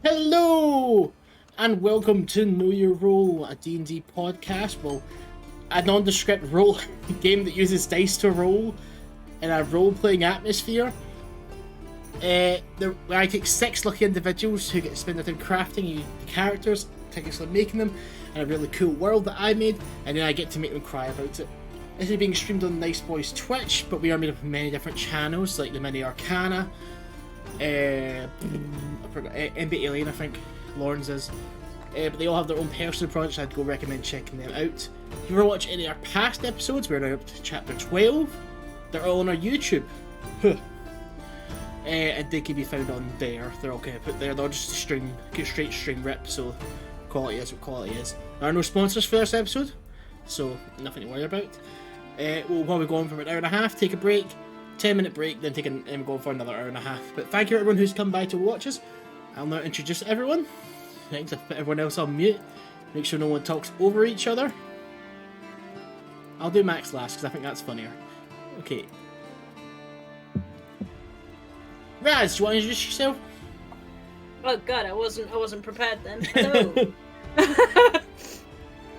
Hello, and welcome to Know Your Role, a D&D podcast. Well, a nondescript role game that uses dice to roll in a role-playing atmosphere. I take 6 lucky individuals who get to spend their time crafting the characters, technically making them, in a really cool world that I made, and then I get to make them cry about it. This is being streamed on Nice Boys Twitch, but we are made up of many different channels, like the Mini Arcana, I forgot, MB Alien, I think Lawrence is. But they all have their own personal projects. I'd go recommend checking them out. If you want to watch any of our past episodes, we're now up to chapter 12. They're all on our YouTube. And they can be found on there. They're all kind of put there. They're just straight stream rip, so quality is what quality is. There are no sponsors for this episode, so nothing to worry about. We'll probably go on for about an hour and a half, take a break, 10-minute break, then go for another hour and a half. But thank you everyone who's come by to watch us. I'll now introduce everyone. Thanks, I put everyone else on mute. Make sure no one talks over each other. I'll do Max last because I think that's funnier. Okay. Raz, do you want to introduce yourself? Oh god, I wasn't prepared then. Hello.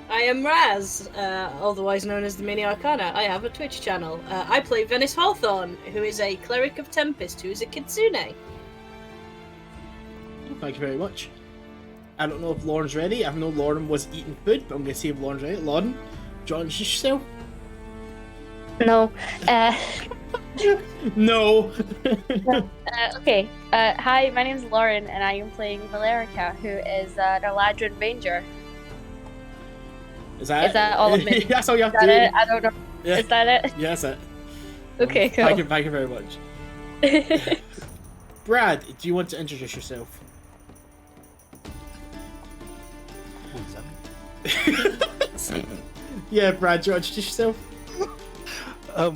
I am Raz, otherwise known as the Mini Arcana. I have a Twitch channel. I play Venis Hawthorne, who is a cleric of Tempest, who is a kitsune. Thank you very much. I don't know if Lauren's ready. I know Lauren was eating food, but I'm going to see if Lauren's ready. Lauren, do you want to introduce yourself? No. No. Okay. Hi, my name's Lauren, and I am playing Valericia, who is an Eladrin Ranger. Is that all of me? That's all you have Is to that do. it? I don't know. Yeah. Is that it? Yeah, that's it. Okay, cool. Thank you very much. Brad, do you want to introduce yourself? Yeah, Brad, do you want to introduce yourself?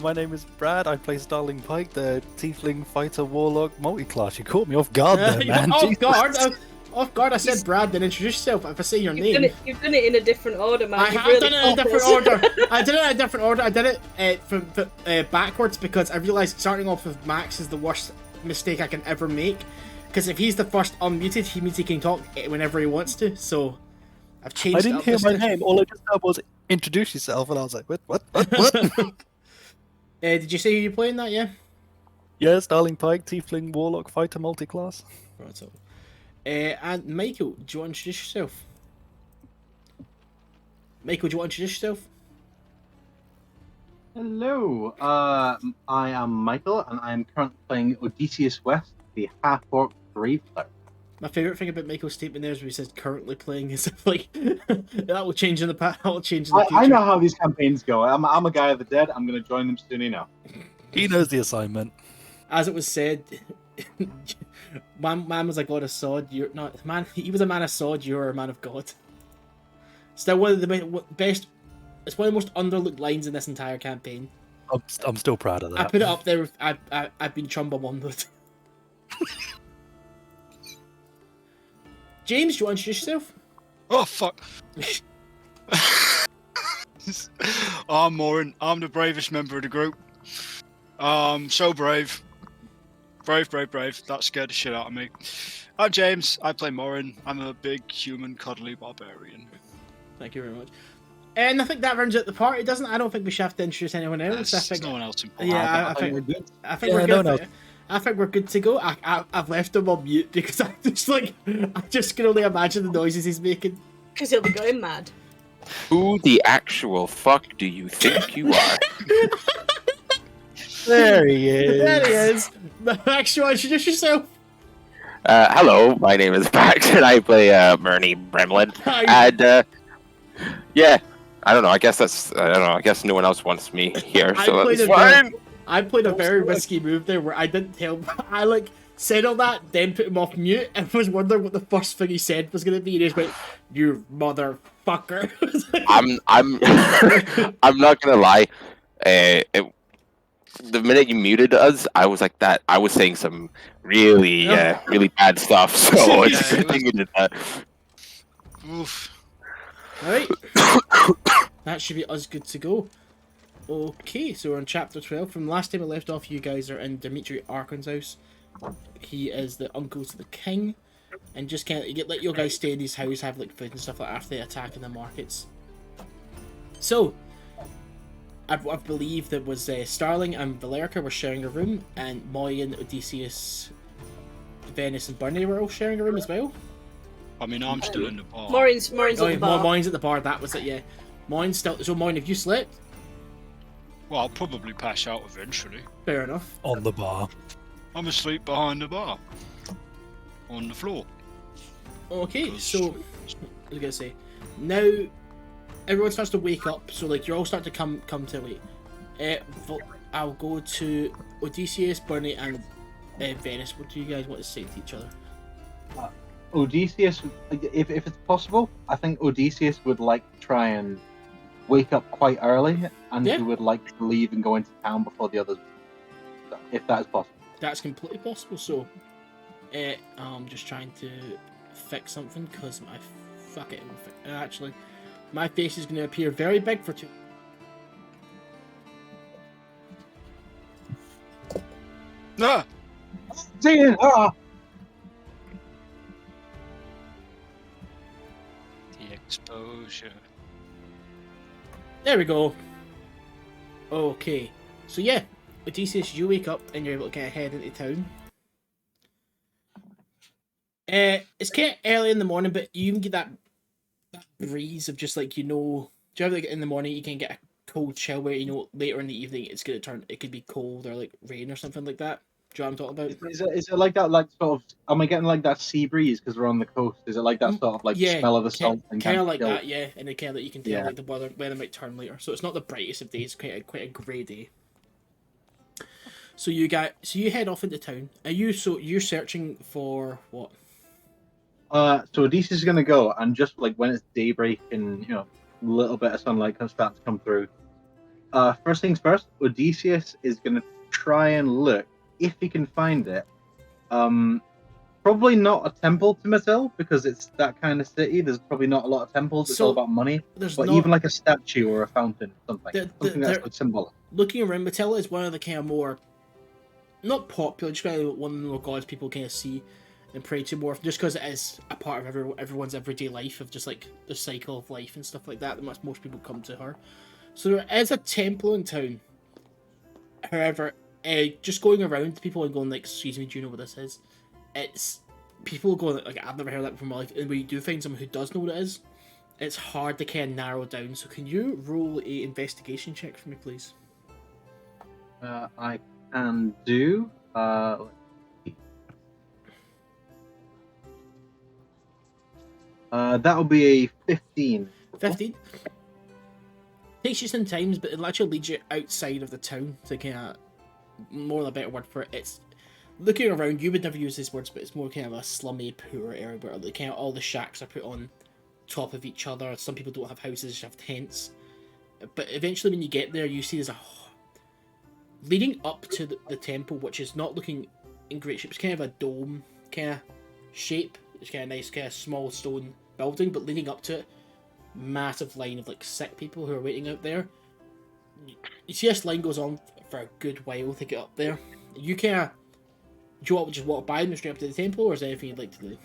My name is Brad. I play Starling Pike, the Tiefling Fighter Warlock multi-class. You caught me off guard there, man. Off guard, I said Brad, then introduce yourself if I say your name. You've done it in a different order, man. I have done it in a different order. I did it in a different order. I did it from backwards because I realised starting off with Max is the worst mistake I can ever make. Because if he's the first unmuted, he means he can talk whenever he wants to. So I've changed. I didn't hear my name. All I just heard was introduce yourself, and I was like, what? Did you say who you're playing that? Yeah. Yeah, Starling Pike, Tiefling Warlock Fighter multi-class. Right. So, and Michael, do you want to introduce yourself? Michael, do you want to introduce yourself? Hello, I am Michael, and I am currently playing Odeysus West, the half-orc brave player. My favourite thing about Michael's statement there is when he says currently playing, is like that will change in the past. That will change in the future. I know how these campaigns go. I'm a guy of the dead. I'm going to join them soon enough. He knows the assignment. As it was said, man was a god of sod. You're not man. He was a man of sod. You're a man of God. Still one of the best. It's one of the most underlooked lines in this entire campaign. I'm still proud of that. I put it up there with I've been Chumbawamba. James, do you want to introduce yourself? Oh, fuck. I'm Moryn. I'm the bravest member of the group. So brave. Brave. That scared the shit out of me. I'm James. I play Moryn. I'm a big, human, cuddly barbarian. Thank you very much. And I think that rounds out the party, doesn't it? I don't think we should have to introduce anyone else. I think no one else important. Yeah, I think we're good. I think Yeah, we're no, good. no. I think we're good to go. I've left him on mute because I just can only imagine the noises he's making. Because he'll be going mad. Who the actual fuck do you think you are? There he is. There he is. Max, you want to introduce yourself? Hello, my name is Max, and I play Burnie Bremlin. Hi. And yeah, I don't know. I guess no one else wants me here, so that's fine. I played a very risky move there where I didn't tell. I said all that, then put him off mute, and was wondering what the first thing he said was going to be. And he just went, "You motherfucker." I'm not gonna lie. The minute you muted us, I was like that. I was saying some really bad stuff. So it's a good thing you did that. Oof. Alright. That should be us good to go. Okay, so we're on chapter 12. From last time we left off, you guys are in Dimitri Archon's house. He is the uncle to the king. and just kind of let your guys stay in these houses, have like food and stuff like that after they attack in the markets. So, I believe that was Starling and Valericia were sharing a room, and Moryn, Odeysus, Venis, and Burnie were all sharing a room as well. I mean, I'm still in the bar. Moryn's at the bar. Moryn's at the bar. That was it. Yeah, Moryn's still. So Moryn, have you slept? Well, I'll probably pass out eventually. Fair enough. On the bar. I'm asleep behind the bar. On the floor. Okay, so I was gonna say, now everyone starts to wake up. So like you're all starting to come to wait. I'll go to Odeysus, Burnie, and Venis. What do you guys want to say to each other? Odeysus, if it's possible, I think Odeysus would like to try and wake up quite early, and he would like to leave and go into town before the others, if that is possible. That's completely possible. So, I'm just trying to fix something because actually, my face is going to appear very big for 2. Ah! See ah! The exposure. There we go. Okay, so yeah, Odeysus, you wake up and you're able to kind of head into town. It's kind of early in the morning, but you can get that breeze of just like, do you have like in the morning you can get a cold chill where later in the evening it's gonna turn, it could be cold or like rain or something like that. Do you know what I'm talking about? Is it like that, like sort of, am I getting like that sea breeze because we're on the coast? Is it like that sort of like smell of the salt? Kind of like that, yeah. And it kind of that you can tell like the weather might turn later. So it's not the brightest of days, quite a grey day. So you head off into town. You're searching for what? So Odeysus is gonna go, and just like when it's daybreak and a little bit of sunlight can start to come through. First things first, Odeysus is gonna try and look if he can find it. Probably not a temple to Matil because it's that kind of city. There's probably not a lot of temples. It's all about money. But even like a statue or a fountain, something that's symbolic. Looking around, Matil is one of the kind of more, not popular, just kind of one of the more gods people kind of see and pray to more, just because it is a part of everyone's everyday life of just like the cycle of life and stuff like that. That most people come to her. So there is a temple in town. However, just going around people and going like, excuse me, do you know what this is? It's people going like, I've never heard that before in my life. And when you do find someone who does know what it is, it's hard to kind of narrow down. So can you roll a investigation check for me, please? I can do. That'll be a 15. 15. Takes you some time, but it'll actually lead you outside of the town to kind of, more than a better word for it. It's looking around. You would never use these words, but it's more kind of a slummy, poor area where like kind of all the shacks are put on top of each other. Some people don't have houses, just have tents. But eventually, when you get there, you see there's leading up to the temple, which is not looking in great shape. It's kind of a dome kind of shape. It's kind of nice, kind of small stone building, but leading up to it, massive line of like sick people who are waiting out there. You see this line goes on for a good while to get up there. You kind of, do you want to just walk by them straight up to the temple, or is there anything you'd like to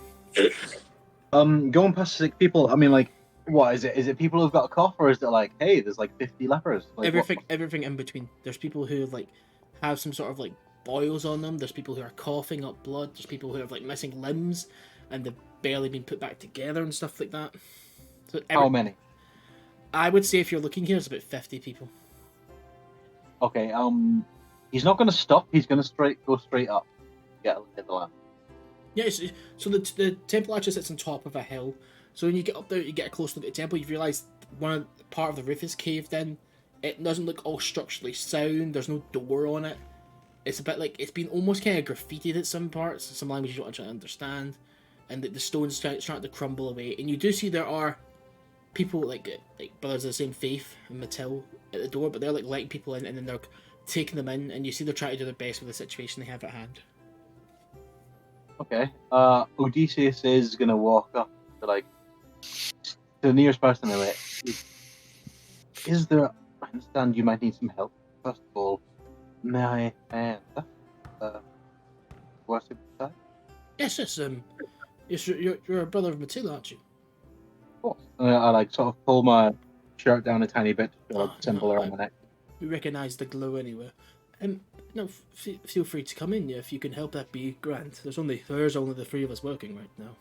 do? Going past sick people, I mean, like, what is it? Is it people who've got a cough, or is it like, hey, there's like 50 lepers? Like, everything in between. There's people who like have some sort of like boils on them. There's people who are coughing up blood. There's people who have like missing limbs and they've barely been put back together and stuff like that. So how many? I would say if you're looking here, it's about 50 people. Okay, he's not going to stop. He's going to go straight up. Get the land. Yeah, so the temple actually sits on top of a hill. So when you get up there, you get a close look at the temple, you realise part of the roof is caved in. It doesn't look all structurally sound. There's no door on it. It's a bit like it's been almost kind of graffitied at some parts, some language you don't actually understand, and the stones starting to crumble away. And you do see there are people like brothers of the same faith and Matil at the door, but they're like letting people in, and then they're taking them in, and you see they're trying to do their best with the situation they have at hand. Okay. Odeysus is gonna walk up to the nearest person in it. Is there? I understand you might need some help. First of all, may I worship that? Yes. Yes, you're a brother of Matilda, aren't you? Of course. I like sort of pull my shirt down a tiny bit to show Oh, the symbol no, around my neck. we recognise the glow anywhere. No, feel free to come in. Yeah, if you can help, that'd be grand. There's only the three of us working right now.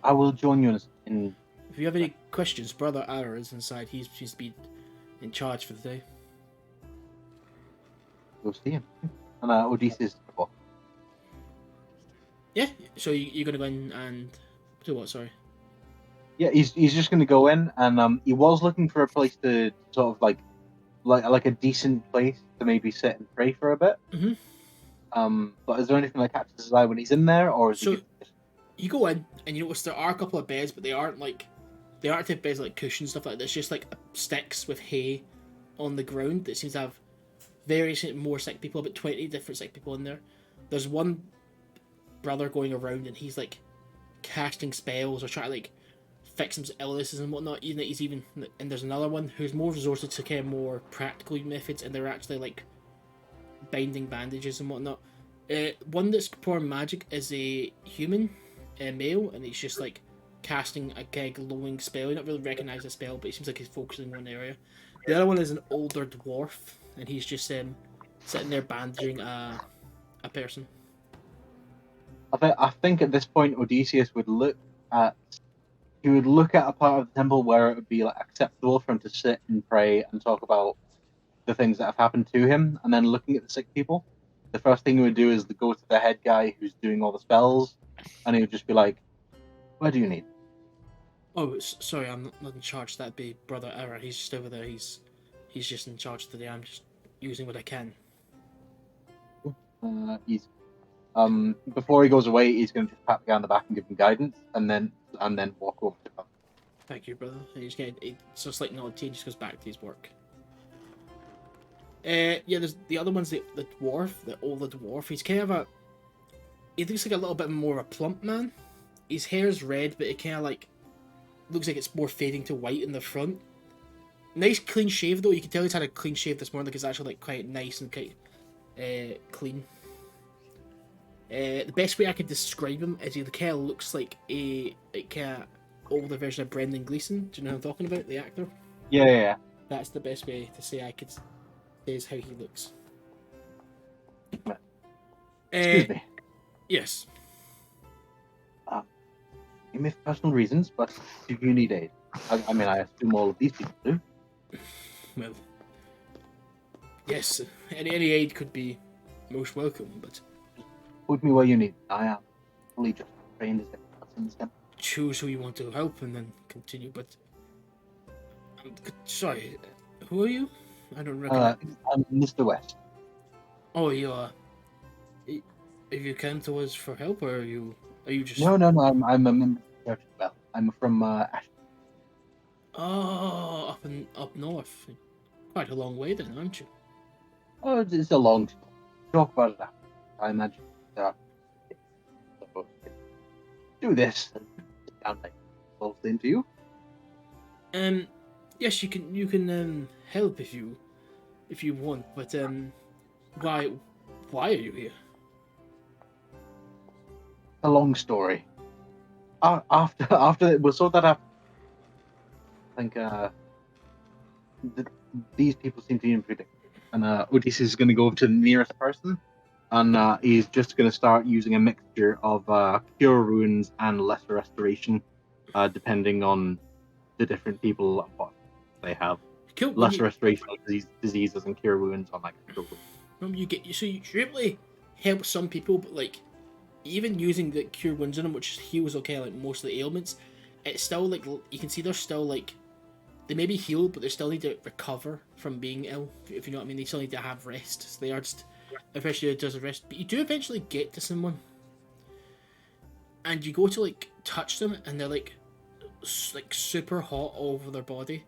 I will join you in. If you have any questions, Brother Ara is inside. He's to be in charge for the day. We'll see him. And Odysseus. Oh, Yeah. So you're gonna go in and do what? Sorry. yeah, he's just going to go in, and he was looking for a place to sort of like a decent place to maybe sit and pray for a bit. But is there anything that catches his eye when he's in there, or is So he? you go in and you notice there are a couple of beds, but they aren't type of beds like cushions stuff like that. It's just like sticks with hay on the ground that seems to have various more sick people, about 20 different sick people in there. There's one brother going around and he's like casting spells or trying to like fix some illnesses and whatnot. And there's another one who's more resorted to kind of more practical methods, and they're actually like binding bandages and whatnot. One that's performing magic is a human, male, and he's just like casting a kind of glowing spell. You don't really recognise the spell, but it seems like he's focusing on one area. The other one is an older dwarf, and he's just sitting there bandaging a person. I think at this point Odysseus would look at a part of the temple where it would be like acceptable for him to sit and pray and talk about the things that have happened to him, and then looking at the sick people. The first thing he would do is go to the head guy who's doing all the spells, and he would just be like, "Where do you need?" Oh, sorry, I'm not in charge. That'd be Brother Era. He's just over there. He's just in charge today. I'm just using what I can. He's before he goes away, he's going to just pat the guy on the back and give him guidance, and then walk over to him. Thank you, brother. He's just like nod to you, just goes back to his work. Yeah, there's the other one's the dwarf, the older dwarf. He's kind of he looks like a little bit more of a plump man. His hair's red, but it kind of like looks like it's more fading to white in the front. Nice clean shave though. You can tell he's had a clean shave this morning. Like it's actually like quite nice and quite clean. The best way I could describe him is he kind of looks like a kind of older version of Brendan Gleeson. Do you know who I'm talking about? The actor. Yeah. That's the best way to say I could say is how he looks. Excuse me. Yes. You may have personal reasons, but do you need aid? I mean, I assume all of these people do. Well, yes. Any aid could be most welcome, but Put me where you need. I am fully just trained as a in this temple. choose who you want to help and then continue. But sorry, who are you? I don't recognize. I'm Mr. West. Oh, you are. Have you come to us for help, or are you just? No. I'm a member of the church as well. I'm from Ashton. Oh, up north. Quite a long way then, aren't you? Oh, it's a long story. Talk about it after. I imagine there are supposed to do this and sit down like close into you. Yes, you can help if you want, but why are you here? A long story. After we'll sort that out. I think these people seem to be unpredictable. And Odysseus is going to go to the nearest person, and he's just going to start using a mixture of cure wounds and lesser restoration, depending on the different people and what they have. Cool. Lesser restoration on diseases and cure wounds on like cure wounds. You're able to help some people, but like even using the cure wounds in them, which heals okay like most of the ailments, it's still like you can see they're still like they may be healed, but they still need to recover from being ill. If you know what I mean, they still need to have rest. So they are just eventually does a rest, but you do eventually get to someone, and you go to like touch them, and they're like super hot all over their body.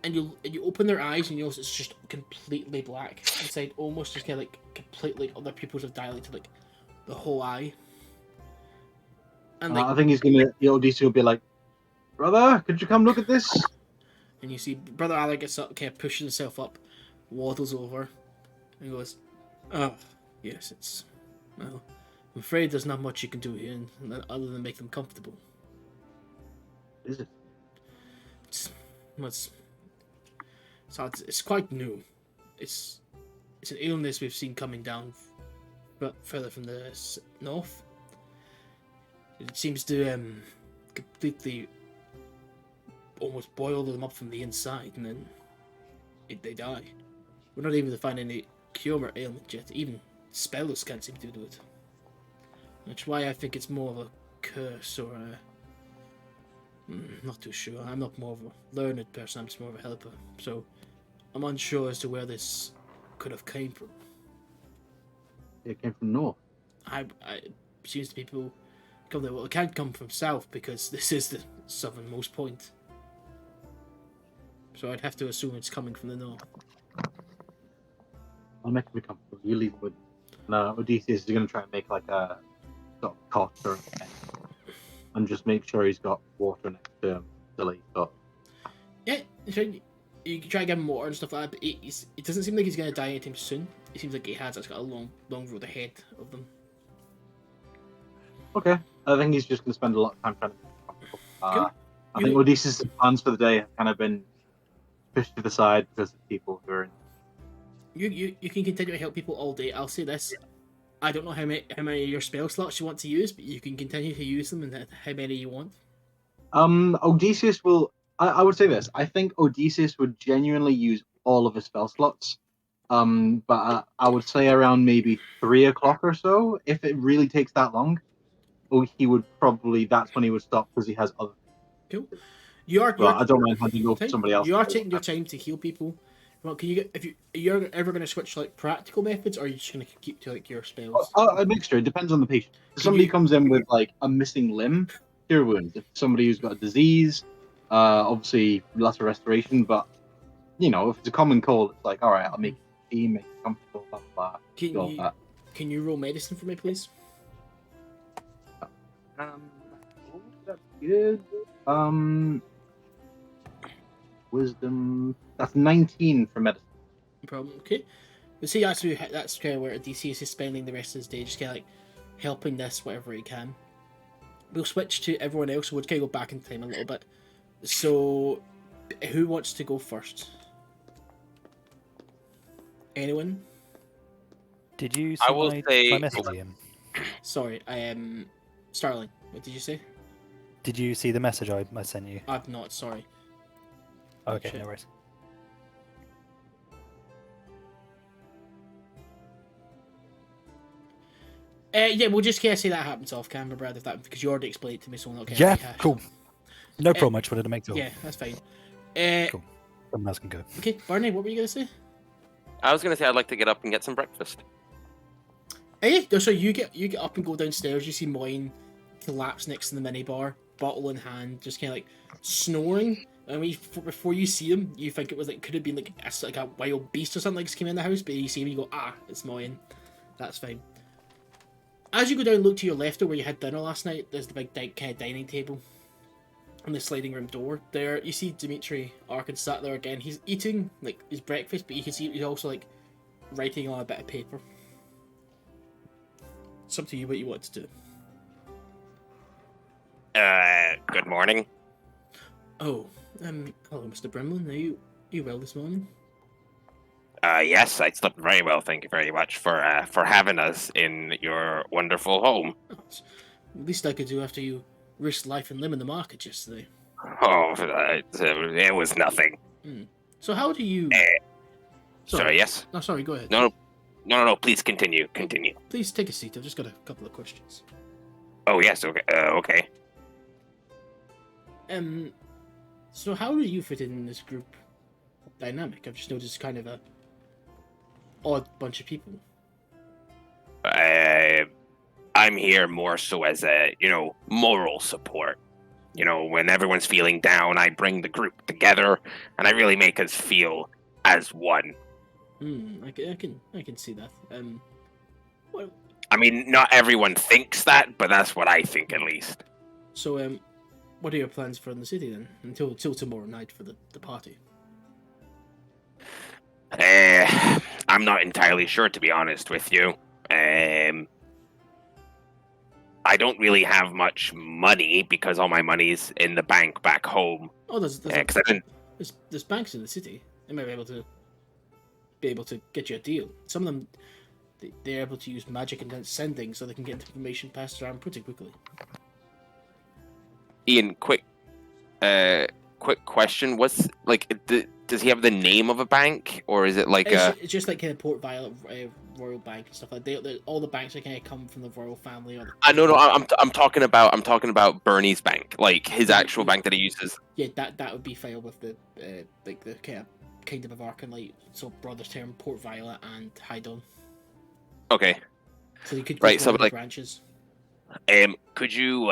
And you open their eyes and you notice it's just completely black inside, almost just kind of like completely other pupils have dilated like the whole eye. And like, I think Odysseus will be like, "Brother, could you come look at this?" And you see Brother Alec gets up, kind of pushes himself up, waddles over, and goes, "Oh, yes, it's well, I'm afraid there's not much you can do here other than make them comfortable. Is it? It's quite new. It's an illness we've seen coming down further from the north. It seems to completely almost boil them up from the inside, and then they die. We're not able to find any cure or ailment yet. Even spells can't seem to do it. That's why I think it's more of a curse or a... not too sure. I'm not more of a learned person, I'm just more of a helper. So, I'm unsure as to where this could have came from. It came from north. It seems to people come there. Well, it can't come from south because this is the southernmost point. So I'd have to assume it's coming from the north. I'll make him comfortable. You leave with. Odeysus is going to try and make like a sort of cot or and just make sure he's got water next to him. Silly, but yeah, you can try to give him water and stuff like that. But it doesn't seem like he's going to die anytime soon. It seems like he has. It's got a long road ahead of them. okay. I think he's just going to spend a lot of time trying to make him comfortable. Cool. I think Odeysus' plans for the day have kind of been pushed to the side because of people who are in. You can continue to help people all day. I'll say this. I don't know how many of your spell slots you want to use, but you can continue to use them and how many you want. Odeysus will. I would say this. I think Odeysus would genuinely use all of his spell slots. But I would say around maybe 3 o'clock or so. If it really takes that long, he would probably. That's when he would stop because he has other. Cool. I don't mind handing over to somebody else. You are taking your time to heal people. Well, can you get you're ever going to switch to like practical methods, or are you just going to keep to like your spells? A mixture. It depends on the patient. If somebody comes in with like a missing limb, cure wounds. If somebody who's got a disease, obviously lesser restoration. But if it's a common cold, it's like, all right, I'll make tea, make it comfortable, blah blah. Can you roll medicine for me, please? That's good. Wisdom. That's 19 for medicine. No problem. Okay. You see, that's kind of where Odeysus is spending the rest of his day, just kind of like helping this whatever he can. We'll switch to everyone else. We'll kind of go back in time a little bit. So, who wants to go first? Anyone? Did you I see will my say- message, Ian? Sorry, I am Starling. What did you say? Did you see the message I sent you? I've not. Sorry. Okay, Shit. no worries. Yeah, we'll just say that happens off camera, Brad, because you already explained it to me, so we'll not get Yeah, rehashed. cool. No problem. I just wanted to make sure. Yeah, that's fine. Cool. Someone else can go. Okay, Burnie, what were you gonna say? I was gonna say I'd like to get up and get some breakfast. Hey, so you get up and go downstairs. You see Moryn collapse next to the minibar, bottle in hand, just kind of like snoring. And before you see him, you think it was like could have been like a wild beast or something like just came in the house. But you see him, you go, it's Moryn. That's fine. As you go down, look to your left, where you had dinner last night. There's the big kind of dining table, and the sliding room door. There, you see Dimitri Arkin sat there again. He's eating like his breakfast, but you can see he's also like writing on a bit of paper. It's up to you what you want to do. Good morning. Oh, hello, Mr. Bremlin. Are you well this morning? Yes, I slept very well. Thank you very much for having us in your wonderful home. Oh, it's the least I could do after you risked life and limb in the market yesterday. Oh, it was nothing. So how do you... Sorry, yes? No, sorry, go ahead. No, please continue. Please take a seat. I've just got a couple of questions. Oh, yes, okay. Okay. So how do you fit in this group dynamic? I've just noticed kind of a odd bunch of people. I'm here more so as a, moral support. When everyone's feeling down, I bring the group together, and I really make us feel as one. I can see that. Well, I mean, not everyone thinks that, but that's what I think at least. So, what are your plans for in the city then? Until tomorrow night for the party? I'm not entirely sure, to be honest with you. I don't really have much money because all my money's in the bank back home. Oh, there's banks in the city. They might be able to get you a deal. Some of them, they're able to use magic and sending, so they can get information passed around pretty quickly. Ian, quick question. What's does he have the name of a bank, or is it like it's just like kind of Port Violet Royal Bank and stuff like that. All the banks are kind of come from the royal family. No. I'm talking about Burnie's bank, like his actual bank that he uses. Yeah, that would be filed with the the kind of Kingdom of Arcanlight, so Brothers Term, Port Violet, and Hydon. Okay. So you could go so like branches. Could you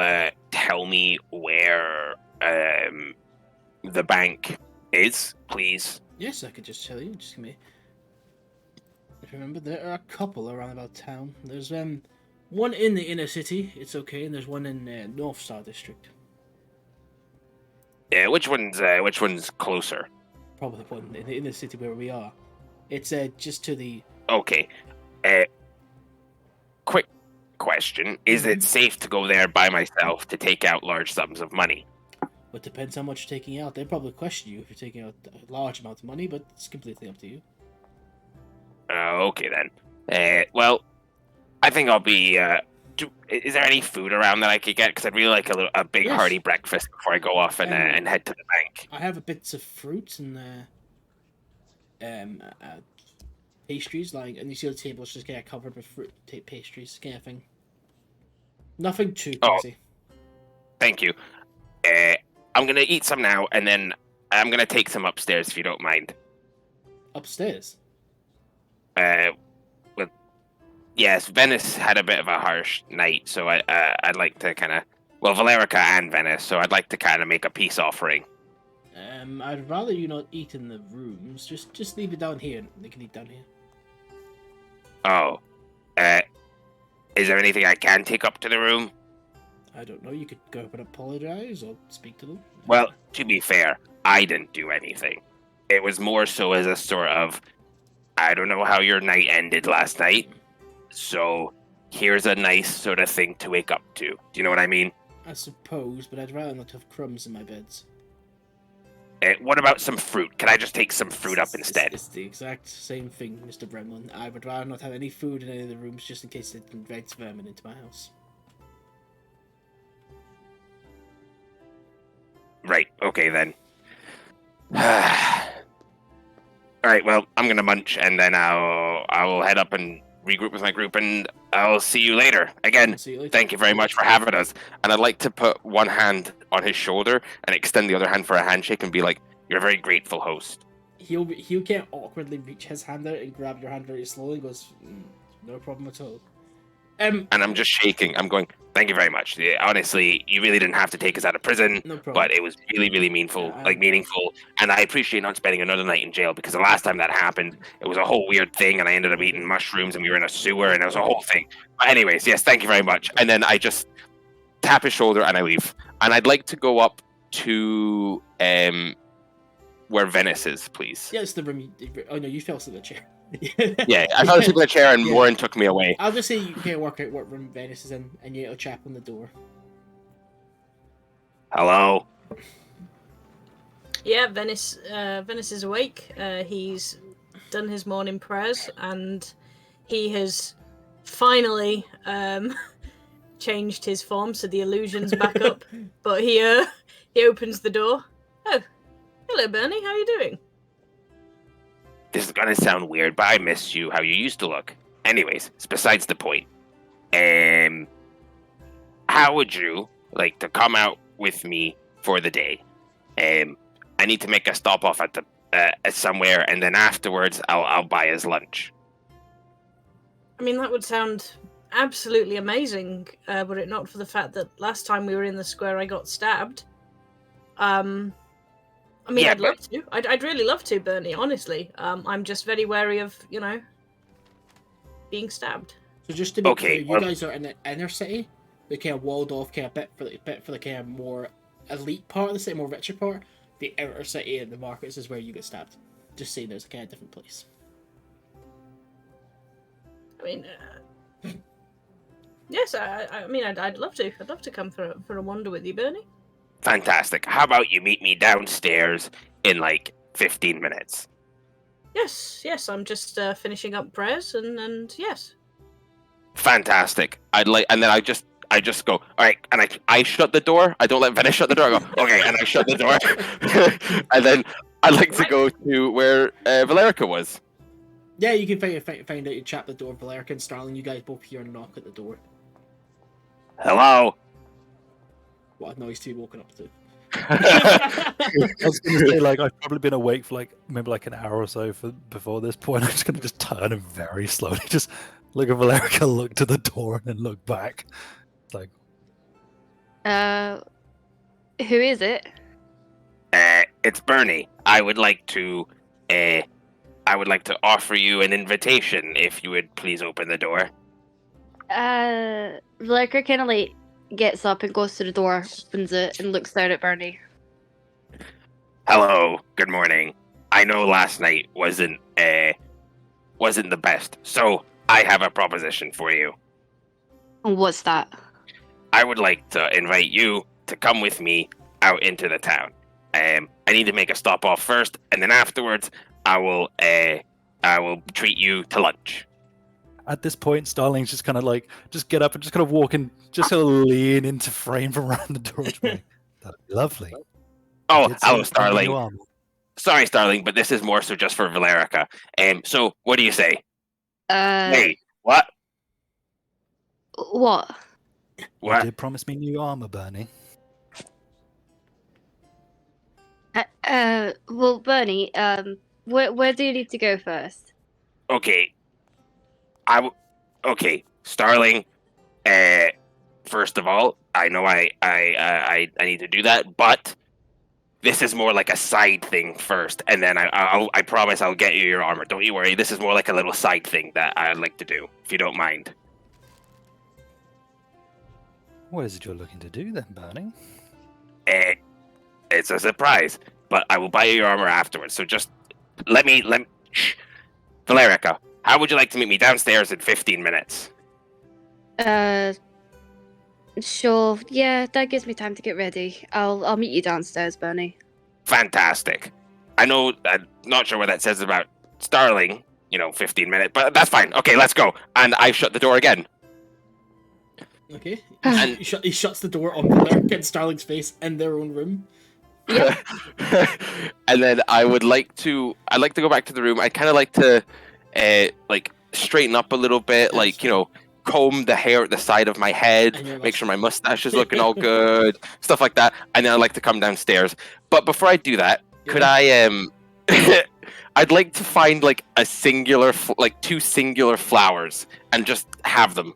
tell me where the bank is, please? Yes, I could just tell you. Just give me. Remember, there are a couple around about town. There's one in the inner city. It's okay, and there's one in North Star District. Yeah, which one's closer? Probably the one in the inner city where we are. It's just to the. Okay. Quick question: is it safe to go there by myself to take out large sums of money? Well, it depends how much you're taking out. They'll probably question you if you're taking out a large amount of money, but it's completely up to you. Okay then. Well, I think I'll be. Is there any food around that I could get? Because I'd really like a big hearty breakfast before I go off and head to the bank. I have bits of fruit and pastries, and you see the table's just kind of covered with fruit pastries, kind of thing. Nothing too crazy. Thank you. I'm gonna eat some now, and then I'm gonna take some upstairs if you don't mind. Upstairs? Yes, Venis had a bit of a harsh night, so I'd like to kind of... Well, Valericia and Venis, so I'd like to kind of make a peace offering. I'd rather you not eat in the rooms. Just leave it down here. They can eat down here. Oh. Is there anything I can take up to the room? I don't know. You could go up and apologize or speak to them. Well, to be fair, I didn't do anything. It was more so as a sort of... I don't know how your night ended last night, so here's a nice sort of thing to wake up to. Do you know what I mean? I suppose, but I'd rather not have crumbs in my beds. What about some fruit? Can I just take some fruit up instead? It's the exact same thing, Mr. Bremlin. I would rather not have any food in any of the rooms just in case it invites vermin into my house. Right, okay then. Alright, well, I'm gonna munch and then I'll head up and regroup with my group and I'll see you later. Again, thank you very much for having us. And I'd like to put one hand on his shoulder and extend the other hand for a handshake and be like, you're a very grateful host. He'll can't awkwardly reach his hand out and grab your hand very slowly and goes, no problem at all. And I'm just shaking. I'm going, thank you very much. Yeah, honestly, you really didn't have to take us out of prison, no problem. But it was really, really meaningful. And I appreciate not spending another night in jail because the last time that happened, it was a whole weird thing, and I ended up eating mushrooms, and we were in a sewer, and it was a whole thing. But anyways, yes, thank you very much. And then I just tap his shoulder, and I leave. And I'd like to go up to where Venis is, please. Yeah, it's the room. Oh no, you fell asleep in the chair. Yeah, I fell asleep in the chair, and Moryn took me away. I'll just say you can't work out what room Venis is in, and you get a chap on the door. Hello. Yeah, Venis is awake. He's done his morning prayers, and he has finally changed his form so the illusion's back up. But he opens the door. Oh, hello, Burnie. How are you doing? This is gonna sound weird, but I miss you how you used to look. Anyways, it's besides the point. How would you like to come out with me for the day? I need to make a stop off at somewhere, and then afterwards I'll buy his lunch. I mean, that would sound absolutely amazing, were it not for the fact that last time we were in the square I got stabbed. I mean, yeah, I'd love to. I'd really love to, Burnie, honestly. I'm just very wary of, being stabbed. So just to be clear, you guys are in the inner city, the kind of walled off kind of bit for the kind of more elite part of the city, more richer part. The outer city and the markets is where you get stabbed. Just saying, there's a kind of different place. I mean, Yes, I mean, I'd love to. I'd love to come for a wander with you, Burnie. Fantastic. How about you meet me downstairs in like 15 minutes? Yes. I'm just finishing up prayers, and yes. Fantastic. And then I just go, all right, and I shut the door. I don't let Venis shut the door. I go, okay, and I shut the door. And then I'd like to go to where Valericia was. Yeah, you can find out. You chat the door, Valericia and Starling. You guys both hear a knock at the door. Hello. What a noise to be woken up to. I was going to say, like, I've probably been awake for maybe an hour or so before this point. I'm just going to turn and very slowly just look at Valericia, look to the door, and then look back. It's like, who is it? It's Burnie. I would like to offer you an invitation if you would please open the door. Valericia kind of gets up and goes to the door, opens it, and looks down at Burnie. Hello, good morning. I know last night wasn't the best, so I have a proposition for you. What's that? I would like to invite you to come with me out into the town. I need to make a stop off first, and then afterwards, I will treat you to lunch. at this point, Starling's just kind of just get up and just kind of walk in, just kind of lean into frame from around the door. That'd be lovely. Oh, hello, Starling. Sorry, Starling, but this is more so just for Valericia. So what do you say? Hey, what? What? What? You did promise me new armor, Burnie. Well, Burnie, where do you need to go first? Okay. Okay, Starling. First of all, I know I need to do that, but this is more like a side thing first, and then I promise I'll get you your armor. Don't you worry. This is more like a little side thing that I'd like to do, if you don't mind. What is it you're looking to do then, Burnie? It's a surprise, but I will buy you your armor afterwards. So just let me. Shh. Valericia, how would you like to meet me downstairs in 15 minutes? Sure. Yeah, that gives me time to get ready. I'll meet you downstairs, Burnie. Fantastic. I know, I'm not sure what that says about Starling, 15 minutes, but that's fine. Okay, let's go. And I shut the door again. Okay. He shuts the door on Valericia and Starling's face in their own room. Yeah. And then I'd like to go back to the room. I'd kind of like to, straighten up a little bit, comb the hair at the side of my head, make sure my mustache is looking all good, stuff like that. And then I'd like to come downstairs. But before I do that, could I, I'd like to find a singular, two singular flowers and just have them.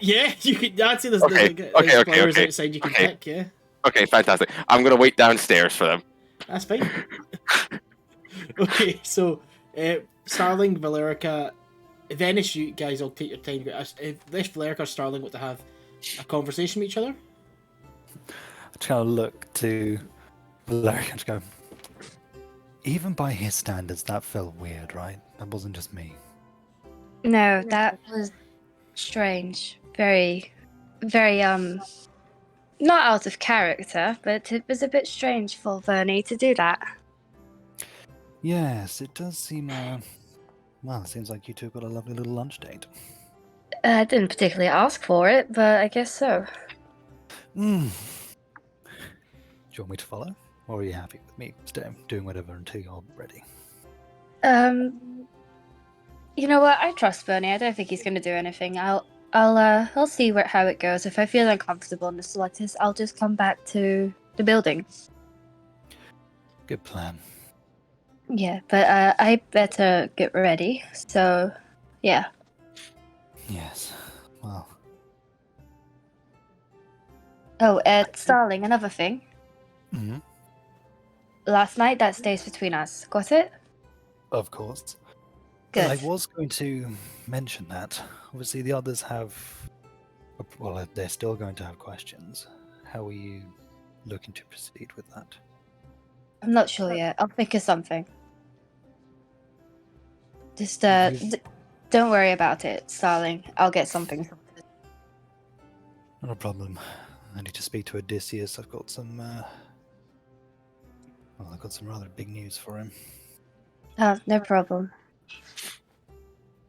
Yeah, you can. I'd say there's flowers outside you can pick. Yeah. Okay, fantastic. I'm gonna wait downstairs for them. That's fine. Okay, so Starling, Valericia, Venis, you guys will take your time. If Valericia or Starling want to have a conversation with each other. I just kind of look to Valericia and just go, even by his standards, that felt weird, right? That wasn't just me. No, that was strange. Very, very, not out of character, but it was a bit strange for Burnie to do that. Yes, it does seem, well, it seems like you two got a lovely little lunch date. I didn't particularly ask for it, but I guess so. Do you want me to follow? Or are you happy with me staying, doing whatever until you're ready? You know what? I trust Burnie. I don't think he's going to do anything. I'll see how it goes. If I feel uncomfortable in the slightest, I'll just come back to the building. Good plan. Yeah, but I better get ready. So, yeah. Yes. Well. Oh, Starling, another thing. Mm-hmm. Last night, that stays between us. Got it? Of course. Good. I was going to mention that. Obviously, the others have... Well, they're still going to have questions. How are you looking to proceed with that? I'm not sure yet. I'll think of something. Just, Don't worry about it, Starling. I'll get something sorted. Not a problem. I need to speak to Odeysus. I've got some rather big news for him. No problem.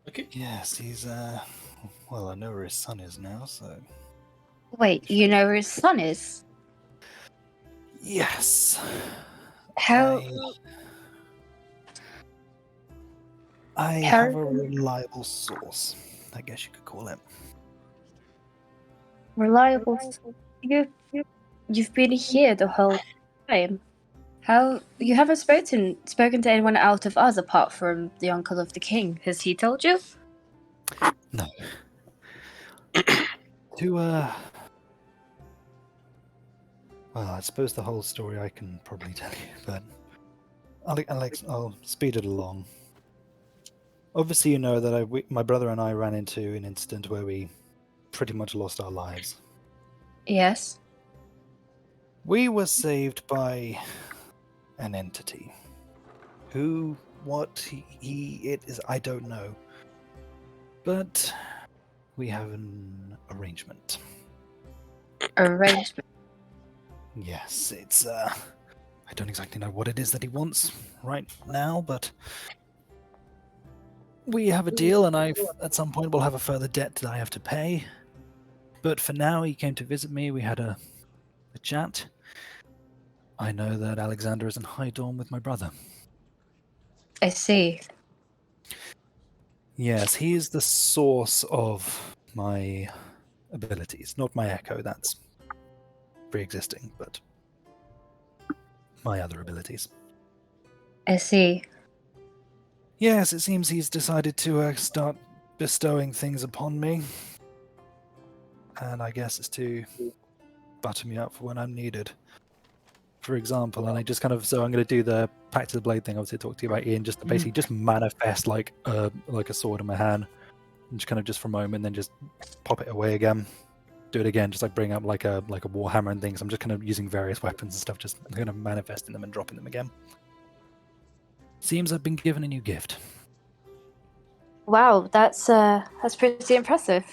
Okay. Yes, he's well, I know where his son is now, so Wait, you know where his son is? yes. How? I have a reliable source, I guess you could call it. Reliable? You've been here the whole time. How? You haven't spoken to anyone out of us apart from the uncle of the king. Has he told you? No. Well, I suppose the whole story I can probably tell you, but I'll speed it along. Obviously, you know that my brother and I ran into an incident where we pretty much lost our lives. Yes. We were saved by an entity. Who, what, it is, I don't know. But we have an arrangement. Arrangement. Yes, it's, I don't exactly know what it is that he wants right now, but we have a deal, and at some point will have a further debt that I have to pay. But for now, he came to visit me, we had a chat. I know that Alexander is in High Dawn with my brother. I see. Yes, he is the source of my abilities. Not my echo, that's pre-existing, but my other abilities. I see. Yes, it seems he's decided to start bestowing things upon me. And I guess it's to butter me up for when I'm needed. For example, and I just kind of, so I'm going to do the Pact to the Blade thing I obviously talked to you about, Ian, just to basically just manifest like a sword in my hand. And just kind of just for a moment, then just pop it away again. Do it again, just like bring up like a warhammer and things. I'm just kind of using various weapons and stuff, just kind of manifesting them and dropping them again. Seems I've been given a new gift. Wow, that's pretty impressive.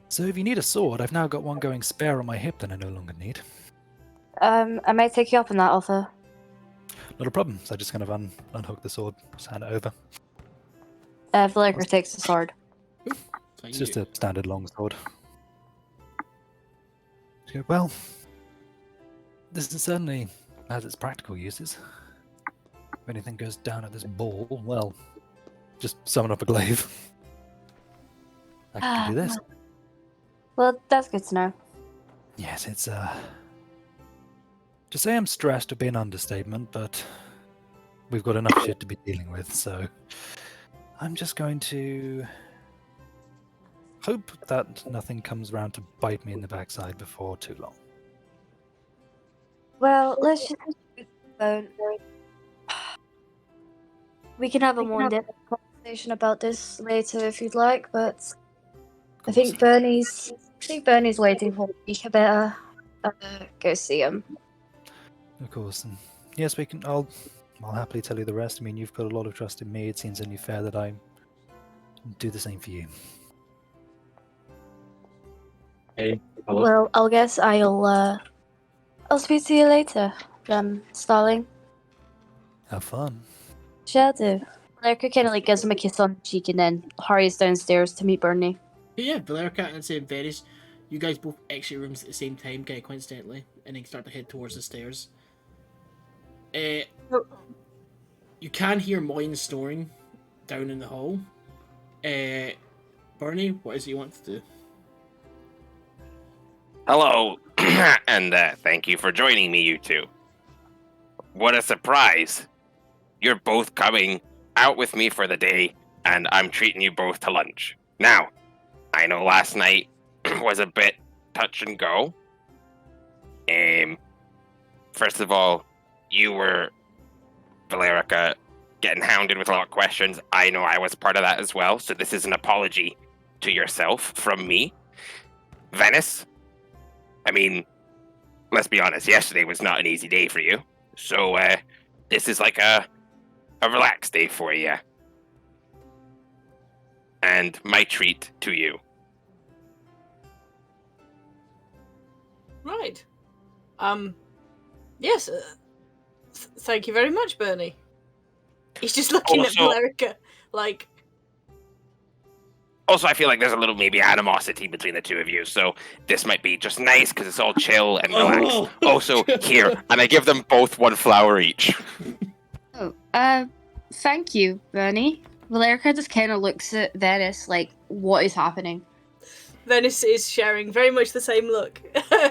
So if you need a sword, I've now got one going spare on my hip that I no longer need. I may take you up on that offer. Not a problem. So I just kind of unhook the sword, just hand it over. Valericia takes the sword. It's just a standard long sword. Well, this is certainly has its practical uses. If anything goes down at this ball, well, just summon up a glaive. I can do this. Well, that's good to know. Yes, it's to say I'm stressed would be an understatement, but we've got enough shit to be dealing with, so I'm just going to hope that nothing comes around to bite me in the backside before too long. Well, let's just we can have a more in-depth conversation about this later if you'd like, but I think Burnie's waiting for me. I better go see him. Of course, and yes, we can. I'll happily tell you the rest. I mean, you've got a lot of trust in me. It seems only fair that I do the same for you. Hey, hello. Well, I'll guess I'll speak to you later, Starling. Have fun. Shall do. Valericia kind of like gives him a kiss on the cheek and then hurries downstairs to meet Burnie. Yeah, Valericia and St. Venis, you guys both exit rooms at the same time, kind of coincidentally, and then start to head towards the stairs. You can hear Moryn snoring down in the hall. Burnie, what is it you want to do? Hello, and thank you for joining me, you two. What a surprise! You're both coming out with me for the day, and I'm treating you both to lunch. Now, I know last night was a bit touch and go. First of all, you were, Valericia, getting hounded with a lot of questions. I know I was part of that as well, so this is an apology to yourself from me. Venis, I mean, let's be honest, yesterday was not an easy day for you. So, this is like a relaxed day for you. and my treat to you. Right. Yes. Thank you very much, Burnie. He's just looking at Also- Valerica like. Also, I feel like there's a little maybe animosity between the two of you, so this might be just nice because it's all chill and relaxed. Oh. Also, here, and I give them both 1 flower each. Oh, thank you, Burnie. Valerica just kind of looks at Venis like, what is happening? Venis is sharing very much the same look.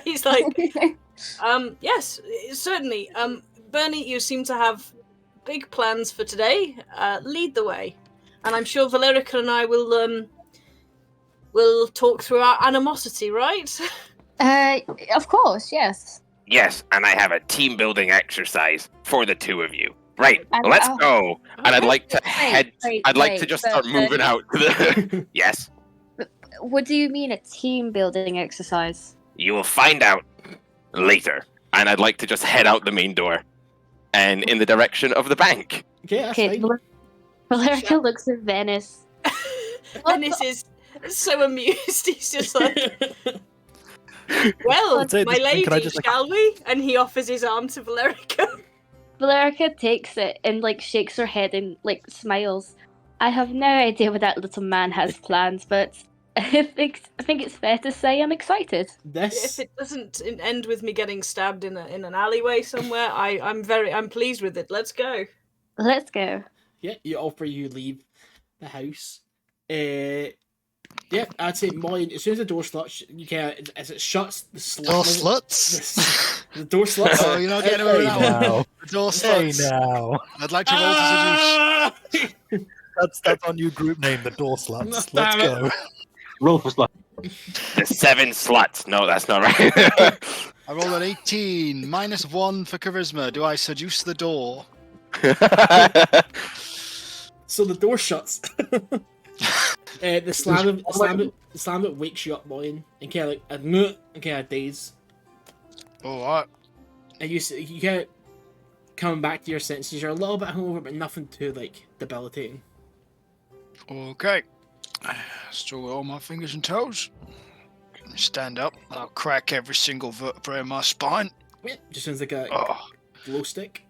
He's like, yes, certainly. Burnie, you seem to have big plans for today. Lead the way. And I'm sure Valerica and I will talk through our animosity, right? Of course, yes. Yes, and I have a team building exercise for the two of you. Right, And- let's go. And I'd like to head. wait, I'd like to wait, just but- start moving out to the. Yes, What do you mean a team building exercise? you will find out later. And I'd like to just head out the main door, and in the direction of the bank. Okay, that's Okay, fine. Valerica looks at Venis. Venis is so amused. He's just like, well, I'd say at my this point, lady, can I just, like- shall we? And he offers his arm to Valerica. Valerica takes it and like shakes her head and like smiles. I have no idea what that little man has planned, but I think it's fair to say I'm excited. If This it doesn't end with me getting stabbed in an alleyway somewhere, I'm pleased with it. Let's go. Let's go. yeah, you offer you leave the house. Yeah, I'd say Molly, as soon as the door sluts, you can as it shuts, the slut. Door sluts. The door sluts. Oh, you're not getting away with that one. Wow. The door Hey sluts. now. I'd like to roll to seduce. Ah! That's our new group name, the Door Sluts. Damn Let's it. go. Roll for slut. The 7 sluts. No, that's not right. I rolled an 18, -1 for charisma. Do I seduce the door? So the door shuts. The slam it wakes you up, Molly, and kind of like and kind of daze, All right. and you kind of coming back to your senses. You're a little bit hungover, but nothing too like debilitating. Okay. Still with all my fingers and toes. Stand up. I'll crack every single vertebrae in my spine. Yeah, just sounds like a Oh, glow stick.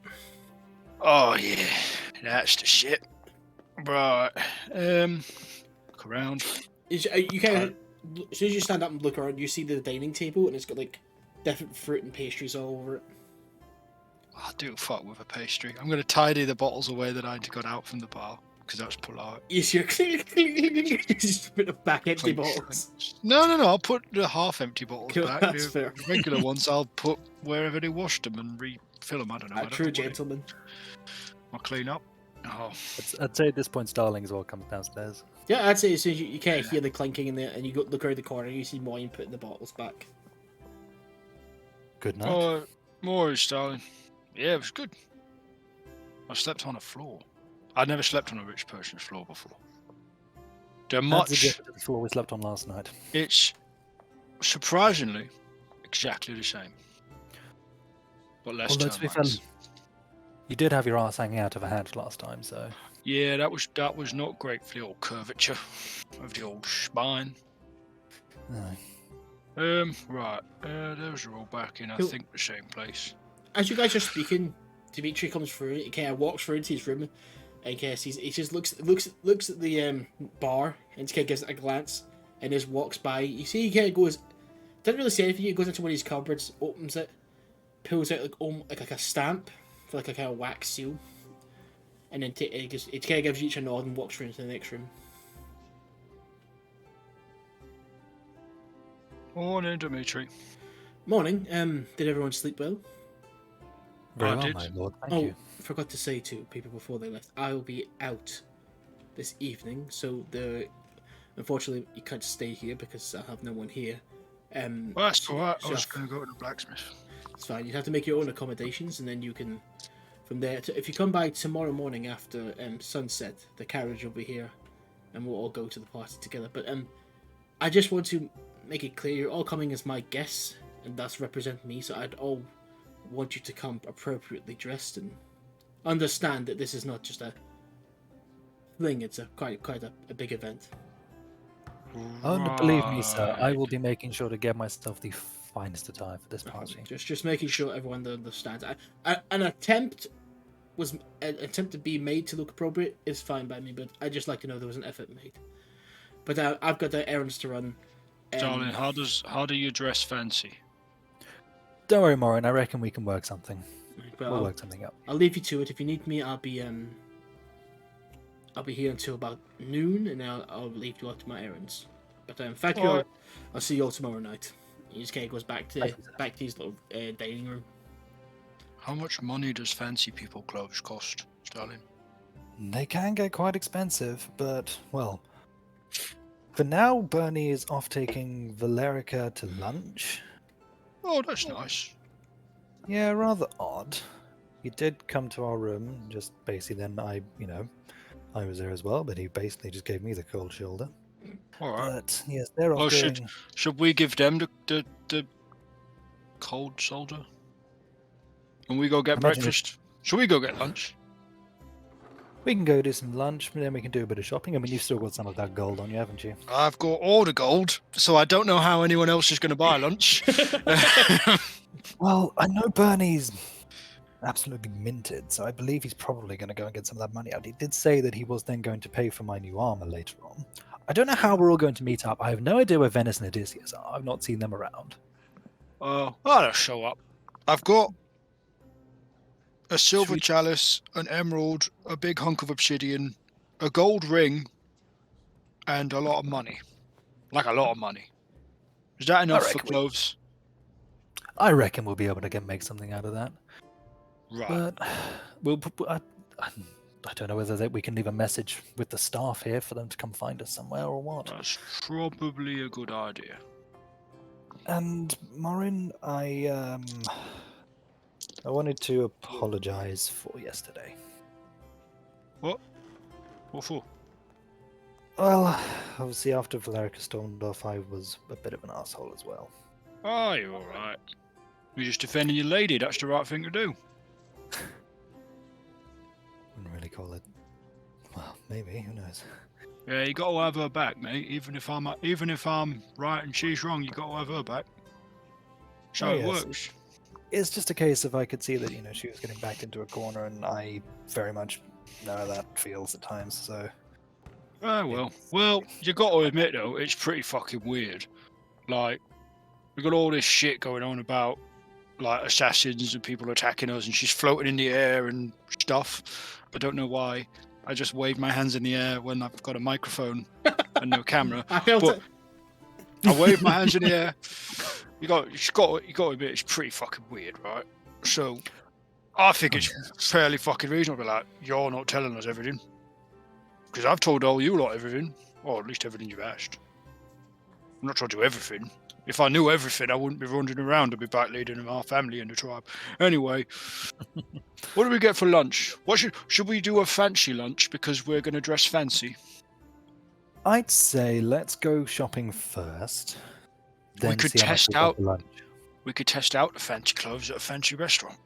oh yeah. That's the shit. Right. Look around. You kind of as soon as you stand up and look around, you see the dining table, and it's got like different fruit and pastries all over it. I do fuck with a pastry. I'm gonna tidy the bottles away that I got out from the bar because that's polite. You see, just put it back empty Clink, bottles. clink. No. I'll put the half-empty bottles Cool, back. that's The fair. regular ones I'll put wherever they washed them and refill them. I don't know. I A don't true know what it- gentleman. I'll clean up. Oh, I'd say at this point, Starling as well comes downstairs. Yeah, I'd say as soon as you kind of hear the clinking in there, and you look around the corner, you see Moyne putting the bottles back. Good night. oh, more Starling. Yeah, it was good. I slept on a floor. I'd never slept on a rich person's floor before. They're That's much. the difference to the floor we slept on last night. It's surprisingly exactly the same, but less Although to be fair, termites. you did have your ass hanging out of a hat last time, so Yeah, that was not great for the old curvature of the old spine. no. Right. Those are all back in, I Cool. think, the same place. As you guys are speaking, Dimitri comes through. He kind of walks through into his room, and he just looks at the bar and kind of gives it a glance, and just walks by. You see, he kind of goes, doesn't really say anything. He goes into one of his cupboards, opens it, pulls out like a stamp for like a kind of wax seal, and then it kind of gives you each a nod and walks through into the next room. Morning, Dimitri. Morning. Did everyone sleep well? Very I well, did. my lord. Thank Oh, you. forgot to say to people before they left, I will be out this evening, so unfortunately you can't stay here because I have no one here. Well, that's alright. I so was going to go to the blacksmith. it's fine. You have to make your own accommodations, and then you can, from there. If you come by tomorrow morning after sunset, the carriage will be here, and we'll all go to the party together. But I just want to make it clear you're all coming as my guests, and thus represent me. So I'd all want you to come appropriately dressed and understand that this is not just a fling. It's quite a big event. Oh, no, believe me, sir, I will be making sure to get myself the finest attire for this party. Just making sure everyone understands. An attempt to be made to look appropriate is fine by me, but I just like to know there was an effort made. But I've got the errands to run. Darling, how do you dress fancy? Don't worry, Moryn. I reckon we can work something. But We'll work something up. I'll leave you to it. If you need me, I'll be here until about noon, and I'll leave you out to my errands. But thank you. Alright. I'll see you all tomorrow night. He just kind of goes back to his little dining room. How much money does fancy people clothes cost, Starling? They can get quite expensive, but, well, for now, Burnie is off taking Valericia to lunch. Oh, that's nice. Yeah, rather odd. He did come to our room, just basically then I was there as well, but he basically just gave me the cold shoulder. Alright. But, yes, they're off doing... Should we give them the cold shoulder? And we go get breakfast? Should we go get lunch? We can go do some lunch, and then we can do a bit of shopping. I mean, you've still got some of that gold on you, haven't you? I've got all the gold, so I don't know how anyone else is going to buy lunch. Well, I know Burnie's absolutely minted, so I believe he's probably going to go and get some of that money out. He did say that he was then going to pay for my new armor later on. I don't know how we're all going to meet up. I have no idea where Venis and Odeysus are. I've not seen them around. I'll show up. I've got a silver chalice, an emerald, a big hunk of obsidian, a gold ring, and a lot of money. Like a lot of money. Is that enough for clothes? I reckon we'll be able to make something out of that. Right. But I don't know whether we can leave a message with the staff here for them to come find us somewhere or what. That's probably a good idea. And Moryn, I wanted to apologize for yesterday. What? What for? Well, obviously after Valericia stormed off, I was a bit of an asshole as well. Oh, you're alright. You're just defending your lady, that's the right thing to do. Wouldn't really call it... Well, maybe, who knows. Yeah, you gotta have her back, mate. Even if I'm right and she's wrong, you gotta have her back. So it works. It's just a case of I could see that, she was getting backed into a corner, and I very much know how that feels at times, so... Well, you got to admit, though, it's pretty fucking weird. Like, we got all this shit going on about, like, assassins and people attacking us, and she's floating in the air and stuff. I don't know why. I just wave my hands in the air when I've got a microphone and no camera. I felt it. I wave my hands in the air. You got to admit, it's pretty fucking weird, right? So, I think it's fairly fucking reasonable. Like, you're not telling us everything. Because I've told all you lot everything. Or at least everything you've asked. I'm not told you everything. If I knew everything, I wouldn't be running around. I'd be back leading our family and the tribe. Anyway, what do we get for lunch? What should we do a fancy lunch because we're going to dress fancy? I'd say let's go shopping first. We could test out the fancy clothes at a fancy restaurant.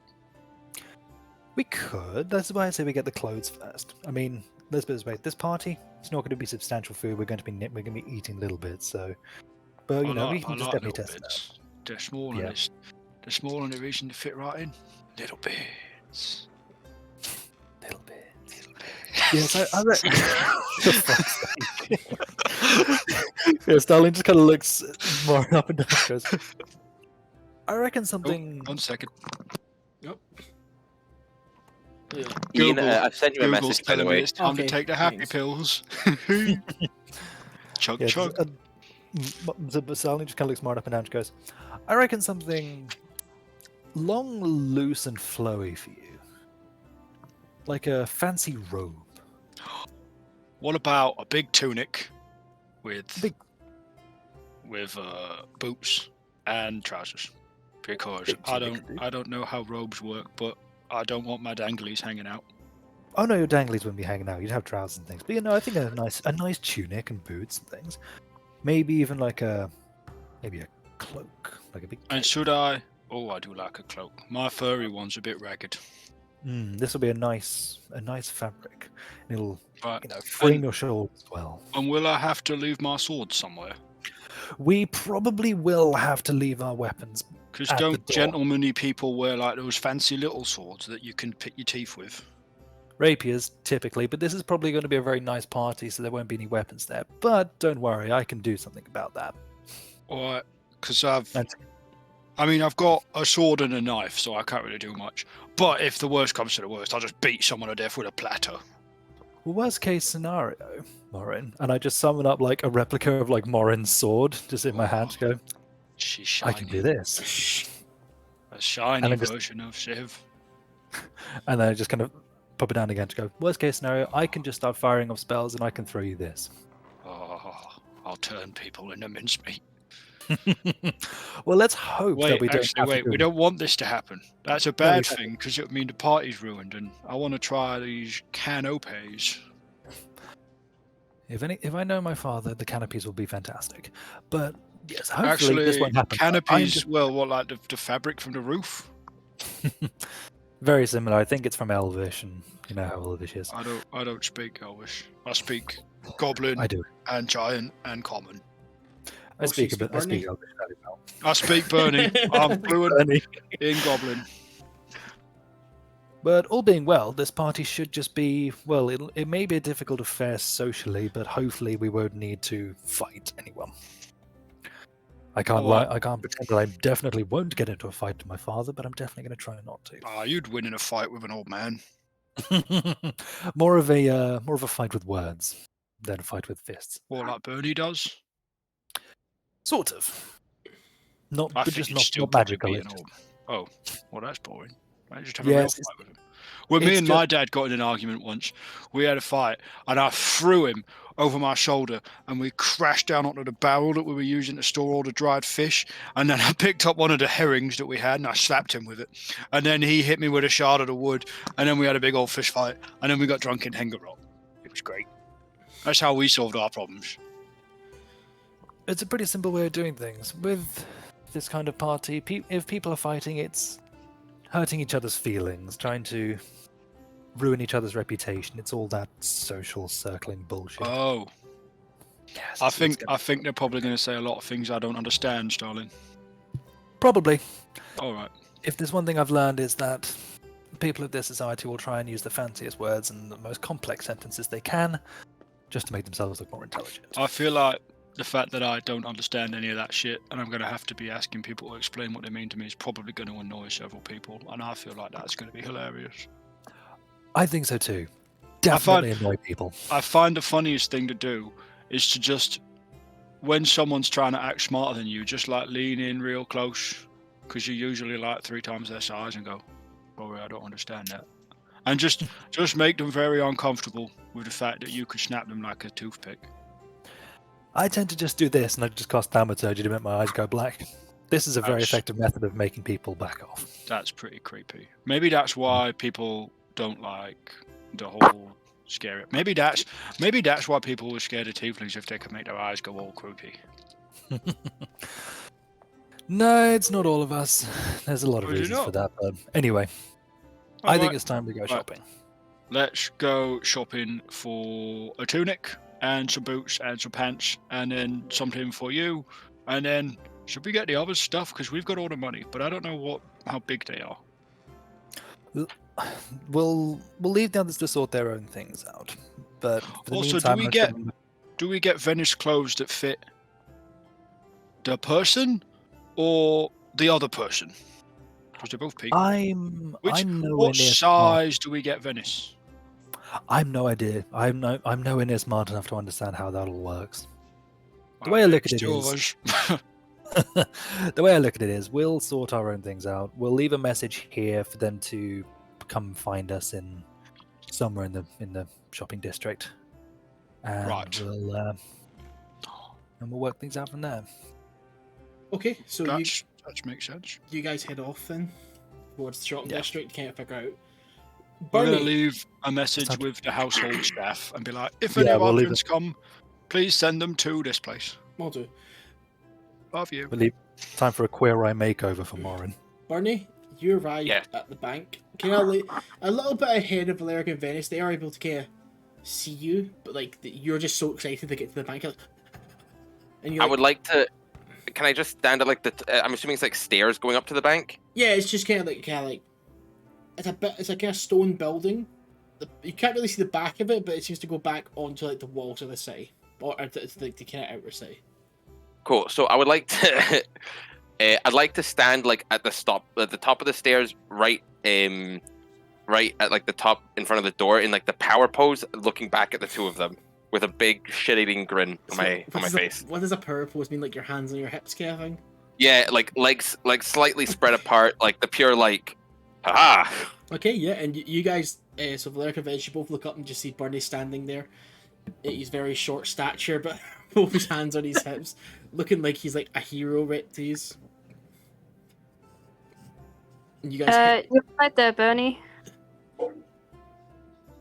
We could. That's why I say we get the clothes first. I mean, let's put it this way: this party, it's not going to be substantial food. We're going to be eating little bits. So, but we can just definitely test it out. They're small and they're small and they're easy to fit right in. Little bits. Little bits. Yes, I reckon. Yeah, Starling just kind of looks more up and down. Goes, I reckon something. 1 second. Yep. Ian, I've sent you a message, by the way. It's time to take the happy pills. Chug, chug. Starling just kind of looks more up and down and goes, I reckon something long, loose, and flowy for you. Like a fancy robe. What about a big tunic with boots and trousers? Because I don't know how robes work, but I don't want my danglies hanging out. Oh no, your danglies wouldn't be hanging out. You'd have trousers and things. But I think a nice tunic and boots and things. Maybe even like a cloak, like a big. And should I? Oh, I do like a cloak. My furry one's a bit ragged. This will be a nice fabric. It'll Right. frame your shoulders well. And will I have to leave my sword somewhere? We probably will have to leave our weapons. Because at the don't door. gentlemanly people wear like those fancy little swords that you can pick your teeth with? Rapiers, typically, but this is probably going to be a very nice party, so there won't be any weapons there. But don't worry, I can do something about that. Alright, because I've got a sword and a knife, so I can't really do much. But if the worst comes to the worst, I'll just beat someone to death with a platter. Worst case scenario, Moryn, and I just summon up like a replica of like Moryn's sword just in my hand to go, She's shiny. I can do this. A shiny And version of Shiv. And then I just kind of pop it down again to go, worst case scenario, I can just start firing off spells and I can throw you this. Oh, I'll turn people into mincemeat. Well, let's hope that we we don't want this to happen. That's a bad thing because it would mean the party's ruined, and I want to try these canapes. If I know my father, the canopies will be fantastic. But yes, hopefully this won't happen. Canopies, what, like the fabric from the roof? Very similar. I think it's from Elvish, and you know how Elvish is. I don't speak Elvish. I speak Goblin. I do. And Giant and Common. I speak a bit. I speak Elvish very well. I speak Burnie. I'm fluent in Goblin. But all being well, this party should just be, well, it may be a difficult affair socially, but hopefully we won't need to fight anyone. I can't lie. I can't pretend that I definitely won't get into a fight with my father, but I'm definitely going to try not to. You'd win in a fight with an old man. more of a fight with words than a fight with fists. Or like Burnie does. Sort of. Not, I but think just not magical. Oh, well, that's boring. I just have a real fight with him. Well, me and my dad got in an argument once. We had a fight, and I threw him over my shoulder, and we crashed down onto the barrel that we were using to store all the dried fish. And then I picked up one of the herrings that we had, and I slapped him with it. And then he hit me with a shard of the wood, and then we had a big old fish fight, and then we got drunk in Hengar Rock. It was great. That's how we solved our problems. It's a pretty simple way of doing things. With this kind of party, if people are fighting, it's hurting each other's feelings, trying to ruin each other's reputation. It's all that social circling bullshit. Oh. Yes, I think they're probably going to say a lot of things I don't understand, Starling. Probably. All right. If there's one thing I've learned is that people of this society will try and use the fanciest words and the most complex sentences they can just to make themselves look more intelligent. I feel like the fact that I don't understand any of that shit and I'm going to have to be asking people to explain what they mean to me is probably going to annoy several people, and I feel like that's going to be hilarious. I think so too. Definitely annoy people. I find the funniest thing to do is to just, when someone's trying to act smarter than you, just like lean in real close, because you're usually like 3 times their size, and go, "Sorry, I don't understand that," and just make them very uncomfortable with the fact that you could snap them like a toothpick. I tend to just do this, and I just cast thaumaturgy to make my eyes go black. This is a very effective method of making people back off. That's pretty creepy. Maybe that's why people don't like the whole scary. Maybe that's why people were scared of tieflings, if they could make their eyes go all creepy. No, it's not all of us. There's a lot of reasons for that, but anyway, I think it's time to go shopping. Let's go shopping for a tunic and some boots and some pants, and then something for you, and then should we get the other stuff, because we've got all the money, but I don't know how big they are. We'll leave the others to sort their own things out. But for the also, meantime, do we get Venis clothes that fit the person or the other person? Because they're both people. What size do we get Venis? I'm no idea. I'm nowhere near smart enough to understand how that all works. The way I look at it is, the way I look at it is, we'll sort our own things out. We'll leave a message here for them to come find us in somewhere in the shopping district, and we'll work things out from there. Okay, so that makes sense. You guys head off then towards the shopping district. Can't figure out. We're going to leave a message with the household staff and be like, if any Wildrins come, please send them to this place. Will do. Love you. We'll leave time for a queer eye makeover for Moryn. Burnie, you arrive Yes. at the bank, kind of like a little bit ahead of Valerica and Venis. They are able to kind of see you, but like you're just so excited to get to the bank. And you're I would like to. Can I just stand at like the? I'm assuming it's like stairs going up to the bank. Yeah, it's just kind of like it's a kind of stone building. You can't really see the back of it, but it seems to go back onto like the walls of the city, or it's like the kind of outer city. Cool. So I would like to. I'd like to stand like at the top of the stairs, right at like the top in front of the door in like the power pose, looking back at the two of them with a big shit-eating grin on my face. What does a power pose mean? Like your hands on your hips, kind of thing? Yeah, like legs like slightly spread apart, like the pure like, haha. Okay, yeah, and you guys, so Valerica and Venis, you both look up and just see Burnie standing there. He's very short stature, but both his hands on his hips, looking like he's like a hero right to use. And you guys. You're right there, Burnie.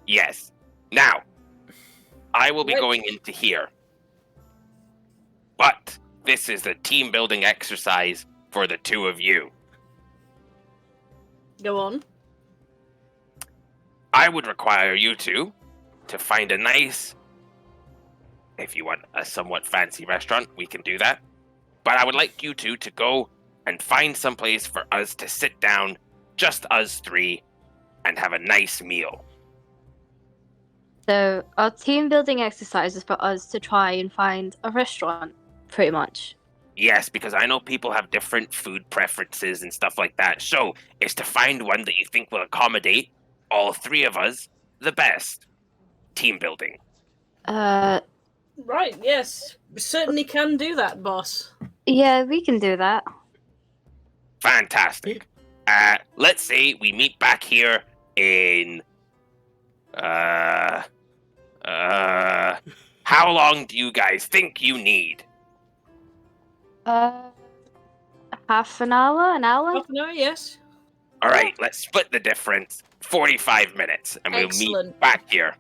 Yes. Now, I will be Right. going into here. But this is a team building exercise for the two of you. Go on. I would require you two to find a nice, if you want a somewhat fancy restaurant, we can do that. But I would like you two to go and find some place for us to sit down, just us three, and have a nice meal. So our team building exercise is for us to try and find a restaurant, pretty much. Yes, because I know people have different food preferences and stuff like that. So it's to find one that you think will accommodate all three of us the best. Team building. Right, yes. We certainly can do that, boss. Yeah, we can do that. Fantastic. Let's say we meet back here in how long do you guys think you need? Half an hour, an hour? Half an hour, yes. All right, let's split the difference. 45 minutes, and we'll Excellent. meet back here.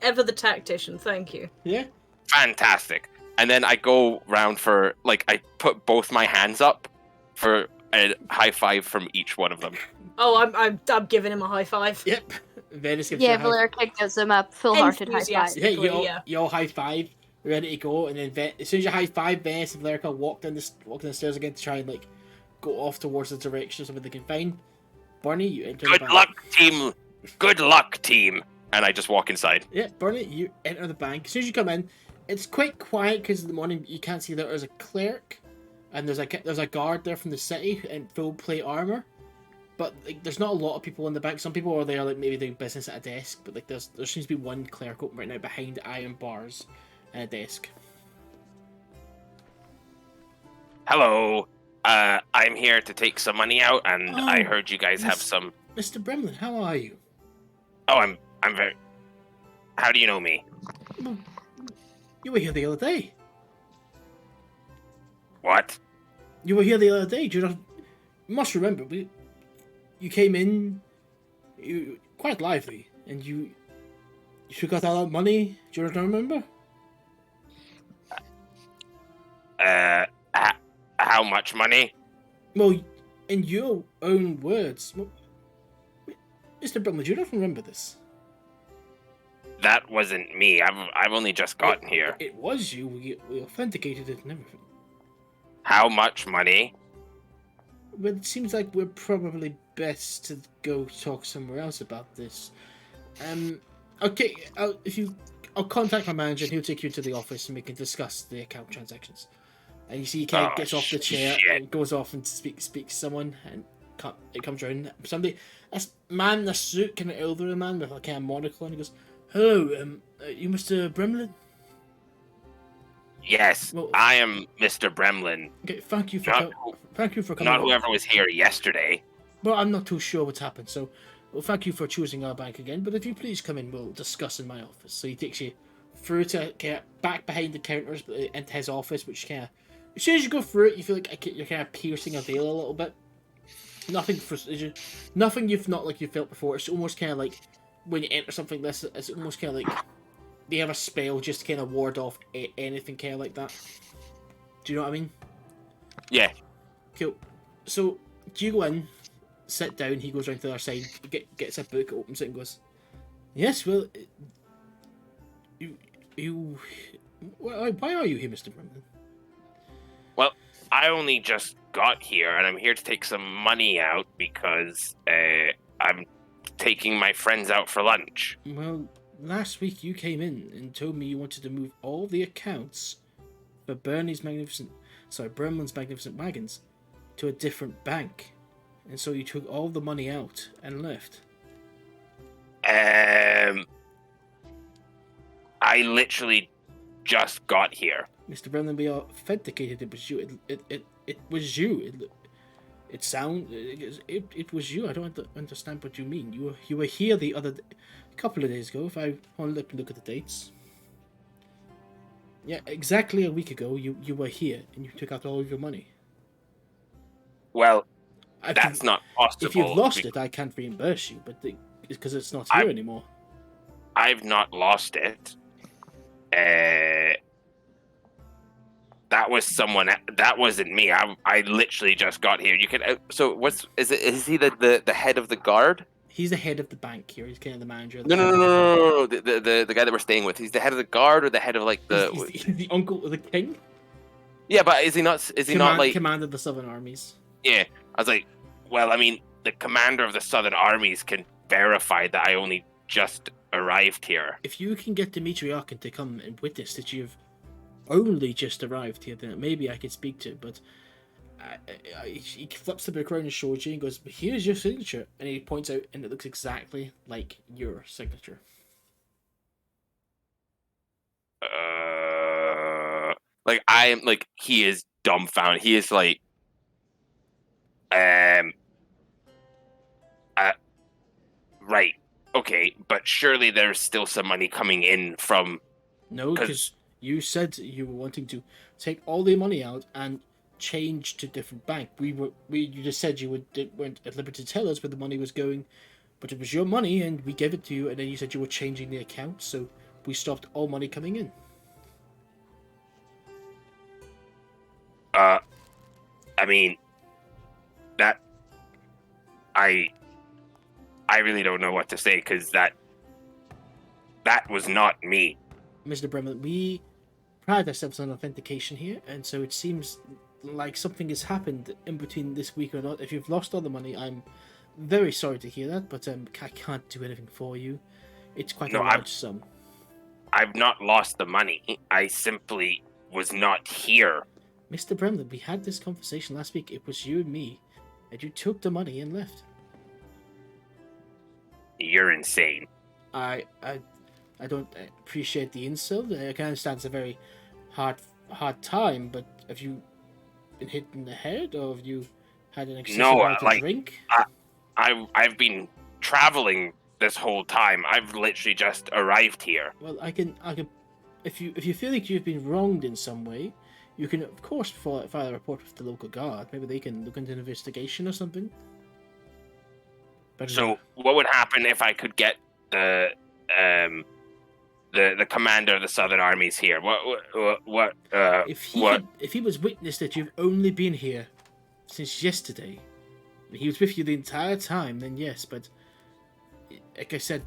Ever the tactician, thank you. Yeah. Fantastic. And then I go round for, like, I put both my hands up for a high five from each one of them. Oh, I'm giving him a high five. Yep. Venis gives you Yeah, a high. Valerica gives him a full-hearted high five. Enthusiastic. Yeah, you all, Yeah. you all high five, ready to go, and then as soon as you high five, Venis and Valerica walk down the stairs again to try and like go off towards the direction so that they can find Burnie. You enter the Good bank. luck, team. Good luck, team. And I just walk inside. Yeah, Burnie, you enter the bank. As soon as you come in, it's quite quiet because in the morning you can't see that there's a clerk, and there's a guard there from the city in full plate armor. But like, there's not a lot of people in the bank. Some people are there, like maybe doing business at a desk. But like, there seems to be one clerk open right now behind iron bars and a desk. Hello. I'm here to take some money out, and I heard you guys have Miss- some. Mr. Bremlin, how are you? Oh, I'm very. How do you know me? Well, you were here the other day. What? You were here the other day. Do you not? You must remember. You came in. You quite lively, and you took out all that money. Do you not remember? How much money? Well, in your own words, well, Mr. Bremlin, do you not remember this? That wasn't me. I've only just gotten here. It was you. We authenticated it and everything. How much money? Well, it seems like we're probably best to go talk somewhere else about this. Okay. I'll contact my manager and he'll take you to the office and we can discuss the account transactions. And you see, he kind of gets off the chair shit. and goes off and speaks to someone, and it comes around. Somebody, this man in a suit, kind of elderly man with a kind of monocle, and he goes, "Hello, you Mr. Bremlin?" Yes, Well- I am Mr. Bremlin. Okay, thank you for coming. Not over. whoever was here yesterday. Well, I'm not too sure what's happened, so thank you for choosing our bank again. But if you please come in, we'll discuss in my office. So he takes you through to back behind the counters, but into his office, which kind of, as soon as you go through it, you feel like you're kind of piercing a veil a little bit. Nothing you've not like you felt before. It's almost kind of like when you enter something like this, it's almost kind of like they have a spell just to kind of ward off anything kind of like that. Do you know what I mean? Yeah. Cool. So, do you go in, sit down. He goes round to the other side, gets a book, opens it, and goes, "Yes, well, you, why are you here, Mr. Bremlin?" Well, I only just got here, and I'm here to take some money out because I'm taking my friends out for lunch. Well, last week you came in and told me you wanted to move all the accounts for Bremlin's magnificent wagons to a different bank, and so you took all the money out and left. I literally just got here. Mr. Bremlin, we authenticated it was you. It was you. It was you. I don't understand what you mean. You were here a couple of days ago. If I want to look at the dates. Yeah, exactly a week ago. You were here and you took out all of your money. Well, that's not possible. If you've lost it, I can't reimburse you, but because it's not here anymore. I've not lost it. That was someone. That wasn't me. I literally just got here. You can. So is he the head of the guard? He's the head of the bank here. He's kind of the manager. No. The guy that we're staying with. He's the head of the guard or the head of like the. He's the uncle of the king. Yeah, but is he not? Is he not like commander of the Southern Armies? Yeah, I was like, well, I mean, the commander of the Southern Armies can verify that I only just arrived here. If you can get Dimitri Arkin to come and witness that you've only just arrived here, then maybe I could speak to it, but he flips the book around and shows you and goes, "Here's your signature," and he points out, and it looks exactly like your signature. Like I am, like he is dumbfounded. He is like, right, okay, but surely there's still some money coming in from. No, because you said you were wanting to take all the money out and change to different bank. You just said you weren't at liberty to tell us where the money was going, but it was your money and we gave it to you, and then you said you were changing the account, so we stopped all money coming in. I mean, that I really don't know what to say because that was not me. Mr. Bremlin, we pride ourselves on authentication here, and so it seems like something has happened in between this week or not. If you've lost all the money, I'm very sorry to hear that, but I can't do anything for you. It's quite a large sum. I've not lost the money. I simply was not here. Mr. Bremlin, we had this conversation last week. It was you and me, and you took the money and left. You're insane. I don't appreciate the insult. I can understand it's a very hard time, but have you been hit in the head, or have you had an excessive amount of drink? I've been traveling this whole time. I've literally just arrived here. Well, I can. If you feel like you've been wronged in some way, you can of course file a report with the local guard. Maybe they can look into an investigation or something. So what would happen if I could get the commander of the Southern Armies here? If he was witness that you've only been here since yesterday, he was with you the entire time, then yes. But like I said,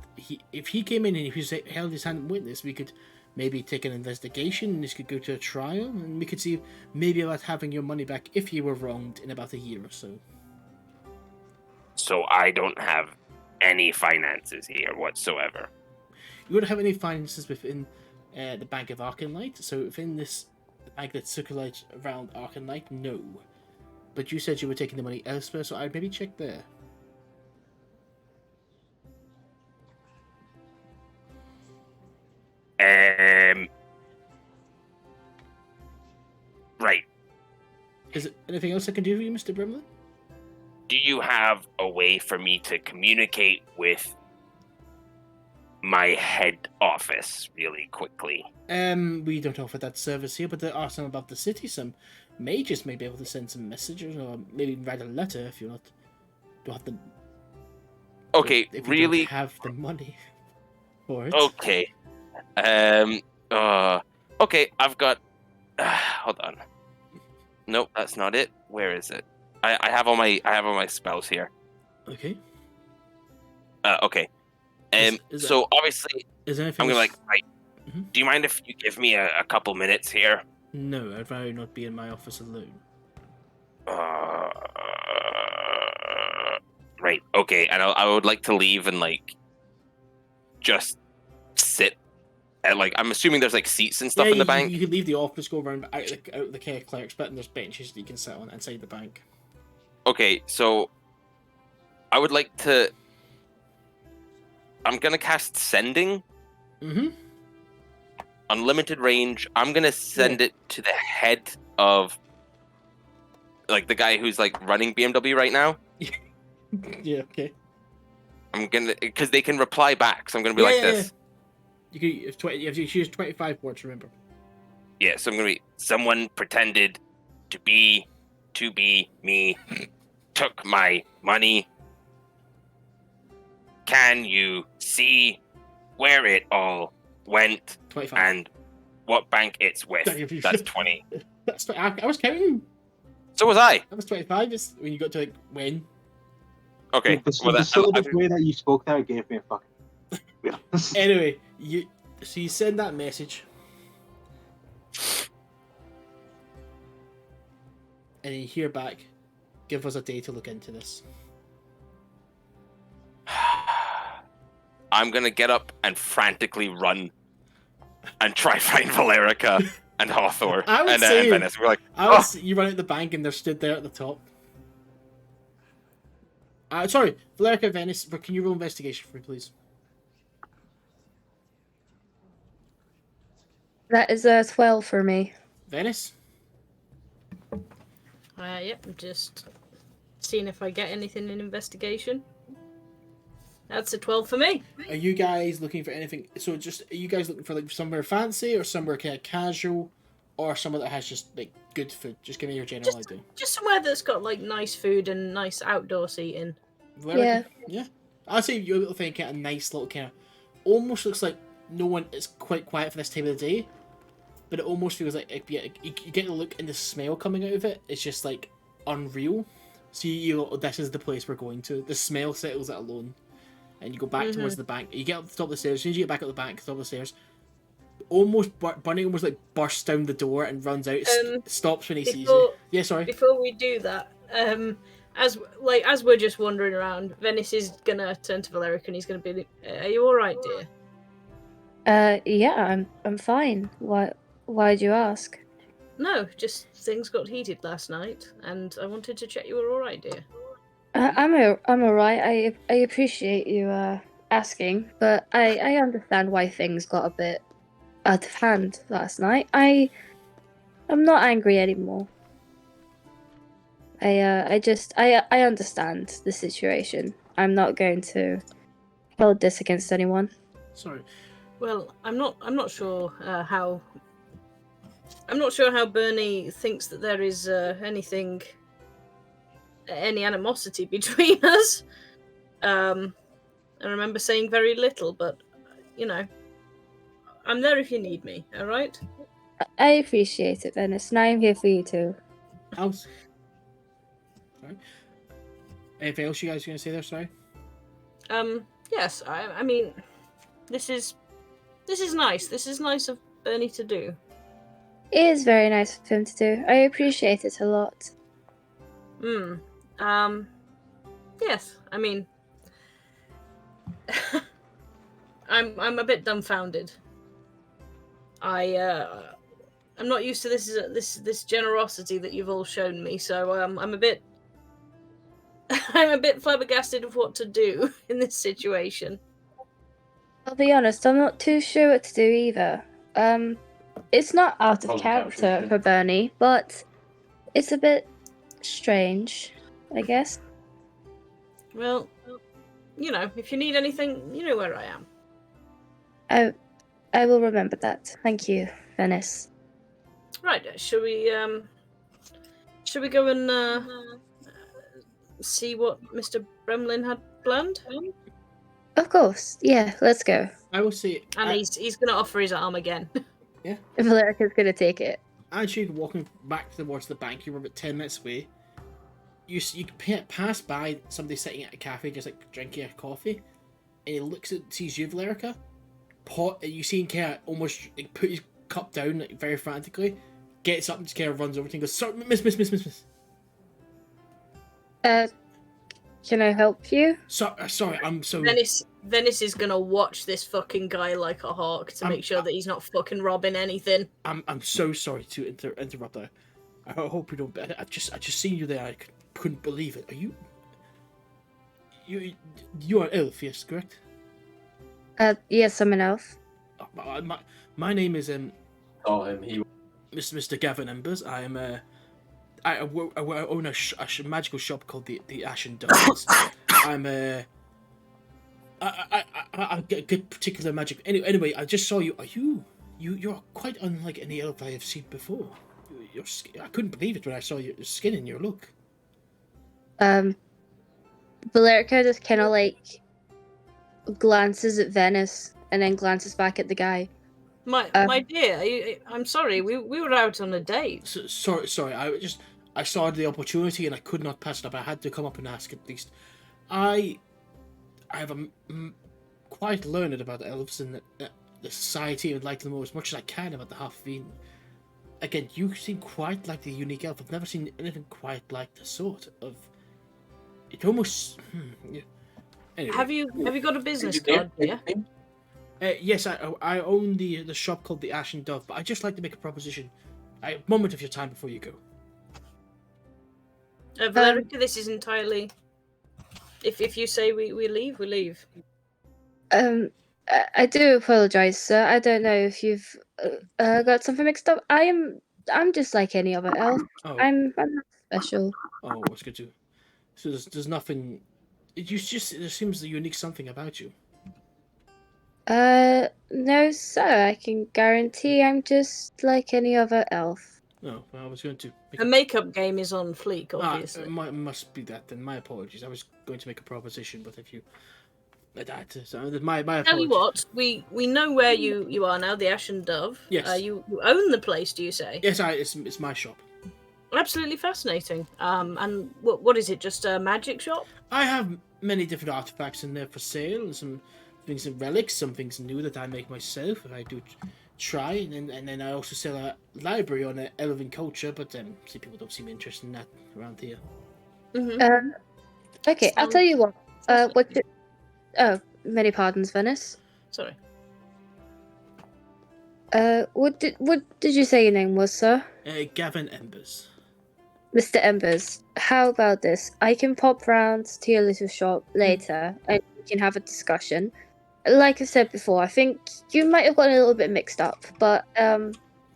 if he came in and if he held his hand in witness, we could maybe take an investigation, and this could go to a trial, and we could see maybe about having your money back if you were wronged in about a year or so. So I don't have any finances here whatsoever. You wouldn't have any finances within the Bank of Arcanlight, so within the bank that circulates around Arcanlight, no. But you said you were taking the money elsewhere, so I'd maybe check there. Right. Is there anything else I can do for you, Mr. Bremlin? Do you have a way for me to communicate with my head office really quickly? We don't offer that service here, but there are some about the city. Some mages may be able to send some messages, or maybe write a letter if you're not. Don't have the. Okay, if you really don't have the money for it. Okay. Okay, I've got. Hold on. Nope, that's not it. Where is it? I have all my spells here. Okay. Okay. Is So obviously, Is there anything I'm gonna else? right. Mhm. Do you mind if you give me a couple minutes here? No, I'd rather not be in my office alone. Right. Okay. And I would like to leave and just sit. I'm assuming there's seats and stuff in the bank. You could leave the office, go around out the clerk's bit, and there's benches that you can sit on inside the bank. Okay, so I would like to. I'm gonna cast Sending. Mm-hmm. Unlimited range. I'm gonna send it to the head of the guy who's running BMW right now. Yeah. Okay. I'm gonna because they can reply back, so I'm gonna be this. You have to choose 25 words. Remember. Yeah, so I'm gonna be someone pretended to be me, took my money. Can you see where it all went 25. and what bank it's with? That's 20. I was counting. So was I. That was 25. It's when you got to when. Okay. The syllable way that you spoke there gave me a fucking. Yeah. Anyway, you send that message, and you hear back. Give us a day to look into this. I'm gonna get up and frantically run and try find Valerica and Hawthorne and Venis. We're you run out the bank and they're stood there at the top. Sorry, Valerica, Venis, but can you roll investigation for me, please? That is a 12 for me. Venis? Yep, I'm just seeing if I get anything in investigation. That's a 12 for me. Are you guys looking for anything? So are you guys looking for somewhere fancy or somewhere kind of casual, or somewhere that has just good food? Just give me your general idea. Just somewhere that's got nice food and nice outdoor seating. Yeah. I'd say you're able to think a nice little kind of, almost looks like no one is quite quiet for this time of the day, but it almost feels like you get the look and the smell coming out of it. It's just unreal. So this is the place we're going to. The smell settles it alone. And you go back towards the bank. You get up the top of the stairs. As soon as you get back up the bank, top of the stairs, Burnie almost bursts down the door and runs out. Stops when he sees you. Yeah, sorry. Before we do that, as we're just wandering around, Venis is gonna turn to Valerica and he's gonna be, "Are you all right, dear?" Yeah, I'm fine. Why'd you ask? No, just things got heated last night, and I wanted to check you were all right, dear. I'm alright. I appreciate you asking, but I understand why things got a bit out of hand last night. I'm not angry anymore. I understand the situation. I'm not going to hold this against anyone. Sorry. Well, I'm not sure how. I'm not sure how Burnie thinks that there is any animosity between us. I remember saying very little, but I'm there if you need me. All right. I appreciate it, Venis, and I'm here for you too. Else? Sorry. Anything else you guys are going to say there? Sorry. Yes. I mean, this is nice. This is nice of Burnie to do. It is very nice of him to do. I appreciate it a lot. Yes. I mean, I'm a bit dumbfounded. I'm not used to this generosity that you've all shown me, so I'm a bit flabbergasted of what to do in this situation. I'll be honest, I'm not too sure what to do either. It's not out of character for Burnie, but it's a bit strange, I guess. Well, if you need anything, you know where I am. I will remember that. Thank you, Venis. Right, shall we go and see what Mr. Bremlin had planned? Of course, yeah, let's go. I will say... And he's going to offer his arm again. Yeah. Valerica's going to take it. As you're walking back towards the bank, you were about 10 minutes away. you pass by somebody sitting at a cafe just like drinking a coffee, and he looks at sees you, Valerica. You see him kind of almost like, put his cup down like, very frantically, gets up and just kind of runs over to him and goes, "Sorry, miss. Can I help you? Sorry, I'm so." Venis is gonna watch this fucking guy like a hawk to make sure that he's not fucking robbing anything. I'm so sorry to interrupt there. I hope you don't. I just seen you there. I couldn't believe it. Are you? You are elf, yes, correct? Yes, I'm an elf. My name is Oh, he. Mr. Gavin Embers. I am I own a magical shop called the Ashen Doves. I'm I get good particular magic. Anyway, I just saw you. Are you're quite unlike any elf I have seen before. I couldn't believe it when I saw your skin and your look. Valerica just kind of like glances at Venis and then glances back at the guy. My dear, I'm sorry. We were out on a date. Sorry. I saw the opportunity and I could not pass it up. I had to come up and ask at least. I have quite learned about elves and the society and like them all as much as I can about the Half-Fiend. Again, you seem quite like the unique elf. I've never seen anything quite like the sort of. It almost. Yeah. Anyway. Have you got a business card? Yeah. Yes, I own the shop called the Ashen Dove, but I'd just like to make a proposition. A moment of your time before you go. Valerica, this is entirely. If you say we leave, we leave. I do apologize, sir. I don't know if you've got something mixed up. I'm just like any other elf. Oh. I'm not special. Oh, that's good too. So there's nothing. There seems a unique something about you. No, sir. I can guarantee I'm just like any other elf. No, well, I was going to. The makeup game is on fleek, obviously. Must be that then. My apologies. I was going to make a proposition, but if you. My apologies. Tell you what, we know where you are now, the Ashen Dove. Yes. You own the place, do you say? Yes, it's my shop. Absolutely fascinating. And what is it? Just a magic shop? I have many different artifacts in there for sale, and some things and relics, some things new that I make myself, and I do try, and then I also sell a library on elven culture, but see, people don't seem interested in that around here. Mm-hmm. Okay, I'll tell you what. Many pardons, Venis. Sorry. What did you say your name was, sir? Gavin Embers. Mr. Embers, how about this? I can pop round to your little shop later and we can have a discussion. Like I said before, I think you might have gotten a little bit mixed up, but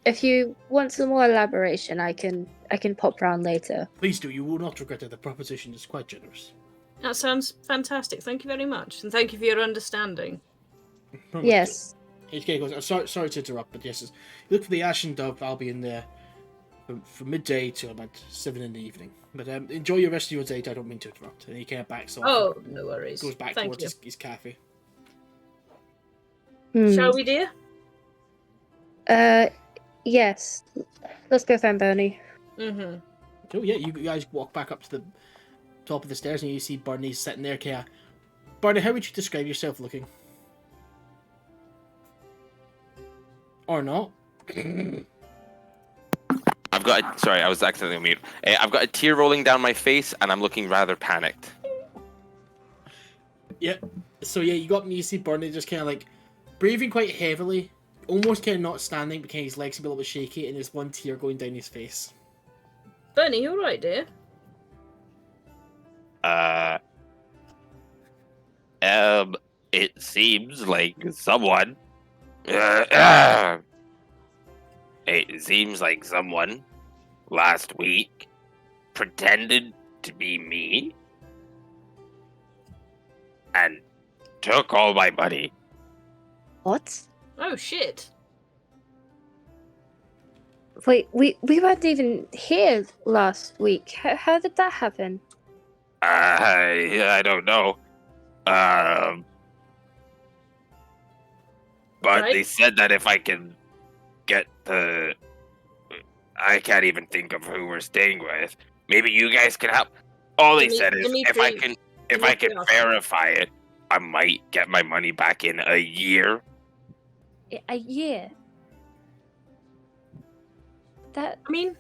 if you want some more elaboration, I can pop round later. Please do. You will not regret it. The proposition is quite generous. That sounds fantastic. Thank you very much, and thank you for your understanding. Yes. HK goes, sorry to interrupt, but yes, look for the Ashen Dove. I'll be in there from midday till about 7 in the evening. But enjoy your rest of your date. I don't mean to interrupt. And he kind of backs off. Oh, no worries. Goes back Thank towards you. his cafe. Shall we, dear? Yes. Let's go find Burnie. Mm-hmm. So yeah, you guys walk back up to the top of the stairs and you see Burnie sitting there. Burnie, how would you describe yourself looking? Or not? Sorry, I was accidentally on mute. I've got a tear rolling down my face, and I'm looking rather panicked. Yeah. So yeah, you got me. You see Burnie just kind of like breathing quite heavily, almost kind of not standing, but kind of his legs a little bit shaky, and there's one tear going down his face. Burnie, you alright, dear? It seems like someone. It seems like someone last week pretended to be me and took all my money. What? Oh, shit. Wait, we weren't even here last week. How did that happen? I don't know. But Right. they said that if I can get I can't even think of who we're staying with. Maybe you guys can help. All they said is if I Dimitri can verify it, I might get my money back in a year. A year. That. I mean,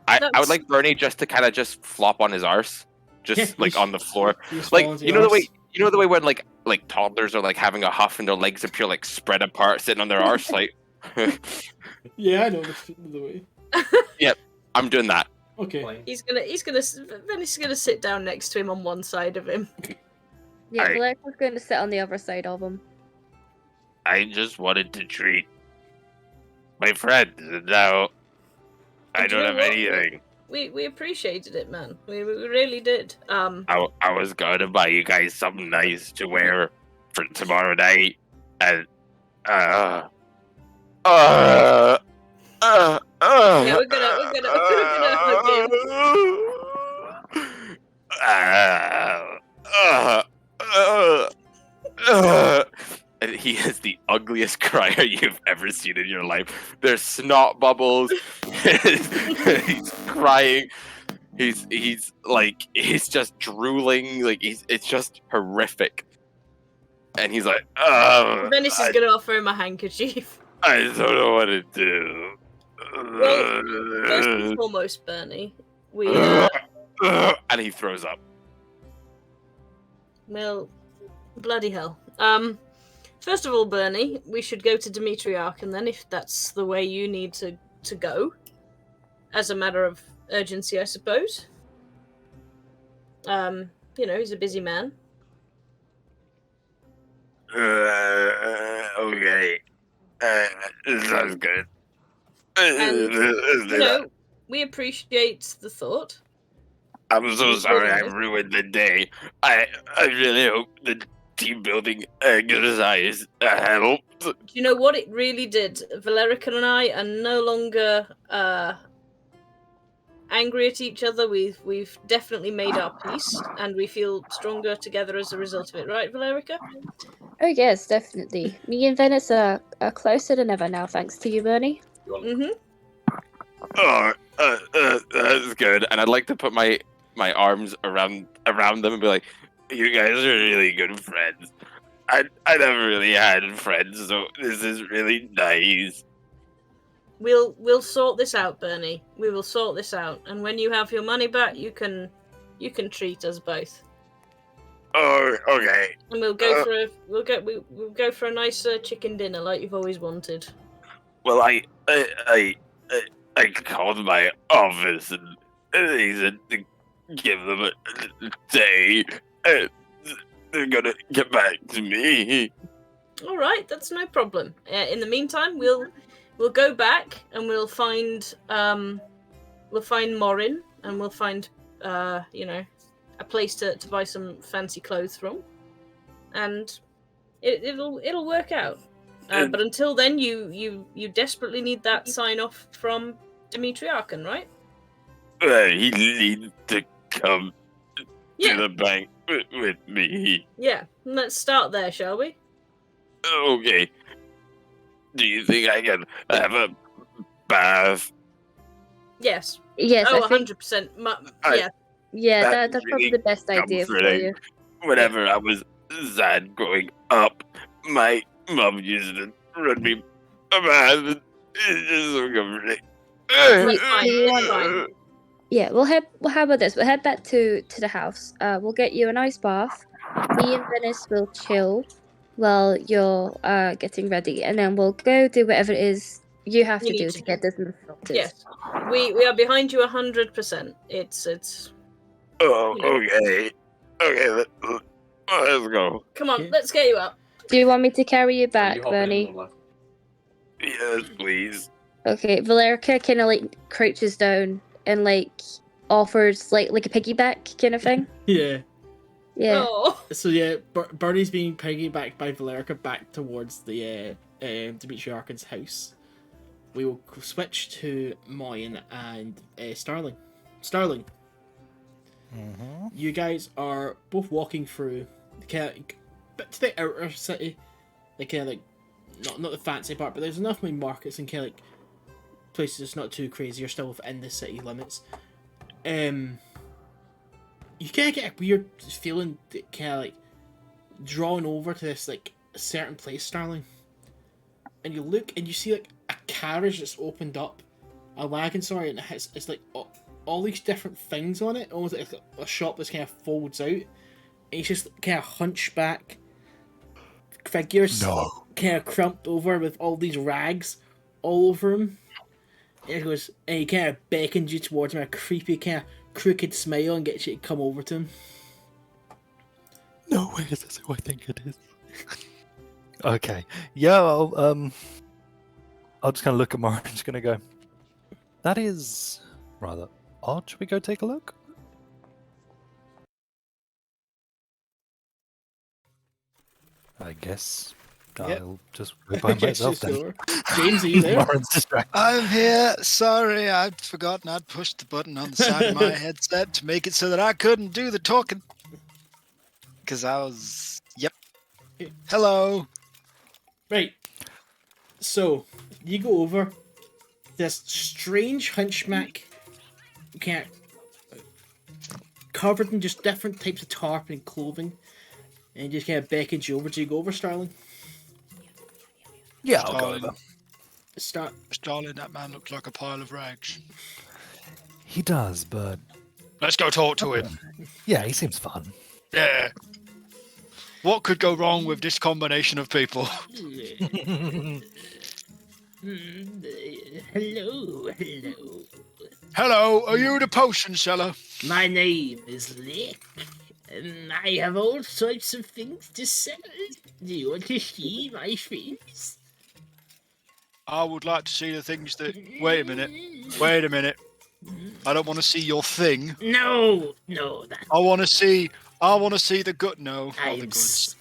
I would like Burnie just to kind of just flop on his arse, just like on the floor, like you know the way when like toddlers are like having a huff and their legs appear like spread apart, sitting on their arse, like. Yeah, I know the way. Yep, I'm doing that. Okay. Venis is gonna sit down next to him on one side of him. Yeah, Valerica's going to sit on the other side of him. I just wanted to treat my friends, and now I don't have anything. We appreciated it, man. We really did. I was gonna buy you guys something nice to wear for tomorrow night, and yeah, we're gonna hug him. And he is the ugliest crier you've ever seen in your life. There's snot bubbles. He's crying. He's just drooling. Like it's just horrific. And he's like, Venis is gonna offer him a handkerchief. I don't know what to do. Well, first and foremost, Burnie, and he throws up. Well, bloody hell. First of all, Burnie, we should go to Dimitriarch, and then if that's the way you need to go, as a matter of urgency, I suppose. He's a busy man. Okay. Sounds good. And, we appreciate the thought. I'm so sorry I ruined the day. I really hope the team building exercise helped. Do you know what it really did? Valerica and I are no longer angry at each other. We've definitely made our peace, and we feel stronger together as a result of it, right, Valerica? Oh yes, definitely. Me and Venis are closer than ever now, thanks to you, Burnie. Mm-hmm. Oh, that's good. And I'd like to put my arms around them and be like, "You guys are really good friends. I never really had friends, so this is really nice." We'll sort this out, Burnie. We will sort this out, and when you have your money back, you can treat us both. Oh, okay. And we'll go for a nice chicken dinner like you've always wanted. Well, I called my office and they said to give them a day. And they're gonna get back to me. All right, that's no problem. In the meantime, we'll go back and we'll find Moryn, and we'll find a place to buy some fancy clothes from, and it'll work out. But until then, you desperately need that sign off from Dimitriarch, right? He needs to come to the bank with me. Yeah, let's start there, shall we? Okay. Do you think I can have a bath? Yes. Yes. Oh, I think, 100%. yeah. Yeah, that's really probably the best idea for you. Whenever I was sad growing up, my mom used to run me a bath. It's just so comforting. Fine. Yeah, how about this? We'll head back to the house. We'll get you a nice bath. Me and Venis will chill while you're getting ready, and then we'll go do whatever it is you have to do to get this sorted. Yes, we are behind you 100%. It's. Oh, okay. Okay, let's go. Come on, let's get you up. Do you want me to carry you back, Burnie? Yes, please. Okay, Valerica kind of like crouches down and like offers like a piggyback kind of thing. Yeah. Yeah. Oh. So yeah, Burnie's being piggybacked by Valerica back towards the Dimitriarch's house. We will switch to Moryn and Starling. Starling. Mm-hmm. You guys are both walking through bit to the outer city, like not the fancy part, but there's enough main markets and kind of like places that's not too crazy. You're still within the city limits. you kind of get a weird feeling that kind of like drawn over to this like a certain place, Starling. And you look and you see like a carriage that's opened up, a wagon, sorry, and it's like all these different things on it, almost like a shop that's kind of folds out. And it's just kind of hunchback figures, kind of crumped over with all these rags all over him. And it goes, and he kind of beckons you towards him, a creepy kind of crooked smile, and gets you to come over to him. No way is this who I think it is. Okay. Yeah, I'll just kind of look at Moryn and just going to go, that is rather odd. Should we go take a look? I guess I'll just go by myself then. James, are you there? Moryn's distracted. I'm here. Sorry, I'd forgotten I'd pushed the button on the side of my headset to make it so that I couldn't do the talking. Because I was... Yep. Hello. Right. So, you go over this strange hunchback, kind of covered in just different types of tarp and clothing, and just kind of beckons you over. Do you go over, Starling? Yeah, I'll go over. Starling, that man looks like a pile of rags. He does, but... Let's go talk to him. Yeah, he seems fun. Yeah. What could go wrong with this combination of people? Hello. Hello, are you the potion seller? My name is Lick, and I have all sorts of things to sell. Do you want to see my face? I would like to see the things that... Wait a minute. I don't want to see your thing. No, I want to see the gut. No,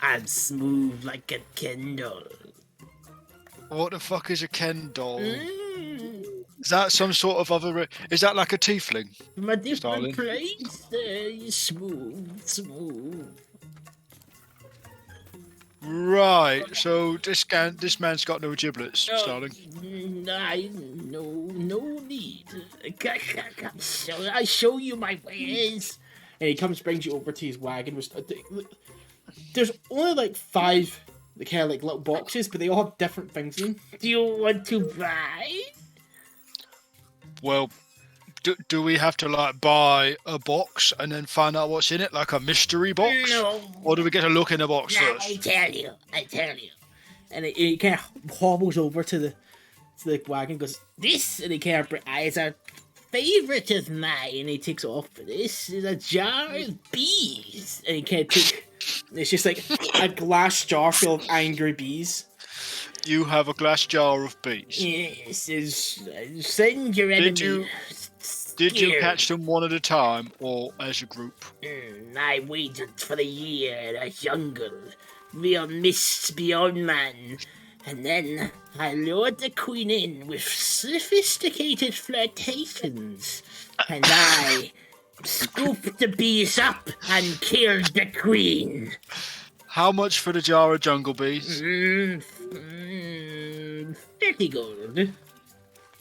I'm smooth like a Ken doll. What the fuck is a Ken doll? Is that some sort of other... Is that like a tiefling? From a different Starling? place. Smooth. Right, so this man's got no giblets, Starling. No need. I show you my ways. And he brings you over to his wagon. There's only like 5 kind of like little boxes, but they all have different things in them. Do you want to buy? Well, do we have to like buy a box and then find out what's in it, like a mystery box? No. Or do we get to look in the box No, first? I tell you. And he kind of hobbles over to the wagon and goes, this, and he kind of is a favourite of mine, and he takes off. This is a jar of bees. And he kind of takes, it's just like a glass jar full of angry bees. You have a glass jar of bees. Yes, send your enemy. Did you catch them one at a time or as a group? I waited for the year in a jungle, real mists beyond man, and then I lured the queen in with sophisticated flirtations, and I scooped the bees up and killed the queen. How much for the jar of jungle bees? 30 gold.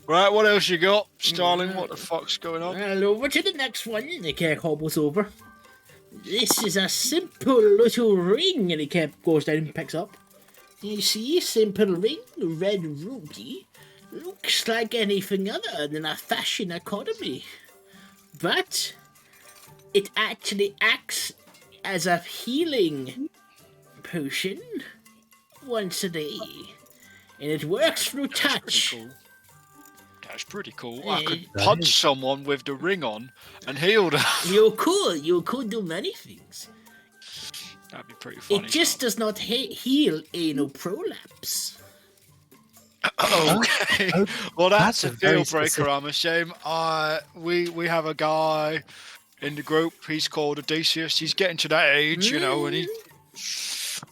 Right, what else you got, Starling? What the fuck's going on? Well, over to the next one. The cat hobbles over. This is a simple little ring, and the cat goes down and picks up. You see, simple ring, red ruby. Looks like anything other than a fashion economy. But it actually acts as a healing potion once a day. And it works through touch. That's pretty cool. I could punch someone with the ring on and heal them. You could do many things. That'd be pretty funny. It just does not heal anal prolapse. Okay. Well, that's a deal breaker, I'm ashamed. We have a guy in the group. He's called Odeysus. He's getting to that age, you know, and he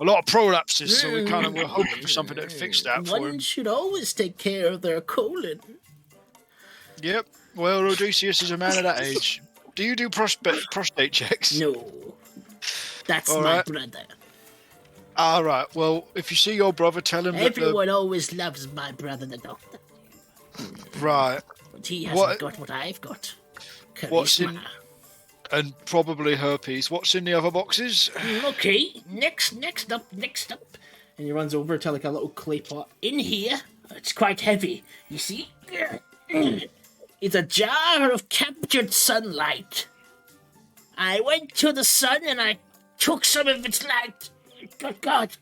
a lot of prolapses. So we're hoping for something that fix that for him. One should always take care of their colon. Yep. Well, Odeysus is a man of that age. Do you do prostate checks? No. That's All my right. brother. All right. Well, if you see your brother, tell him Everyone always loves my brother, the doctor. Right. But he hasn't got what I've got. Charisma. And probably herpes. What's in the other boxes? Okay, next up. And he runs over to like a little clay pot. In here, it's quite heavy, you see? It's a jar of captured sunlight. I went to the sun and I took some of its light. Good God.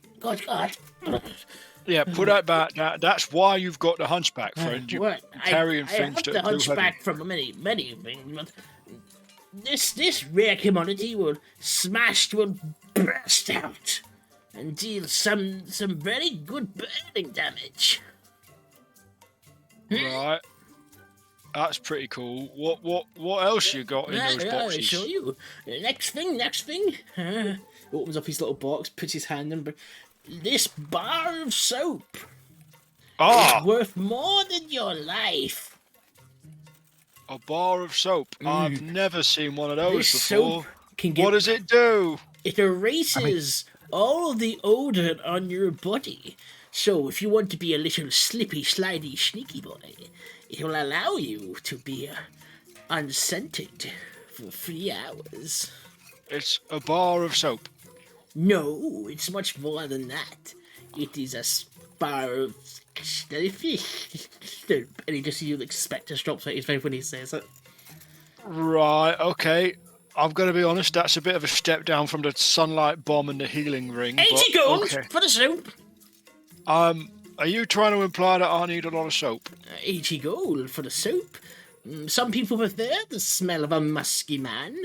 Yeah, put that back. That's why you've got the hunchback, friend. You're carrying things that are too heavy. I have the hunchback from many things, but this rare commodity will burst out and deal some very good burning damage. Right. That's pretty cool. What else you got in those boxes? I'll show you. Next thing. Opens up his little box, puts his hand in. This bar of soap is worth more than your life. A bar of soap. I've never seen one of those This before. soap can What does it do? It erases all of the odor on your body. So if you want to be a little slippy, slidey, sneaky boy, it will allow you to be unscented for 3 hours. It's a bar of soap. No, it's much more than that. It is a bar of jellyfish. And he just you expect to drop his face when he says it. Right, okay. I'm going to be honest, that's a bit of a step down from the sunlight bomb and the healing ring. 80 gold for the soap. Are you trying to imply that I need a lot of soap? 80 gold for the soap. Some people prefer the smell of a musky man.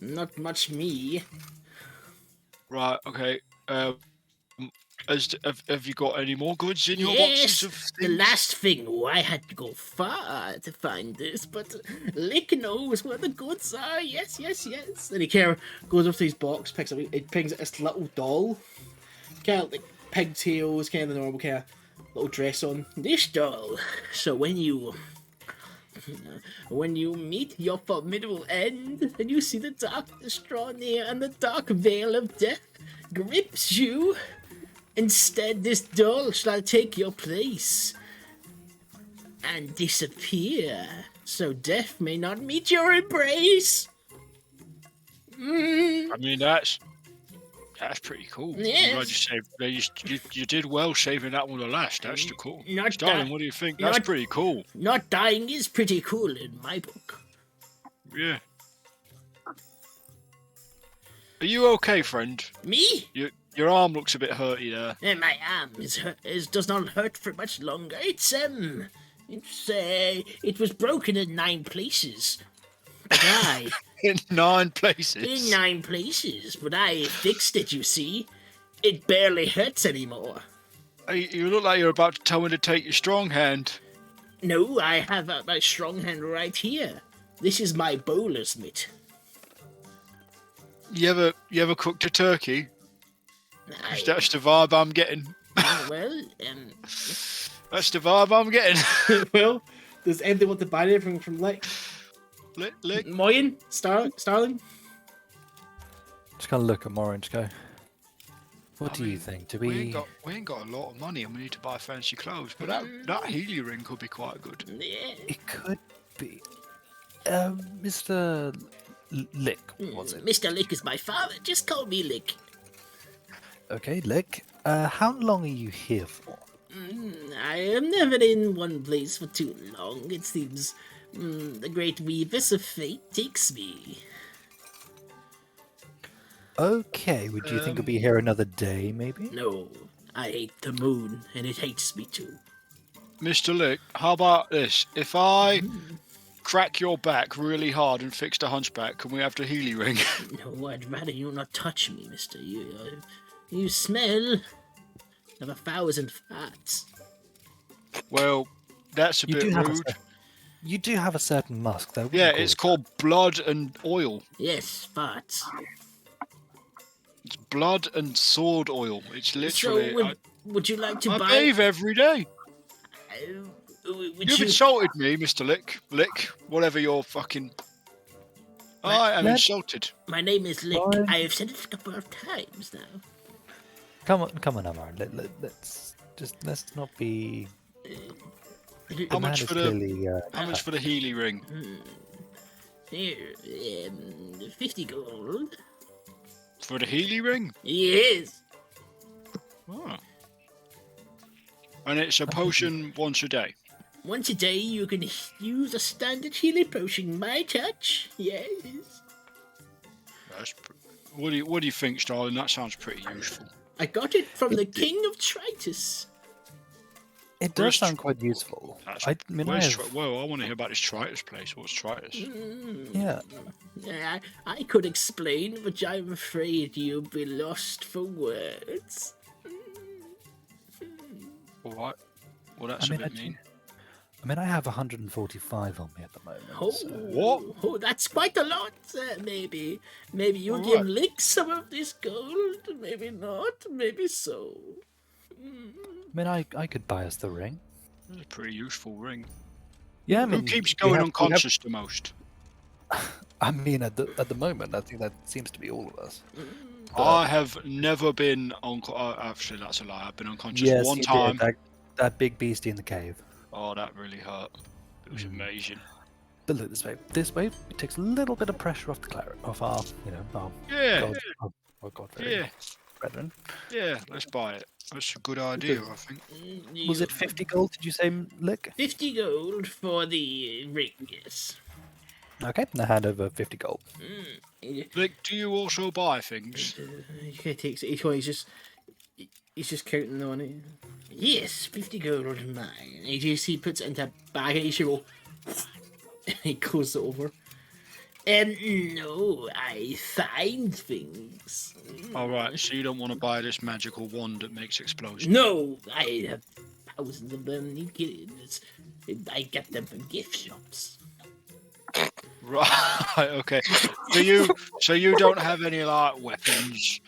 Not much me. Right, okay. Have you got any more goods in your boxes of things? The last thing. Oh, I had to go far to find this, but Lick knows where the goods are. Yes. And he goes up to his box, picks up this little doll. Kind of like pigtails, kind of the normal kind of little dress on. This doll. So when you meet your formidable end, and you see the darkness draw near, and the dark veil of death grips you, instead this doll shall take your place and disappear, so death may not meet your embrace. I mean, that's pretty cool. Yes. You did well saving that one to last. That's the cool. Not Starling, that- what do you think? That's pretty cool. Not dying is pretty cool in my book. Yeah. Are you okay, friend? Me? Your arm looks a bit hurty there. My arm does not hurt for much longer. It was broken in 9 places. But In 9 places? In 9 places, but I fixed it, you see. It barely hurts anymore. You look like you're about to tell me to take your strong hand. No, I have my strong hand right here. This is my bowler's mitt. You ever cooked a turkey? That's the vibe I'm getting. Well, That's the vibe I'm getting. well, does anybody want to buy anything from Lick? Lick? Moryn? Starling? Just gonna look at Moryn and just go, what do you think? Do we ain't got a lot of money and we need to buy fancy clothes, but that Healy ring could be quite good. Yeah. It could be. Mr. Lick, was it? Mr. Lick is my father. Just call me Lick. Okay, Lick. How long are you here for? I am never in one place for too long. It seems the great weavers of fate takes me. Okay, would you think I'll be here another day, maybe? No, I hate the moon, and it hates me too. Mr. Lick, how about this? If I crack your back really hard and fix the hunchback, can we have the Healy ring? No, I'd rather you not touch me, mister. You smell of 1,000 farts. Well, that's a bit rude. You do have a certain musk, though. Yeah, it's called blood and oil. Yes, farts. It's blood and sword oil. It's literally... So, would you like to I buy... bathe every day. Would You've insulted me, Mr. Lick. Lick, whatever you're fucking... I am insulted. My name is Lick. I have said it a couple of times now. Come on, Amar. Let's not be... How much for the Healy ring? Here, 50 gold. For the Healy ring? Yes. Oh. And it's a potion once a day. Once a day, you can use a standard healing potion, my touch. Yes. What do you think, Starling? That sounds pretty useful. I got it from the King of Tritus. It does sound quite useful. I want to hear about this Tritus place. What's Tritus? Yeah. I could explain, but I'm afraid you'll be lost for words. What? Well, that's a bit mean. I mean, I have 145 on me at the moment. Oh, so. What? Oh, that's quite a lot. Maybe you'll give Lick some of this gold. Maybe not. Maybe so. I mean, I could buy us the ring. That's a pretty useful ring. Yeah, I mean, who keeps going unconscious the most? I mean, at the moment, I think that seems to be all of us. I have never been actually, that's a lie. I've been unconscious one time. That big beastie in the cave. Oh, that really hurt. It was amazing. But look, this way, it takes a little bit of pressure off our, brethren. Yeah, let's buy it. That's a good idea, I think. Was it 50 gold, did you say, Lick? 50 gold for the ring, yes. Okay, I hand over 50 gold. Lick, do you also buy things? He takes it. He's just counting the money. Yes, 50 gold on mine. He puts it into a bag and he should go. He closes it over. No, I find things. Alright, so you don't want to buy this magical wand that makes explosions? No, I have thousands of them. You get it. I get them from gift shops. Right, okay. So you don't have any like weapons?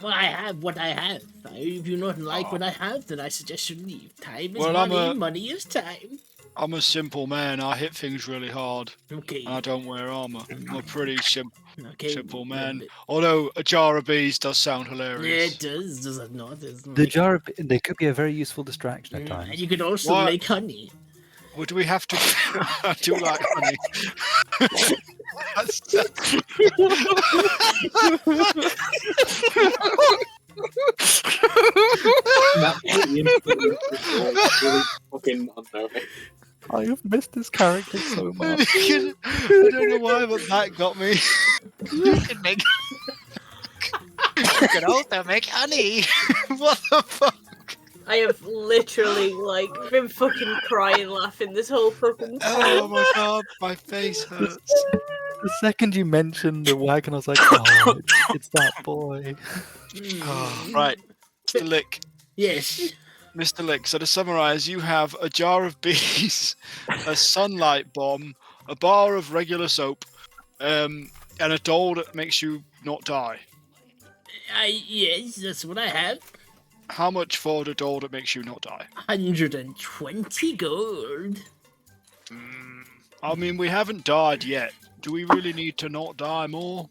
Well, I have what I have. If you don't like what I have, then I suggest you leave. Time is Well, money, money is time. I'm a simple man. I hit things really hard. Okay. And I don't wear armor. I'm a pretty simple man. But... Although a jar of bees does sound hilarious. Yeah, it does it not? The jar of they could be a very useful distraction at times. And you could also make honey. Would we have to do like honey? Fucking unnerving. I have missed this character so much. I don't know why, but that got me. You can make. You can also make honey. What the fuck? I have literally been fucking crying laughing this whole fucking time. Oh my god, my face hurts. The second you mentioned the wagon, I was like, oh, it's that boy. Oh, right, Mr. Lick. Yes. Mr. Lick, so to summarise, you have a jar of bees, a sunlight bomb, a bar of regular soap, and a doll that makes you not die. Yes, that's what I have. How much for the doll that makes you not die? 120 gold. I mean, we haven't died yet. Do we really need to not die more?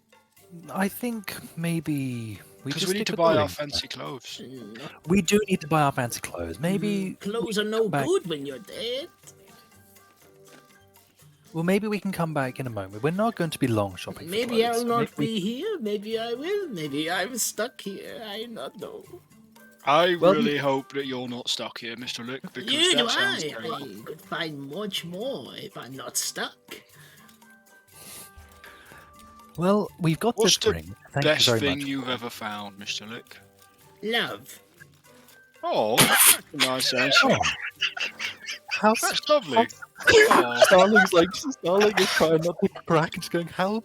I think maybe because we need to buy our fancy clothes. We do need to buy our fancy clothes. Maybe clothes are no good when you're dead. Well, maybe we can come back in a moment. We're not going to be long shopping. Maybe I'll not be here. Maybe I will. Maybe I'm stuck here. I don't know. I really hope that you're not stuck here, Mr. Lick, because that sounds terrible. I could find much more if I'm not stuck. Well, we've got this ring. What's the best thing you've ever found, Mr. Lick? Love. Oh, that's a nice answer. That's lovely. Starling is trying not to crack and just going, how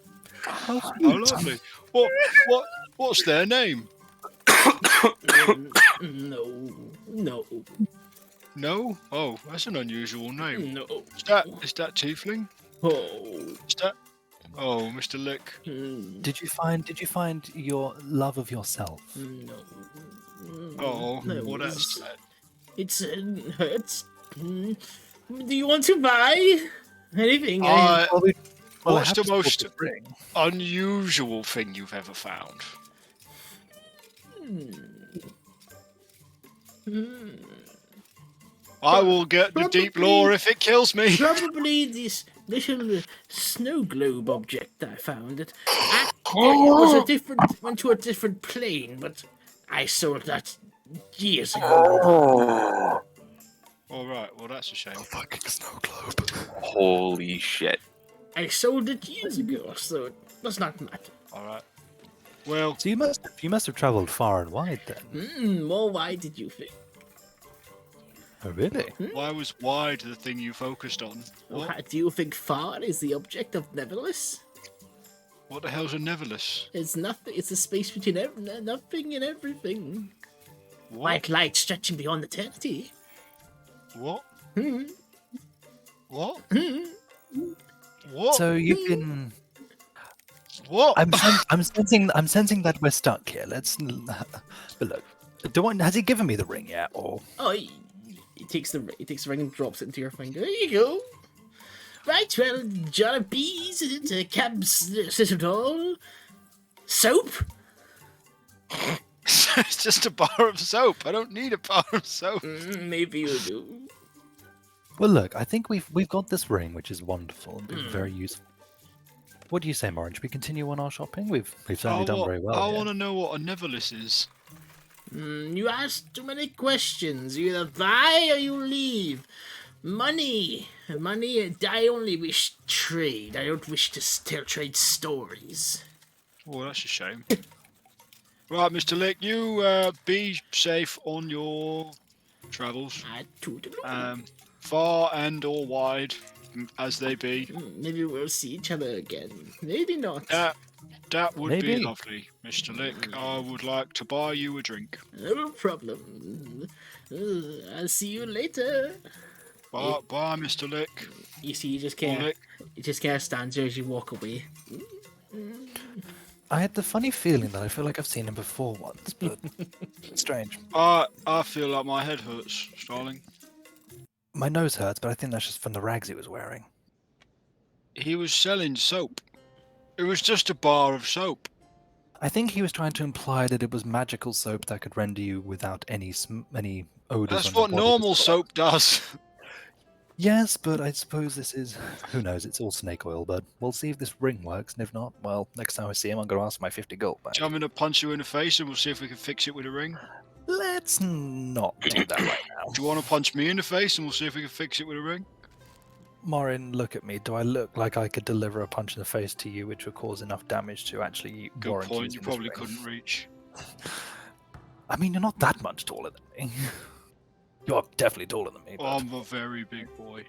lovely. What's their name? No? Oh, that's an unusual name. No. Is that Tiefling? Oh, Mr. Lick. Did you find your love of yourself? No. Oh, what else? It hurts. Do you want to buy anything? What's the most unusual thing you've ever found? I will get the deep Probably- lore if it kills me. Probably this little snow globe object I found. It was a different, went to a different plane, but I sold that years ago. All right. Well, that's a shame. Fucking snow globe. Holy shit. I sold it years ago, so it does not matter. All right. Well, So you must have travelled far and wide then. Well, why did you think? Oh really? why was wide the thing you focused on? What? Do you think far is the object of Neverless? What the hell's a Neverless? It's nothing. It's a space between nothing and everything. What? Like light stretching beyond eternity. What? Hmm. What? What? So you've been. What? I'm sensing that we're stuck here. Let's. But look, has he given me the ring yet, or? Oh, he takes the ring and drops it into your finger. There you go. Right, well, jar of bees, cabs, citadel, soap. It's just a bar of soap. I don't need a bar of soap. Maybe you do. Well, look, I think we've got this ring, which is wonderful and been very useful. What do you say, Moryn? Should we continue on our shopping? We've certainly done very well. I here. want to know what a Neverless is. You ask too many questions. You either buy or you leave. Money. I only wish to trade. I don't wish to still trade stories. Oh, that's a shame. Right, Mr. Lick, you be safe on your travels. Far and or wide, as they be. Maybe we'll see each other again. Maybe not. That would Maybe. be lovely, Mr. Lick. I would like to buy you a drink. No problem. I'll see you later. Bye, Mr. Lick. You see, you just Or can't. Lick. It just kind of stands there as you walk away. I had the funny feeling that I feel like I've seen him before once, but it's strange. I feel like my head hurts, Starling. My nose hurts, but I think that's just from the rags he was wearing. He was selling soap. It was just a bar of soap. I think he was trying to imply that it was magical soap that could render you without any odors. That's on your what body. normal soap does. Yes, but I suppose this is. Who knows? It's all snake oil, but we'll see if this ring works, and if not, well, next time I see him, I'm going to ask for my 50 gold back. Do you want me to punch you in the face and we'll see if we can fix it with a ring? Let's not do that right now. Do you want to punch me in the face and we'll see if we can fix it with a ring? Moryn, look at me. Do I look like I could deliver a punch in the face to you, which would cause enough damage to actually Good warrant point. using You this probably ring? couldn't reach. I mean, you're not that much taller than me. You're definitely taller than me. But... I'm a very big boy.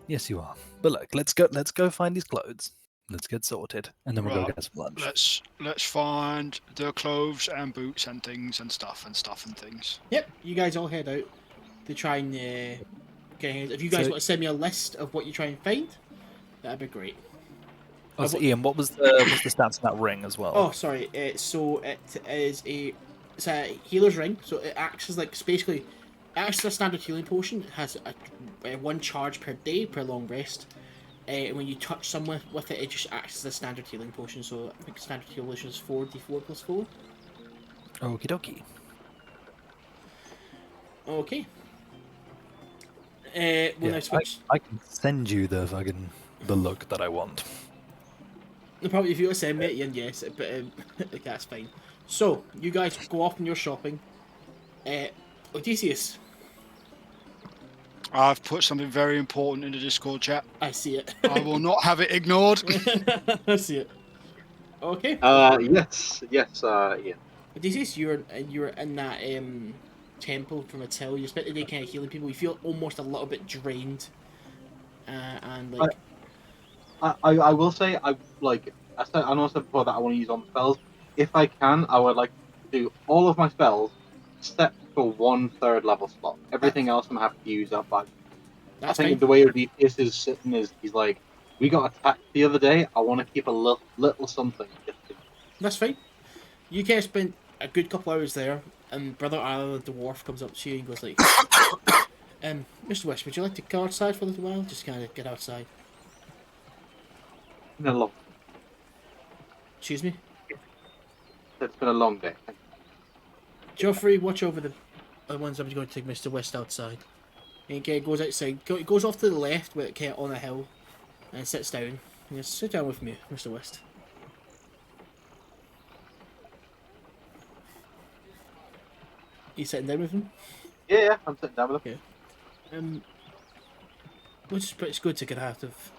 Yes, you are. But look, let's go find these clothes. Let's get sorted, and then we'll go Right. get some lunch. Let's find the clothes and boots and things and stuff and things. Yep, you guys all head out to try and get hands. If you guys So- want to send me a list of what you try and find, that'd be great. Oh, so Ian, what's the stats on that ring as well? Oh, sorry. So it is it's a healer's ring. So it acts as basically acts as a standard healing potion. It has a one charge per day per long rest. And when you touch someone with it, it just acts as a standard healing potion. So I think standard healing is 4d4 plus 4. Okie dokie. Okay. When Yeah, I switch, I can send you the look that I want. probably if you want to send me it, then yes, but that's fine. So you guys go off on your shopping. Odeysus, I've put something very important in the Discord chat. I see it. I will not have it ignored. I see it. Okay. Yes, yeah. Odeysus, you're in that temple from a till. You spent the day kind of healing people. You feel almost a little bit drained, and like. I will say I know I said before that I want to use on spells. If I can, I would like to do all of my spells except for 1/3 level slot. Everything else I'm happy to use up. But I That's think fine. the way Odysseus is sitting is he's like, we got attacked the other day. I want to keep a little something. That's fine. You guys spent a good couple hours there, and Brother Isla the dwarf comes up to you and goes like, Mr. West, would you like to go outside for a little while? Just kind of get outside. It's been a long. Excuse me? It's been a long day. Geoffrey, watch over the ones I'm going to take Mr. West outside. And he goes outside. He goes off to the left, where it on a hill, and sits down. He goes, "Sit down with me, Mr. West." You sitting down with him? Yeah, I'm sitting down with him. Yeah. It's good to get out of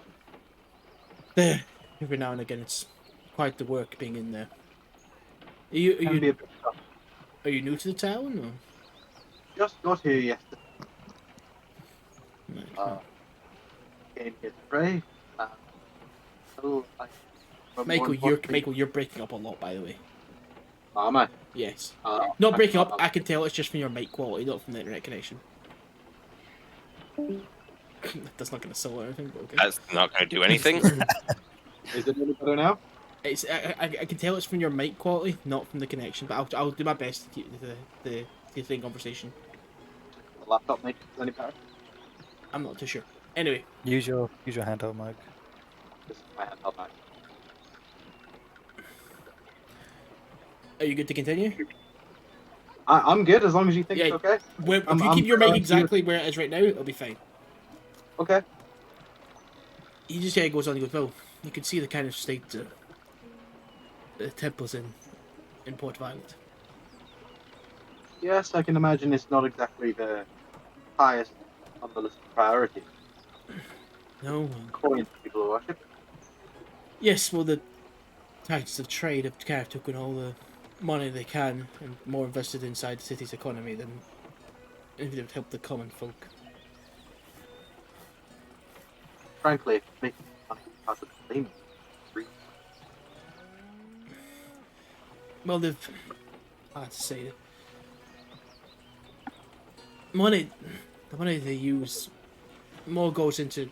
there every now and again. It's quite the work being in there. Are you new to the town, or? Just got here yesterday. Right. Came here to pray. Michael, you're breaking up a lot, by the way. Am I? Yes. Not breaking up. I can tell it's just from your mic quality, not from the internet connection. That's not going to sell or anything, but okay. That's not going to do anything. Is it any better now? I can tell it's from your mic quality, not from the connection. But I'll do my best to keep the thing conversation. The laptop mic is any better? I'm not too sure. Anyway, Use your handheld mic. This is my handheld mic. are you good to continue? I'm good as long as you think Yeah. it's okay. If you keep your mic exactly where it is right now, it'll be fine. Okay. He just goes on. He goes, well, you can see the kind of state the temple's in Port Violet. Yes, I can imagine it's not exactly the highest on the list of priorities. No. Coins people worship. Yes, well, the Titans of Trade have kind of taken all the money they can and more invested inside the city's economy than anything that would help the common folk. Frankly, it makes me out of the blame. Well, they've... hard to say. The money they use more goes into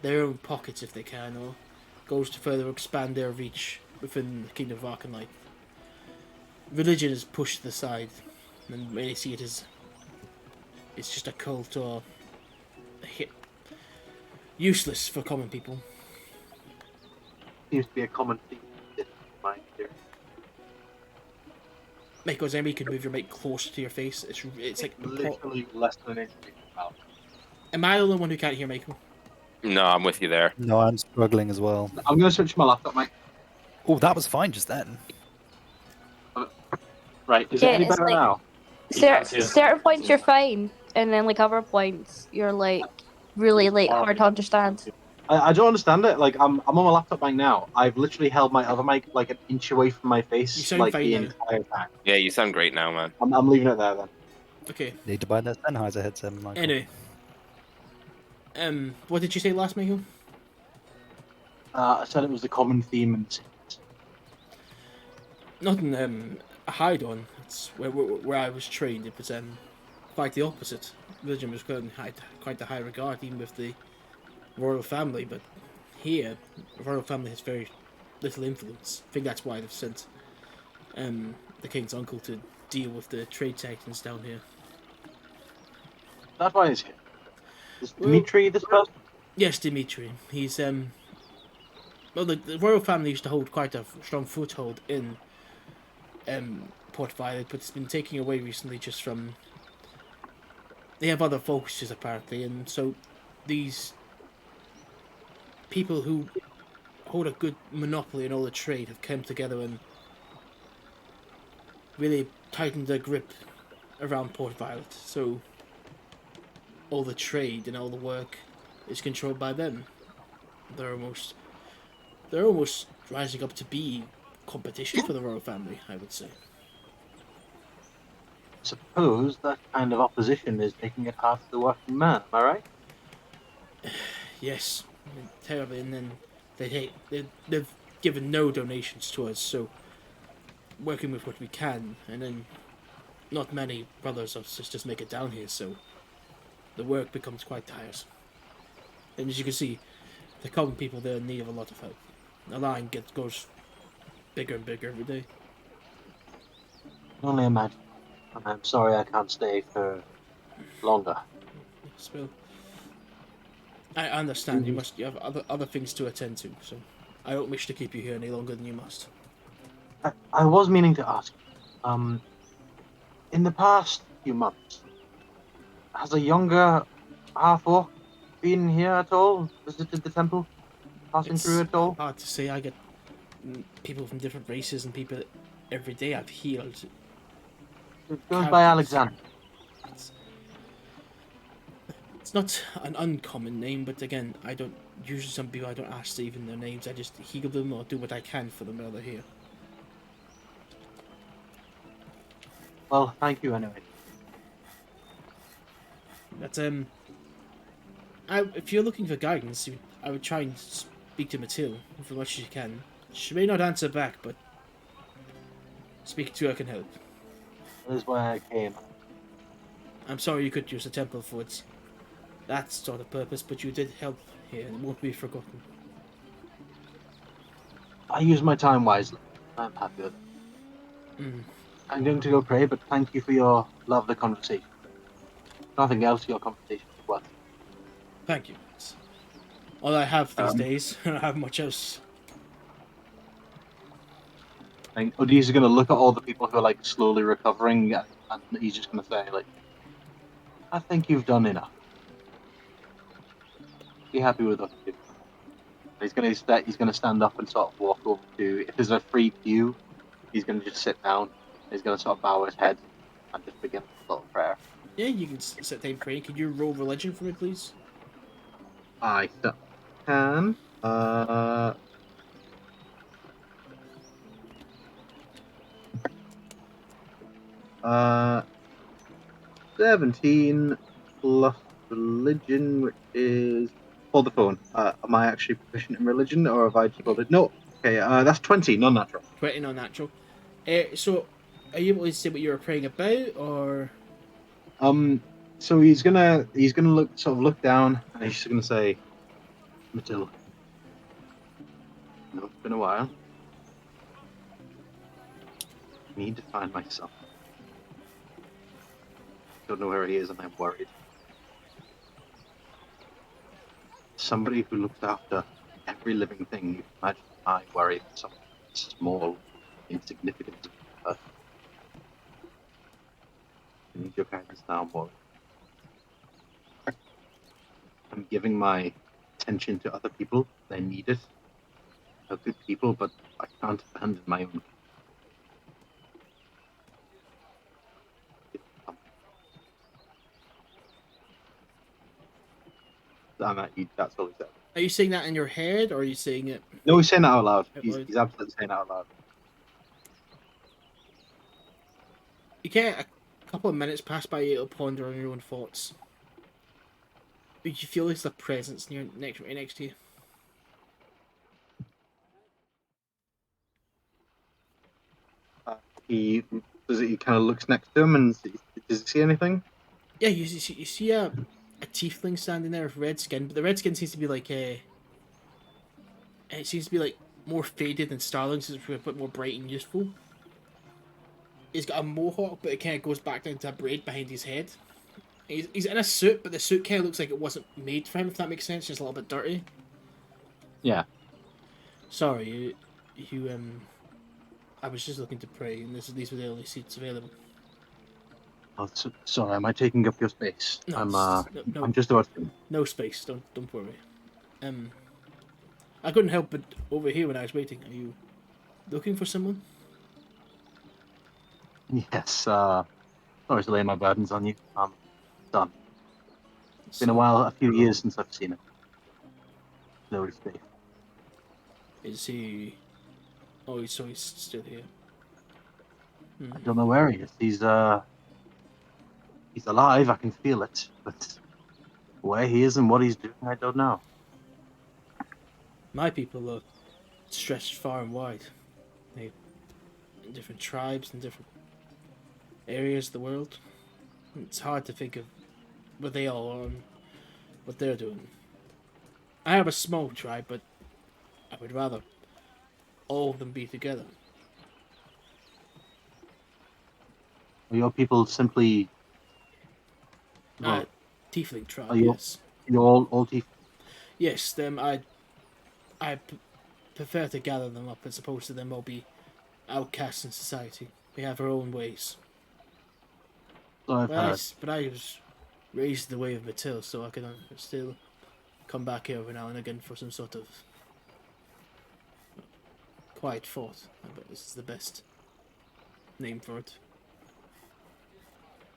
their own pockets if they can, or goes to further expand their reach within the Kingdom of Arcanlight. Religion is pushed to the side, and they see it as it's just a cult or a hit. Useless for common people. Seems to be a common theme in my experience. Michael, is anybody can move your mic closer to your face? It's like literally less than an inch from your mouth. Am I the only one who can't hear Michael? No, I'm with you there. No, I'm struggling as well. I'm going to switch my laptop mic. Oh, that was fine just then. Right, is Yeah, it any it's better like- now? Certain points you're fine, and then like other points you're like really like hard to understand. I don't understand it. Like I'm on my laptop mic now. I've literally held my other mic like an inch away from my You face sound like fine the now. entire time. Yeah, you sound great now, man. I'm leaving it there then. Okay. Need to buy that Sennheiser headset, Michael. Anyway. What did you say last, Michael? I said it was the common theme and Nothing a hide on. It's where I was trained. It was quite the opposite. Religion was quite the high regard, even with the royal family. But here, the royal family has very little influence. I think that's why they've sent the king's uncle to deal with the trade titans down here. that's why he's here. Is Dimitri this person? Yes, Dimitri. He's well, the royal family used to hold quite a strong foothold in Port Violet, but it's been taken away recently just from... They have other focuses, apparently, and so these people who hold a good monopoly in all the trade have come together and really tightened their grip around Port Violet, so all the trade and all the work is controlled by them. They're almost rising up to be competition for the royal family, I would say. Suppose that kind of opposition is making it hard for the working man, am I right? Yes, terribly. And then they've given no donations to us, so working with what we can, and then not many brothers or sisters make it down here, so the work becomes quite tiresome. And as you can see, the common people there in need of a lot of help. The line goes bigger and bigger every day. I can only imagine. And I'm sorry I can't stay for longer. Yes, well, I understand you have other things to attend to, so I don't wish to keep you here any longer than you must. I was meaning to ask, in the past few months, has a younger Half-orc been here at all? Visited the temple? Passing through It's at all? hard to say. I get people from different races and people every day I've healed. It goes by Characters. Alexander. It's not an uncommon name, but again, I don't. Usually, some people I don't ask even their names. I just heal them or do what I can for them while they're here. Well, thank you anyway. But if you're looking for guidance, I would try and speak to Matilda for much as you can. She may not answer back, but speaking to her can help. That is why I came. I'm sorry you couldn't use the temple for that sort of purpose, but you did help here, and it won't be forgotten. I use my time wisely. I'm happy with it. I'm going to go pray, but thank you for your lovely conversation. Nothing else, your conversation was worth it. Thank you. It's all I have these days. I don't have much else. And Odeysus is going to look at all the people who are like slowly recovering, and he's just going to say, like, I think you've done enough. Be happy with what you do. He's going to stand up and sort of walk over to, if there's a free pew, he's going to just sit down. He's going to sort of bow his head and just begin a little prayer. Yeah, you can sit down praying. Can you roll religion for me, please? I can. 17 plus religion, which is... Hold the phone. Am I actually proficient in religion, or have I just rolled it? No. Okay, that's 20, non-natural. 20 non-natural. So, are you able to say what you were praying about, or...? So he's gonna look down, and he's just gonna say, Matilda, I know it's been a while. I need to find my son. Don't know where he is, and I'm worried. Somebody who looks after every living thing. You can imagine I worry for something small, insignificant person. I need your guidance now, Moryn. I'm giving my attention to other people. They need it. They're good people, but I can't abandon my own. That's all he said. Are you saying that in your head, or are you saying it... No, he's saying that out loud. Out He's loud. absolutely saying that out loud. You get a couple of minutes pass by you to ponder on your own thoughts. But you feel there's a presence right next to you. He kind of looks next to him, and does he see anything? Yeah, you see a tiefling standing there with red skin, but the red skin seems to be like it seems to be like more faded than Starling, so it's a bit more bright and useful. He's got a mohawk, but it kind of goes back down to a braid behind his head. He's in a suit, but the suit kind of looks like it wasn't made for him, if that makes sense. Just a little bit dirty. Yeah. Sorry, I was just looking to pray, and these were the only seats available. Oh, sorry, am I taking up your space? No, I'm just about to. No space. Don't worry. I couldn't help but over here when I was waiting. Are you looking for someone? Yes. Sorry to lay my burdens on you. Done. It's been a while, a few years since I've seen him. No space. Is he? Oh, so he's still here. I don't know where he is. He's alive. I can feel it, but where he is and what he's doing, I don't know. My people are stretched far and wide. They in different tribes and different areas of the world. It's hard to think of where they all are and what they're doing. I have a small tribe, but I would rather all of them be together. Are your people simply... Tiefling tribe, are you, yes. You're all tiefling? Yes, I prefer to gather them up as opposed to them all be outcasts in society. We have our own ways. So I've heard. But I was raised the wave a bit so I can still come back here every now and again for some sort of quiet thought. I bet this is the best name for it.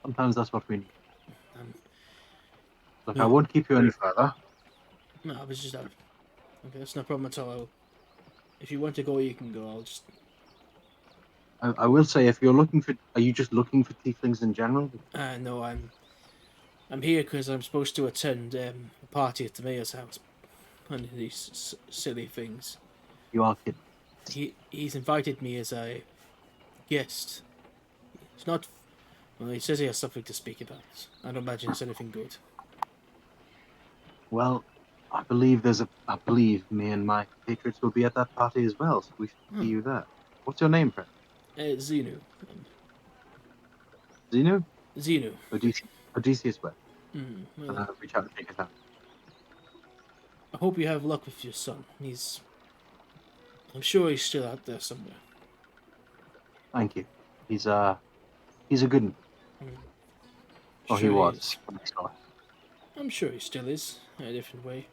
Sometimes that's what we need. Look, I no, won't keep you any further. no, I was just okay, that's no problem at all. If you want to go, you can go. I'll just. I will say, if you're looking for, are you just looking for tieflings in general? No, I'm here because I'm supposed to attend a party at the mayor's house. One of these silly things. You are kidding. He's invited me as a guest. It's not. Well, he says he has something to speak about. I don't imagine it's anything good. Well, I believe me and my patriots will be at that party as well, so we should see you there. What's your name, friend? Xenu. Xenu? Xenu. Odysseus web. Well, Reach out and take his hand. I hope you have luck with your son. I'm sure he's still out there somewhere. Thank you. He's a good one. Oh, he Sure was. I'm sure he still is, in a different way.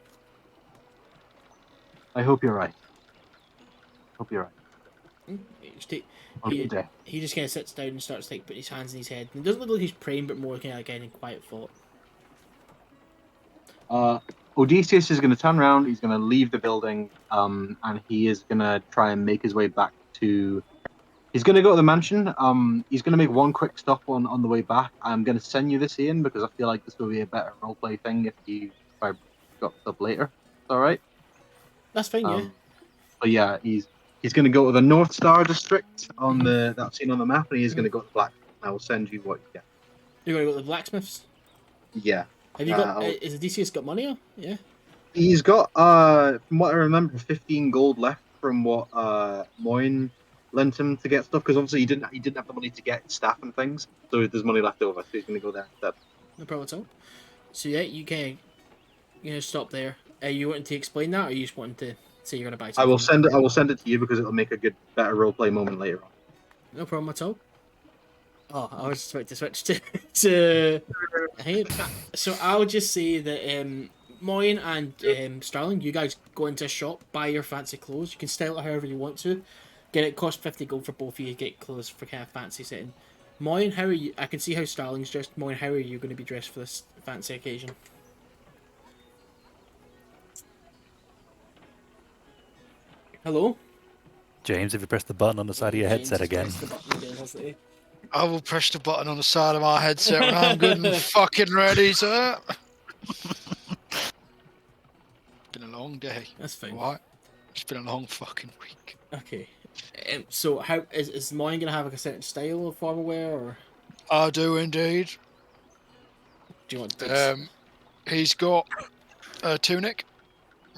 I hope you're right. He just kind of sits down and starts putting his hands in his head. And it doesn't look like he's praying, but more kind of getting in quiet thought. Odysseus is going to turn around. He's going to leave the building, and he is going to try and make his way back to. He's going to go to the mansion. He's going to make one quick stop on the way back. I'm going to send you this, Ian, because I feel like this will be a better roleplay thing if I got up later. All right. That's fine, yeah. But yeah, he's going to go to the North Star district on that's seen on the map, and he's going to go to Black. I will send you what you get. You're going to go to the blacksmiths? Yeah. Have you got? Is Odysseus got money? Yeah. He's got, from what I remember, 15 gold left from what Moryn lent him to get stuff, because obviously he didn't have the money to get staff and things, so there's money left over, so he's going to go there instead. No problem at all. So yeah, you can stop there. You wanting to explain that, or you just wanting to say you're going to buy something? I will send it to you because it'll make a better roleplay moment later on. No problem at all. Oh, I was just about to switch to so I'll just say that Moryn and Starling, you guys go into a shop, buy your fancy clothes. You can style it however you want to. Get it, cost 50 gold for both of you. Get clothes for kind of fancy setting. Moryn, how are you? I can see how Starling's dressed. Moryn, how are you going to be dressed for this fancy occasion? Hello? James, if you press the button on the side of your headset again. I will press the button on the side of my headset when I'm good and fucking ready, sir. Been a long day. That's fine. What? It's been a long fucking week. Okay. So how is Moryn gonna have like a certain style of formal wear, or? I do indeed. Do you want this? He's got a tunic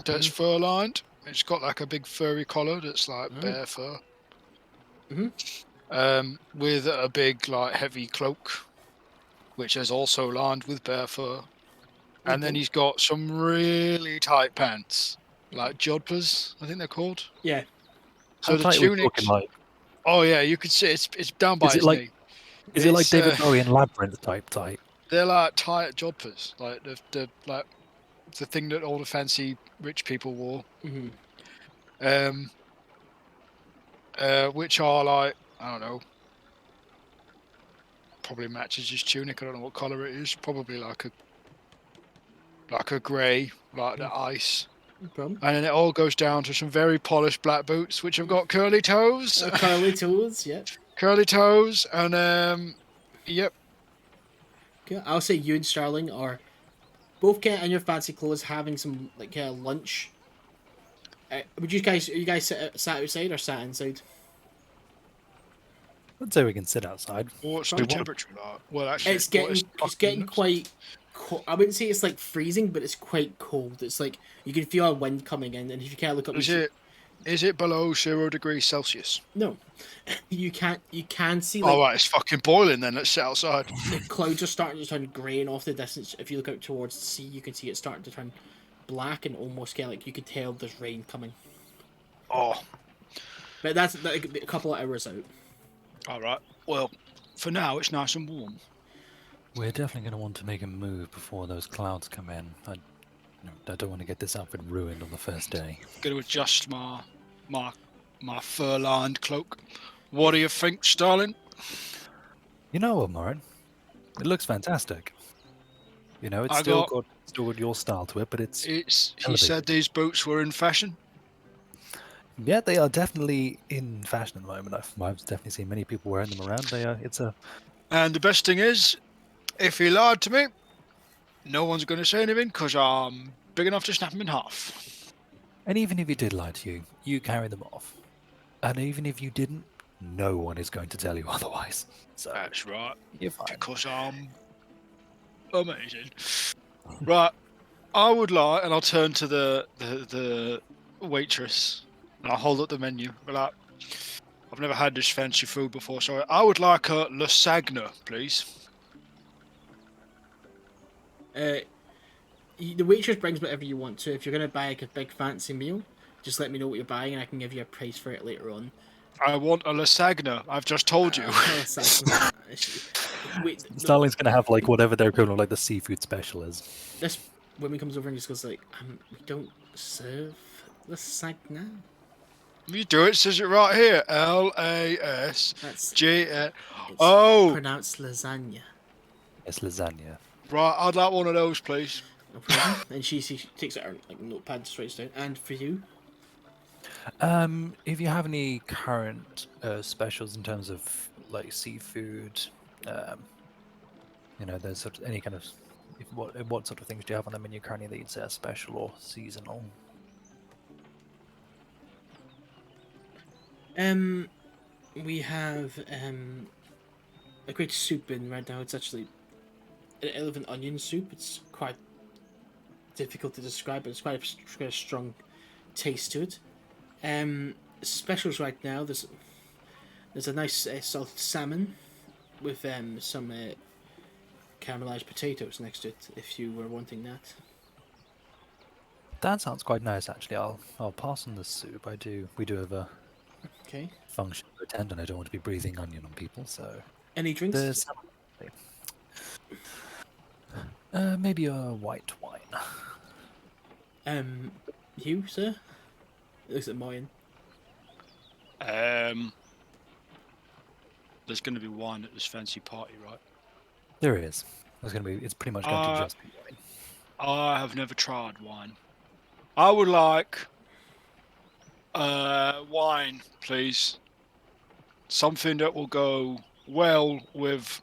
that's fur lined. It's got like a big furry collar that's like bear fur. With a big like heavy cloak, which is also lined with bear fur. And then he's got some really tight pants, like jodhpurs, I think they're called. Yeah. So the tunic. Like? Oh yeah, you can see it's down by his knee. Is it like David Bowie in Labyrinth type tight? They're like tight jodhpurs, like the like the thing that all the fancy rich people wore. Which are like, I don't know, probably matches his tunic. I don't know what colour it is. Probably like a grey, like the ice. No problem. And then it all goes down to some very polished black boots, which have got curly toes. Curly toes, yeah. Curly toes, and yep. Okay, I'll say you and Starling are both kind of in your fancy clothes, having some like kind of lunch. Are you guys sat outside or sat inside? I'd say we can sit outside. What's the temperature like? Well, actually, it's getting quite cold. I wouldn't say it's like freezing, but it's quite cold. It's like you can feel a wind coming in, and if you can't look up, is it below 0 degrees Celsius? No, you can see. Like, right, it's fucking boiling. Then let's sit outside. The clouds are starting to turn grey, and off the distance, if you look out towards the sea, you can see it starting to turn black, and almost kind of like you could tell there's rain coming. Oh, but that's like a couple of hours out. All right. Well, for now it's nice and warm. We're definitely going to want to make a move before those clouds come in. I don't want to get this outfit ruined on the first day. Going to adjust my fur-lined cloak. What do you think, Starling? You know what, Moryn? It looks fantastic. You know, it's I still got- got your style to it, but it's He elevated. said these boots were in fashion. Yeah, they are definitely in fashion at the moment. I've definitely seen many people wearing them around. They are. It's a. And the best thing is, if he lied to me, no one's going to say anything because I'm big enough to snap him in half. And even if he did lie to you, you carry them off. And even if you didn't, no one is going to tell you otherwise. So That's right, you're fine. because I'm amazing. Right, I would like, and I'll turn to the waitress, and I'll hold up the menu. But like, I've never had this fancy food before, so I would like a lasagna, please. The waitress brings whatever you want to. If you're going to buy like a big fancy meal, just let me know what you're buying and I can give you a price for it later on. I want a lasagna. I've just told you. Wait, Starling's going to have like whatever their equivalent of like the seafood special is. this woman comes over and just goes like, we don't serve lasagna. You do it. Says it right here. That's LASG. it's Oh, pronounced lasagna. It's lasagna. right. I'd like one of those, please. No problem. And she takes out her like notepad, just writes down. And for you, If you have any current specials in terms of like seafood, you know, there's sort of any kind of what sort of things do you have on the menu currently that you'd say are special or seasonal? we have a great soup in right now. It's actually an elephant onion soup. It's quite difficult to describe, but it's quite a strong taste to it. Specials right now. There's a nice salted salmon with some caramelized potatoes next to it. If you were wanting that. That sounds quite nice, actually. I'll pass on the soup. We do have a Okay. function to attend, and I don't want to be breathing onion on people, so Any drinks? there's maybe a white wine. You, sir? Looks at Moryn. There's going to be wine at this fancy party, right? There is. It's pretty much going to just be wine. I have never tried wine. I would like wine, please. Something that will go well with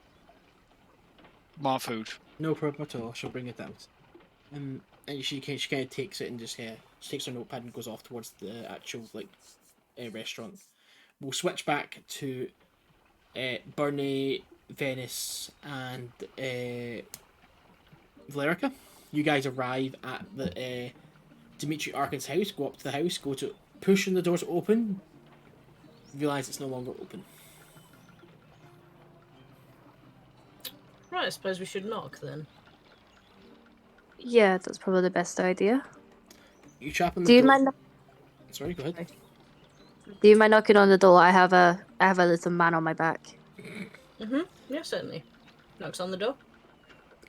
my food. No problem at all. She'll bring it out. And she kind of takes it and just she takes her notepad and goes off towards the actual restaurant. We'll switch back to Burnie, Venis, and Valericia. You guys arrive at the Dimitri Arkin's house. Go up to the house. Go to pushing the doors open. Realize it's no longer open. Right, I suppose we should knock then. Yeah, that's probably the best idea. You chap on the Do you door. mind? Sorry, go ahead. Do you mind knocking on the door? I have a little man on my back. Yeah, certainly. Knocks on the door.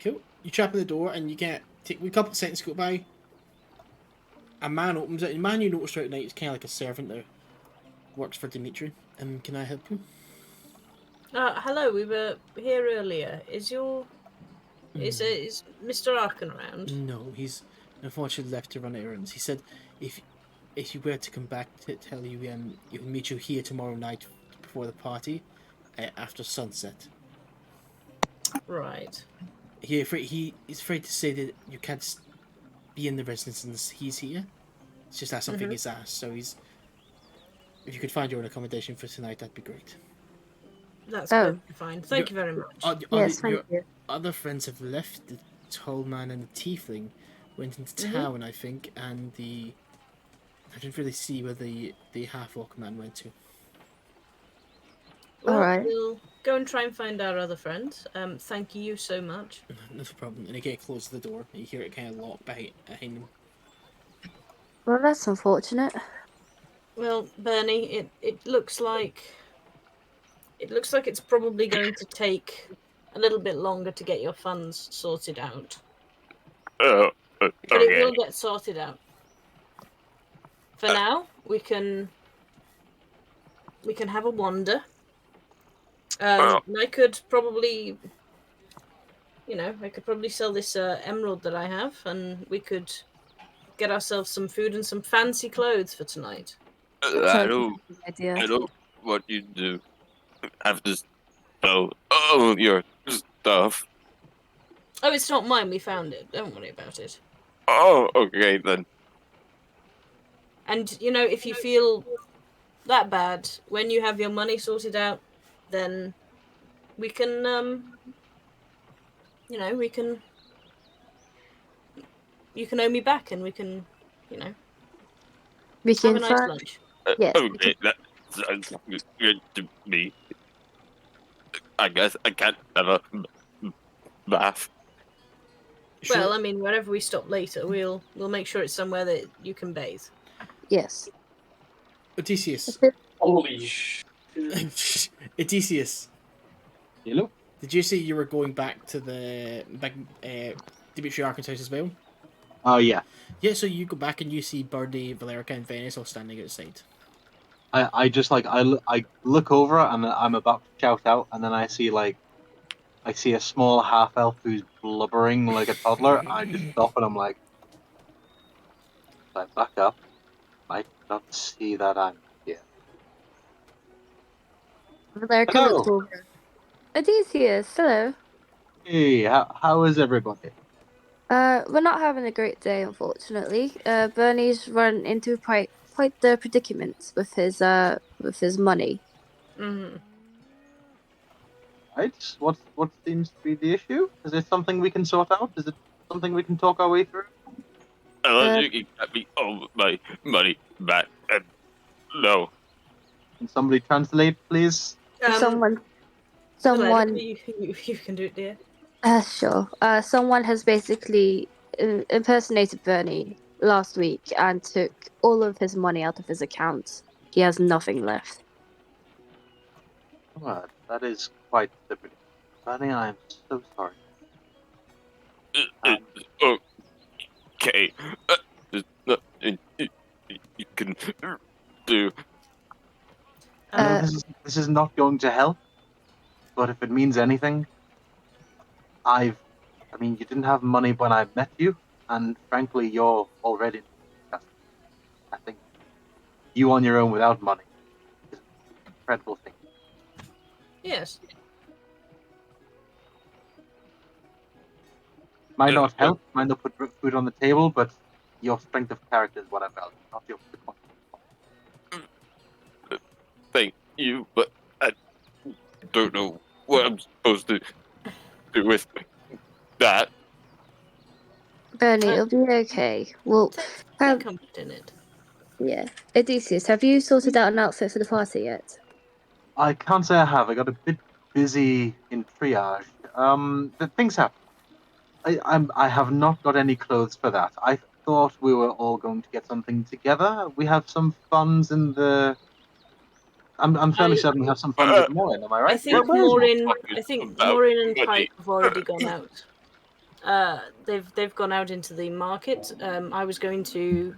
Cool. You chap on the door and you take a couple of seconds to go by. A man opens it. A man you notice throughout the night is kind of like a servant that works for Dimitri. Can I help you? Hello, we were here earlier. Is Mr. Arkin around? No, he's unfortunately left to run errands. He said if you were to come back to tell you he'll meet you here tomorrow night before the party after sunset. Right. He's afraid to say that you can't be in the residence unless he's here. It's just that's something he's asked. So if you could find your own accommodation for tonight, that'd be great. That's perfectly fine. Thank you very much. Yes, thank you. Other friends have left. The tall man and the tiefling went into town, I think, and I didn't really see where the half-orc man went to. Well, Alright. we'll go and try and find our other friend. Thank you so much. No problem. And he kind of closes the door. And you hear it kind of lock behind him. Well, that's unfortunate. Well, Burnie, it looks like it's probably going to take a little bit longer to get your funds sorted out. But But it will get sorted out. For now, we can have a wander. I could probably, I could probably sell this emerald that I have, and we could get ourselves some food and some fancy clothes for tonight. I don't want you to have to sell all your stuff. Oh, it's not mine. We found it. Don't worry about it. Oh, okay then. And, if you feel that bad, when you have your money sorted out, then we can, you can owe me back and we can, We have can a nice find. lunch. Yes. Okay, that sounds good to me. I guess I can't have a bath. Well, I mean, wherever we stop later, we'll make sure it's somewhere that you can bathe. Yes. Odysseus. Holy Odysseus. Hello? Did you say you were going back to the big Dimitri Arkin's house as well? Oh, yeah. Yeah, so you go back and you see Burnie, Valericia, and Venis all standing outside. I just like I look over and I'm about to shout out, and then I see a small half elf who's blubbering like a toddler. I just stop and I'm like, if I back up, might not see that I'm here. Valerica Hello. looks over. Odysseus, hello. Hey, how is everybody? We're not having a great day, unfortunately. Burnie's run into quite the predicament with his money. Mm-hmm. Right. What seems to be the issue? Is it something we can sort out? Is it something we can talk our way through? Unless you can get me all my money back. No. Can somebody translate, please? Someone. You can do it, dear. Sure. Someone has basically impersonated Burnie last week and took all of his money out of his account. He has nothing left. Well, that is quite the predicament. Burnie, I am so sorry. Okay. There's nothing you can do. I know this is not going to help, but if it means anything, I mean, you didn't have money when I met you, and frankly, you're already. I think you on your own without money is an incredible thing. Yes. Might not help, might not put food on the table, but your strength of character is what I value, not your Thank you, but I don't know what I'm supposed to do with that. Burnie, it'll be okay. Well, Take comfort in it. yeah. Odysseus, have you sorted out an outfit for the party yet? I can't say I have. I got a bit busy in triage. The things happen. I have not got any clothes for that. I thought we were all going to get something together. We have some funds in the. I'm fairly certain we have some funds with Moryn. Am I right? I think Where is Moryn. talking I think about Moryn and money. Pike have already gone out. They've gone out into the market. I was going to.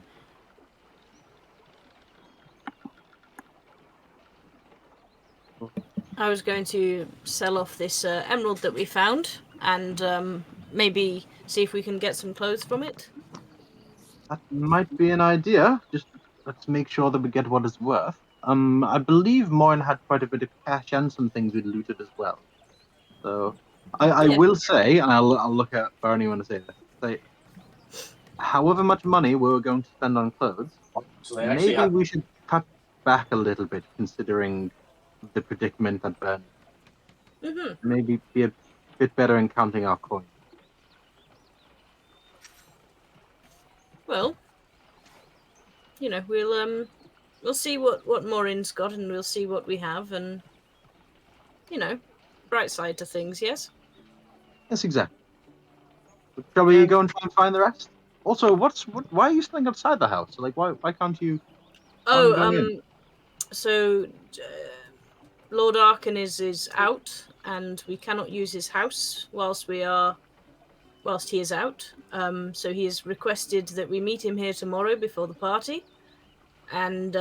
Sell off this emerald that we found, and maybe see if we can get some clothes from it. That might be an idea. Just let's make sure that we get what it's worth. I believe Moryn had quite a bit of cash and some things we looted as well. So, I Yeah. will say, and I'll look at Burnie when I say this. Say, however much money we were going to spend on clothes, So they actually maybe have. we should cut back a little bit, considering the predicament that Burnie. Mm-hmm. Maybe be a bit better in counting our coins. Well, we'll see what Moryn's got, and we'll see what we have, and bright side to things. Yes. Yes, exactly. Shall we go and try and find the rest? Also, why are you standing outside the house? Like, why can't you? Oh, so Lord Arkin is out. and we cannot use his house whilst he is out. So he has requested that we meet him here tomorrow before the party, and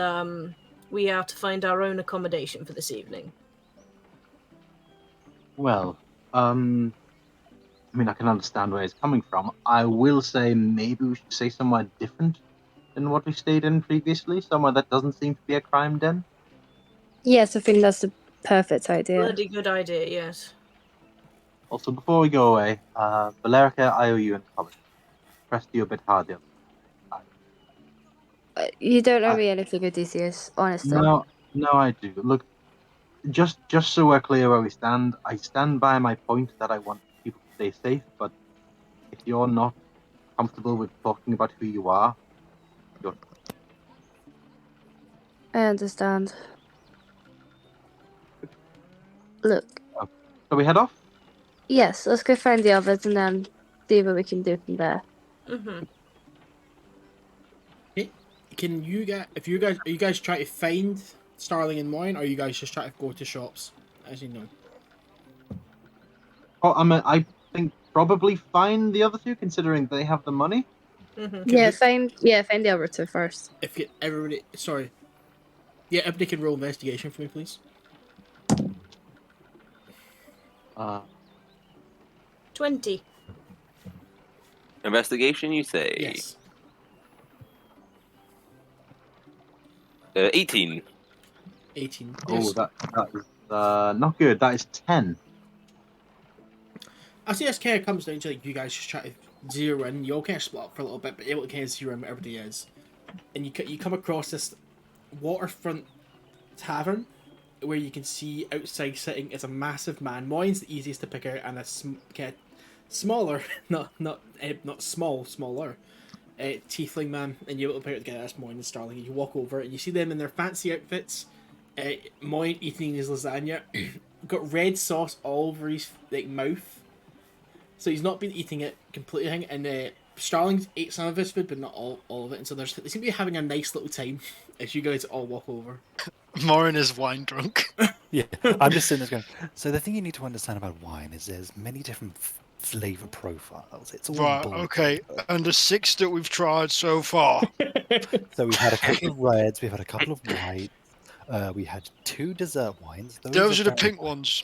we are to find our own accommodation for this evening. Well, I mean, I can understand where he's coming from. I will say maybe we should stay somewhere different than what we stayed in previously, somewhere that doesn't seem to be a crime den. Yes, I think that's the perfect idea. Bloody good idea, yes. Also, before we go away, Valericia, I owe you an apology. Pressed you a bit hard the other You don't owe me anything, Odysseus, honestly. No, I do. Look, just so we're clear where we stand, I stand by my point that I want people to stay safe, but if you're not comfortable with talking about who you are, you're... I understand. Look, So we head off? yes, let's go find the others and then see what we can do from there. Mm-hmm. Can you guys, are you guys trying to find Starling and Moryn, or are you guys just trying to go to shops, as you know? Oh, I think probably find the other two, considering they have the money. Mm-hmm. Yeah, find the other two first. If you, everybody, sorry. Yeah, everybody can roll investigation for me, please. 20. Investigation, you say? Yes. 18. 18. Oh, Yes. that is not good. That is 10. I see this kind of comes down to like you guys just try to zero in. You all kind of split up for a little bit, but able to kind of zero in where everybody is. And you come across this waterfront tavern where you can see outside sitting is a massive man. Moryn's the easiest to pick out, and a kind of smaller, not small, smaller. Tiefling man, and you're able to pick out the guy that's Moryn and Starling. And you walk over and you see them in their fancy outfits. Moryn eating his lasagna, got red sauce all over his mouth. So he's not been eating it completely, and Starling's ate some of his food, but not all of it. And so they seem to be having a nice little time as you guys all walk over. Moryn is wine drunk. Yeah, I'm just sitting there going, so the thing you need to understand about wine is there's many different flavor profiles. It's all Right, bullshit. okay. And the 6 that we've tried so far. So we've had a couple of reds, we've had a couple of whites, we had 2 dessert wines. Those are the pink ones.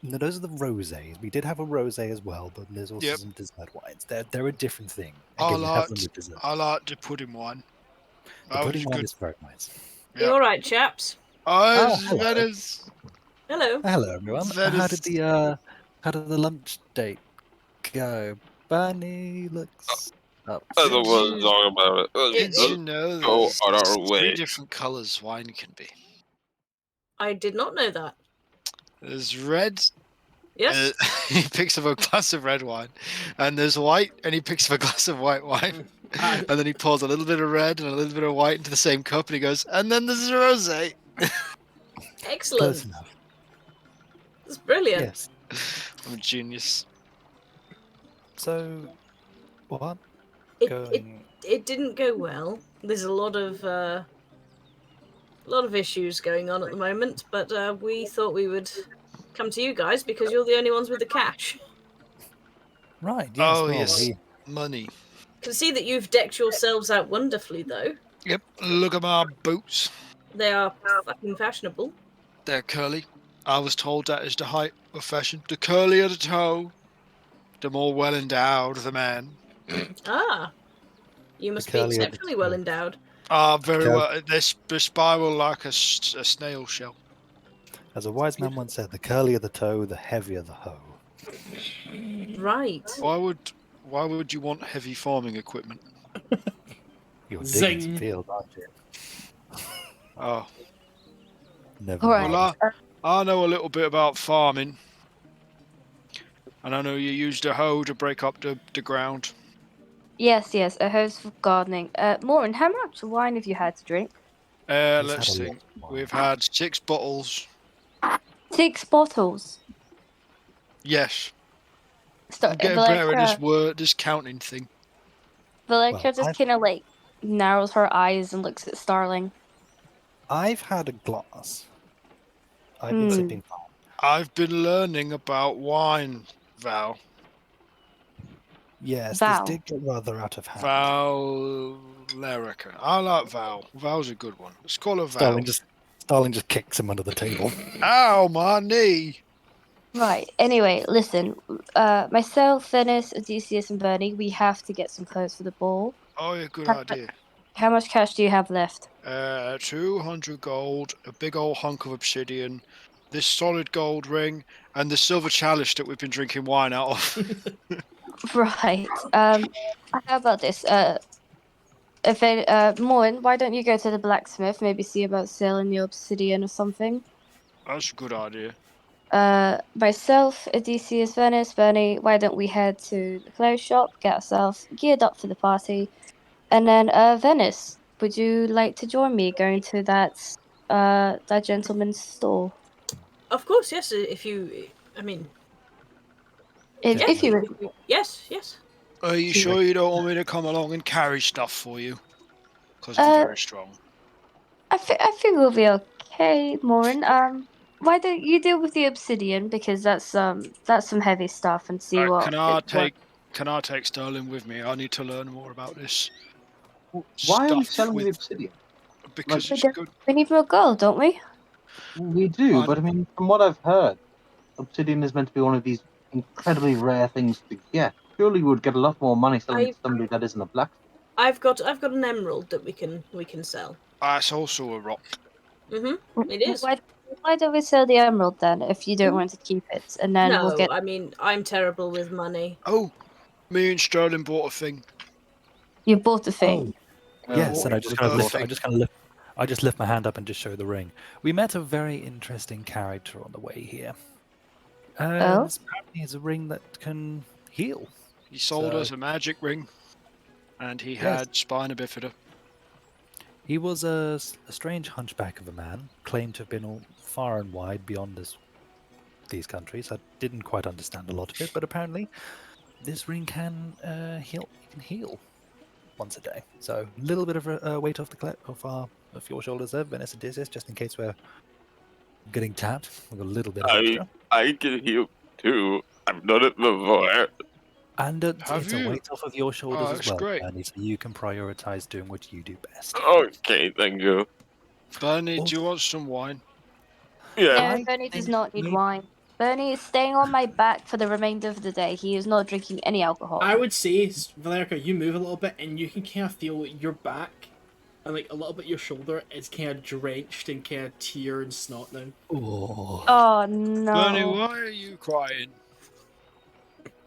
No, those are the rosés. We did have a rosé as well, but there's also some dessert wines. They're a different thing. Again, you have them with dessert. I like the pudding wine. The pudding wine is very nice. You all right, chaps? Oh, hello. Venis. Hello. Hello, everyone. Venis. How did the lunch date go? Burnie looks up. I don't want to talk about it. Did you know Go there's on our 3 way. different colours wine can be? I did not know that. There's red. Yes. He picks up a glass of red wine, and there's white, and he picks up a glass of white wine, and then he pours a little bit of red and a little bit of white into the same cup, and he goes, and then there's a rosé. Excellent. Close enough. That's brilliant. Yes. I'm a genius. So, what? It didn't go well. There's a lot of issues going on at the moment, but we thought we would come to you guys because you're the only ones with the cash. Right. Yes. Oh, well, yes. Money. Can see that you've decked yourselves out wonderfully, though. Yep. Look at my boots. They are fucking fashionable. They're curly. I was told that is the height of fashion. The curlier the toe, the more well endowed the man. Ah, you must be exceptionally well endowed. Ah, very well. They spiral like a snail shell. As a wise man once said, the curlier the toe, the heavier the hoe. Right. Why would you want heavy farming equipment? You're Zing. digging some fields, aren't you? Oh. Never All right. mind. Well, I know a little bit about farming. And I know you used a hoe to break up the ground. Yes, a hose for gardening. Moryn, how much wine have you had to drink? Let's see. We've had 6 bottles. 6 bottles. Yes. Stop. Getting better at this counting thing. Valericia just kind of narrows her eyes and looks at Starling. I've had a glass. I've been sipping fine. I've been learning about wine, Val. Yes, Val. this did get rather out of hand. Valerica. I like Val. Val's a good one. Let's call her Val. Starling just kicks him under the table. Ow, my knee! Right. Anyway, listen. Myself, Venis, Odeysus, and Burnie, we have to get some clothes for the ball. Oh, yeah, good How- idea. How much cash do you have left? 200 gold, a big old hunk of obsidian, this solid gold ring, and the silver chalice that we've been drinking wine out of. Right. How about this? Moryn, why don't you go to the blacksmith? Maybe see about selling the obsidian or something. That's a good idea. Myself, Odysseus, Venis, Burnie, why don't we head to the clothes shop, get ourselves geared up for the party, and then Venis, would you like to join me going to that gentleman's store? Of course, yes. If you, I mean, If you yes. Are you Sure. sure you don't want me to come along and carry stuff for you? Because I'm very strong. I think we'll be okay, Moryn. Why don't you deal with the obsidian, because that's some heavy stuff, and see what. Can I take Starling with me? I need to learn more about this. Why are we stuff selling with- the obsidian? Because We it's don't- good. We need more gold, don't we? We do, I- but I mean, from what I've heard, obsidian is meant to be one of these incredibly rare things to get. Surely we would get a lot more money selling it to somebody that isn't a blacksmith. I've got an emerald that we can sell. That's also a rock. It is. Why don't we sell the emerald then, if you don't want to keep it, and then No, we'll get. I mean, I'm terrible with money. Oh, me and Sterling bought a thing. You bought the thing. Yes, and I just kind of lift. Perfect. I just lift my hand up and just show the ring. We met a very interesting character on the way here. Oh? This apparently is a ring that can heal. He sold So- us a magic ring, and he Yes. had spina bifida. He was a strange hunchback of a man, claimed to have been all far and wide beyond these countries. I didn't quite understand a lot of it, but apparently this ring can heal. It can heal once a day. So a little bit of a weight off of your shoulders there, Venis and Odysseus, just in case we're getting tapped with a little bit of extra. I can heal too. I've done it before. And Have it's you? a weight off of your shoulders as that's well, great. Bernie, so you can prioritize doing what you do best. Okay, thank you. Bernie, Oh. do you want some wine? Yeah. No, Bernie does think not need we- wine. Bernie is staying on my back for the remainder of the day. He is not drinking any alcohol. I would say, Valerica, you move a little bit and you can kind of feel your back and like a little bit your shoulder is kind of drenched in kind of tear and snot now. Oh. Oh no. Bernie, why are you crying?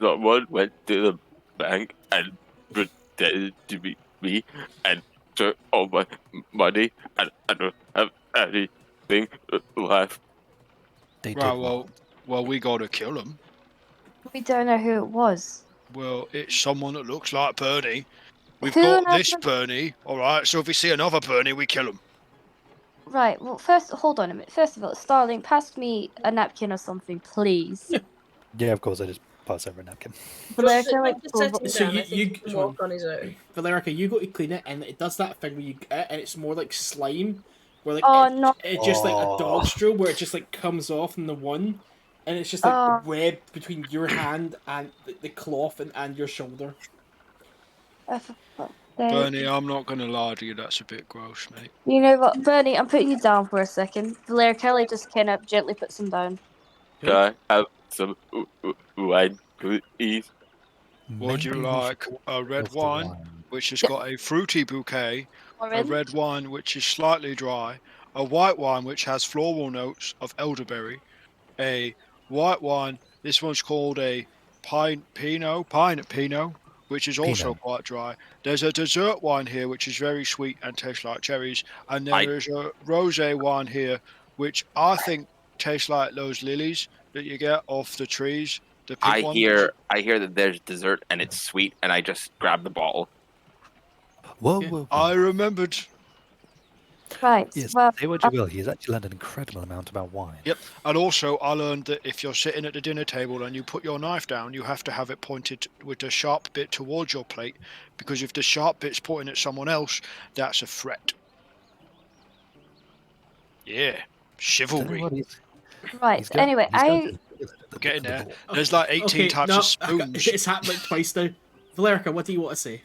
Someone went to the bank and pretended to be me and took all my money and I don't have anything left. They did Right, what? well, we gotta kill him. We don't know who it was. Well, it's someone that looks like Bernie. We've Who got on this earth- Bernie, alright? So if we see another Bernie, we kill him. Right, well, hold on a minute. First of all, Starling, pass me a napkin or something, please. Yeah, of course, I just pass over a napkin. Valerica, like, Just set him So down. you- I think you- he can walk on his own. Valerica, you go to clean it and it does that thing where you get it and it's more like slime, where like Oh, no. it's just like a Oh. dog straw where it just like comes off in the one, and it's just like Oh. webbed between your hand and the cloth and your shoulder. For fuck's sake. Bernie, I'm not gonna lie to you, that's a bit gross, mate. You know what, Bernie, I'm putting you down for a second. Valerica just kind of gently puts him down. Can I have some wine, please? Would you Maybe we like should a red off the wine, which has got a fruity bouquet, a Moryn? red wine which is slightly dry, a white wine which has floral notes of elderberry, a white wine, this one's called a pine pinot, which is also Pinot. quite dry. There's a dessert wine here which is very sweet and tastes like cherries, and I- there is a rosé wine here which I think tastes like those lilies that you get off the trees. The pink I ones. hear that there's dessert and it's sweet, and I just grab the bottle. Whoa, Yeah. whoa, whoa. I remembered. Right, Yes, well, say what you will. He has actually learned an incredible amount about wine. Yep. And also, I learned that if you're sitting at the dinner table and you put your knife down, you have to have it pointed with the sharp bit towards your plate, because if the sharp bit's pointing at someone else, that's a threat. Yeah, Tell you chivalry. what, Right. He's going- Anyway, he's going I to the Get in door. there. There's like 18 types no, of spoons. it's happened like twice now. Valerica, what do you want to say?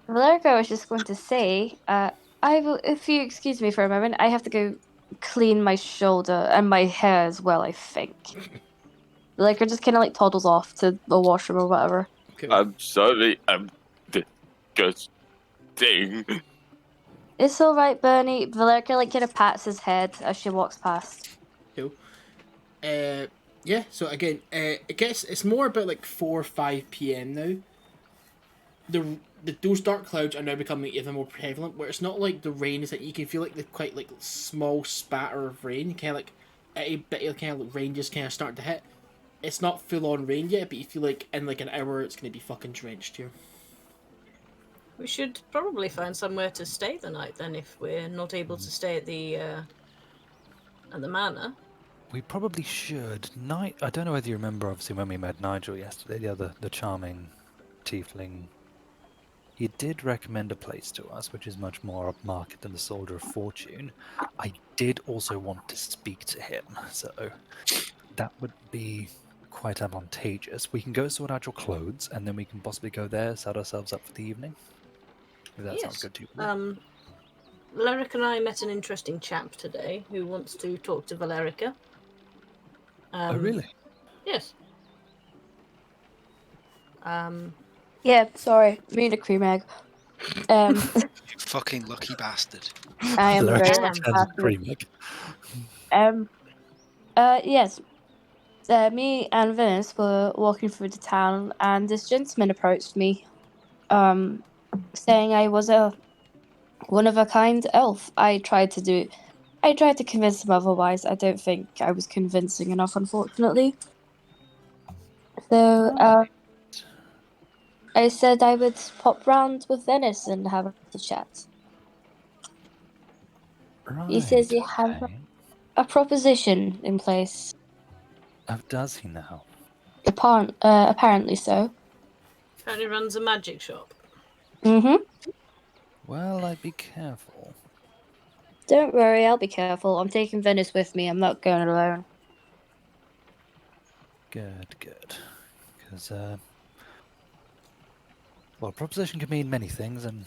Valerica was just going to say, if you excuse me for a moment, I have to go clean my shoulder and my hair as well, I think. Valerica just kind of like toddles off to the washroom or whatever. Cool. I'm sorry. I'm disgusting. It's alright, Burnie. Valerica like kind of pats his head as she walks past. Cool. Yeah, so again, it's more about like 4 or 5 p.m. now. Those dark clouds are now becoming even more prevalent, where it's not like the rain is that you can feel like the quite like small spatter of rain, kind of like a bit of kind of like rain just kind of starting to hit. It's not full on rain yet, but you feel like in like an hour it's gonna be fucking drenched here. We should probably find somewhere to stay the night then, if we're not able to stay at the manor. We probably should. I don't know whether you remember, obviously, when we met Nigel yesterday, the charming tiefling. He did recommend a place to us, which is much more upmarket than the Soldier of Fortune. I did also want to speak to him, so that would be quite advantageous. We can go sort out your clothes, and then we can possibly go there, set ourselves up for the evening. If that sounds good to you. Valerica and I met an interesting chap today who wants to talk to Valerica. Oh, really? Yes. Yeah, sorry, me and a cream egg. You fucking lucky bastard. I am very Valerica lucky. turns into cream egg. Yes. Me and Venis were walking through the town, and this gentleman approached me, saying I was a one-of-a-kind elf. I tried to convince him otherwise. I don't think I was convincing enough, unfortunately. So, I said I would pop round with Venis and have a chat. Right. He says he has okay. a proposition in place. Oh, does he now? Apparently so. apparently runs a magic shop. Mm-hmm. Well, I'd be careful. Don't worry, I'll be careful. I'm taking Venis with me. I'm not going alone. Good. Because, well, proposition can mean many things, and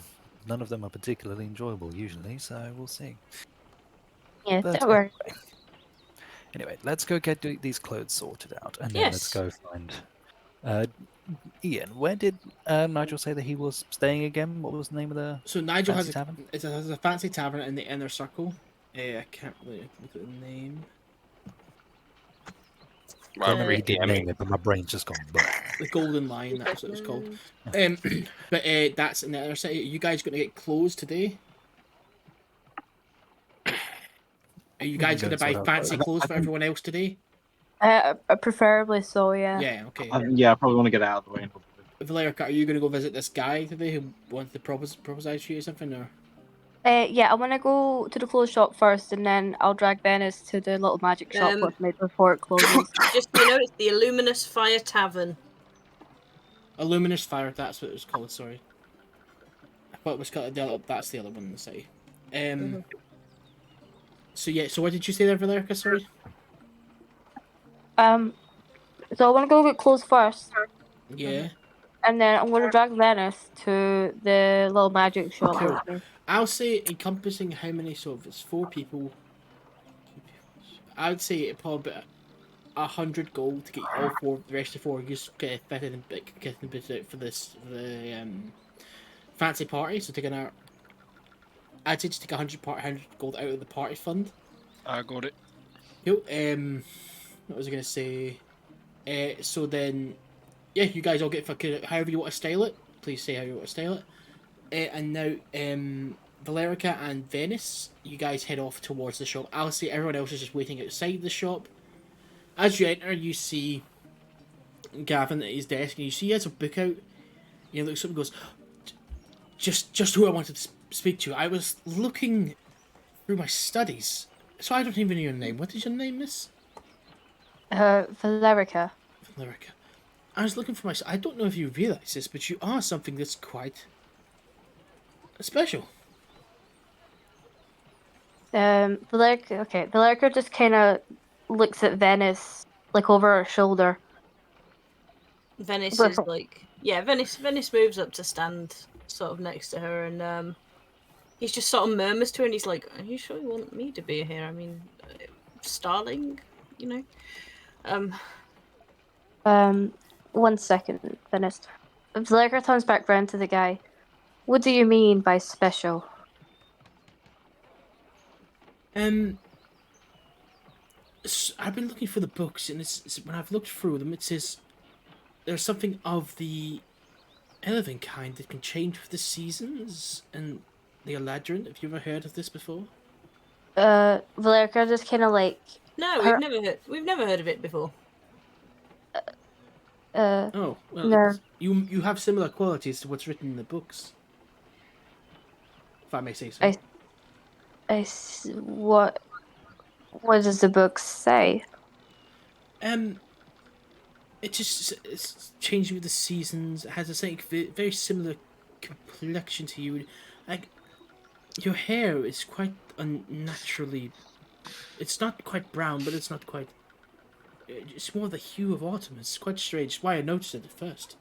none of them are particularly enjoyable usually, so we'll see. Yeah, But don't worry. anyway, let's go get these clothes sorted out, and then Yes. let's go find... Ian, where did Nigel say that he was staying again? What was the name of the So Nigel fancy has tavern? It's a fancy tavern in the inner circle. I can't really look at the name. I remember he did I mean, name it, but my brain's just gone black. The Golden Lion, that's what it was called. But that's in the inner city. Are you guys going to get clothes today? Are you guys can going go to buy sort out fancy clothes. clothes I for think- everyone else today? Preferably so, yeah. Yeah, okay. Yeah, I probably want to get out of the way. Valerica, are you going to go visit this guy today who wants to propose to you or something? Or Yeah, I want to go to the clothes shop first, and then I'll drag Venis to the little magic shop with me before it closes. Just so you know, it's the Illuminous Fire Tavern. a luminous fire? That's what it was called. Sorry, I thought it was called that's the other one in the city. So yeah, so what did you say there, Valerica? Sorry. So I want to go get clothes first, Yeah. and then I'm going to drag Venis to the little magic shop Cool. with me. I'll say encompassing how many, so if it's 4 people, I'd say it probably about 100 gold to get all 4, the rest of 4 just get fitted and get them bit out for the fancy party. So taking out, I'd say just take 100 gold out of the party fund. I got it. Cool. What was I gonna say? So then, yeah, you guys all get however you want to style it. Please say how you want to style it. And now, Valerica and Venis, you guys head off towards the shop. I'll say everyone else is just waiting outside the shop. As you enter, you see Gavin at his desk, and you see he has a book out. He looks up and goes, "Just who I wanted to speak to. I was looking through my studies, so I don't even know your name. What is your name, miss?" Valerica. Valerica. I was looking for I don't know if you realise this, but you are something that's quite special. Valerica just kind of looks at Venis, like, over her shoulder. Venis Well- is like, yeah, Venis moves up to stand sort of next to her, and he's just sort of murmurs to her, and he's like, "Are you sure you want me to be here? I mean, Starling, you know." 1 second, Venis. Valericia turns back round to the guy. What do you mean by special? I've been looking for the books, and when I've looked through them, it says there's something of the elven kind that can change with the seasons, and the Eladrin. Have you ever heard of this before? Valericia just kind of like, No, Her- we've never heard of it before. Oh, well, No. you have similar qualities to what's written in the books, if I may say so. What does the book say? It's changing with the seasons. It has a very similar complexion to you. Like, your hair is quite unnaturally. It's not quite brown, but it's not quite. It's more the hue of autumn. It's quite strange. That's why I noticed it at first.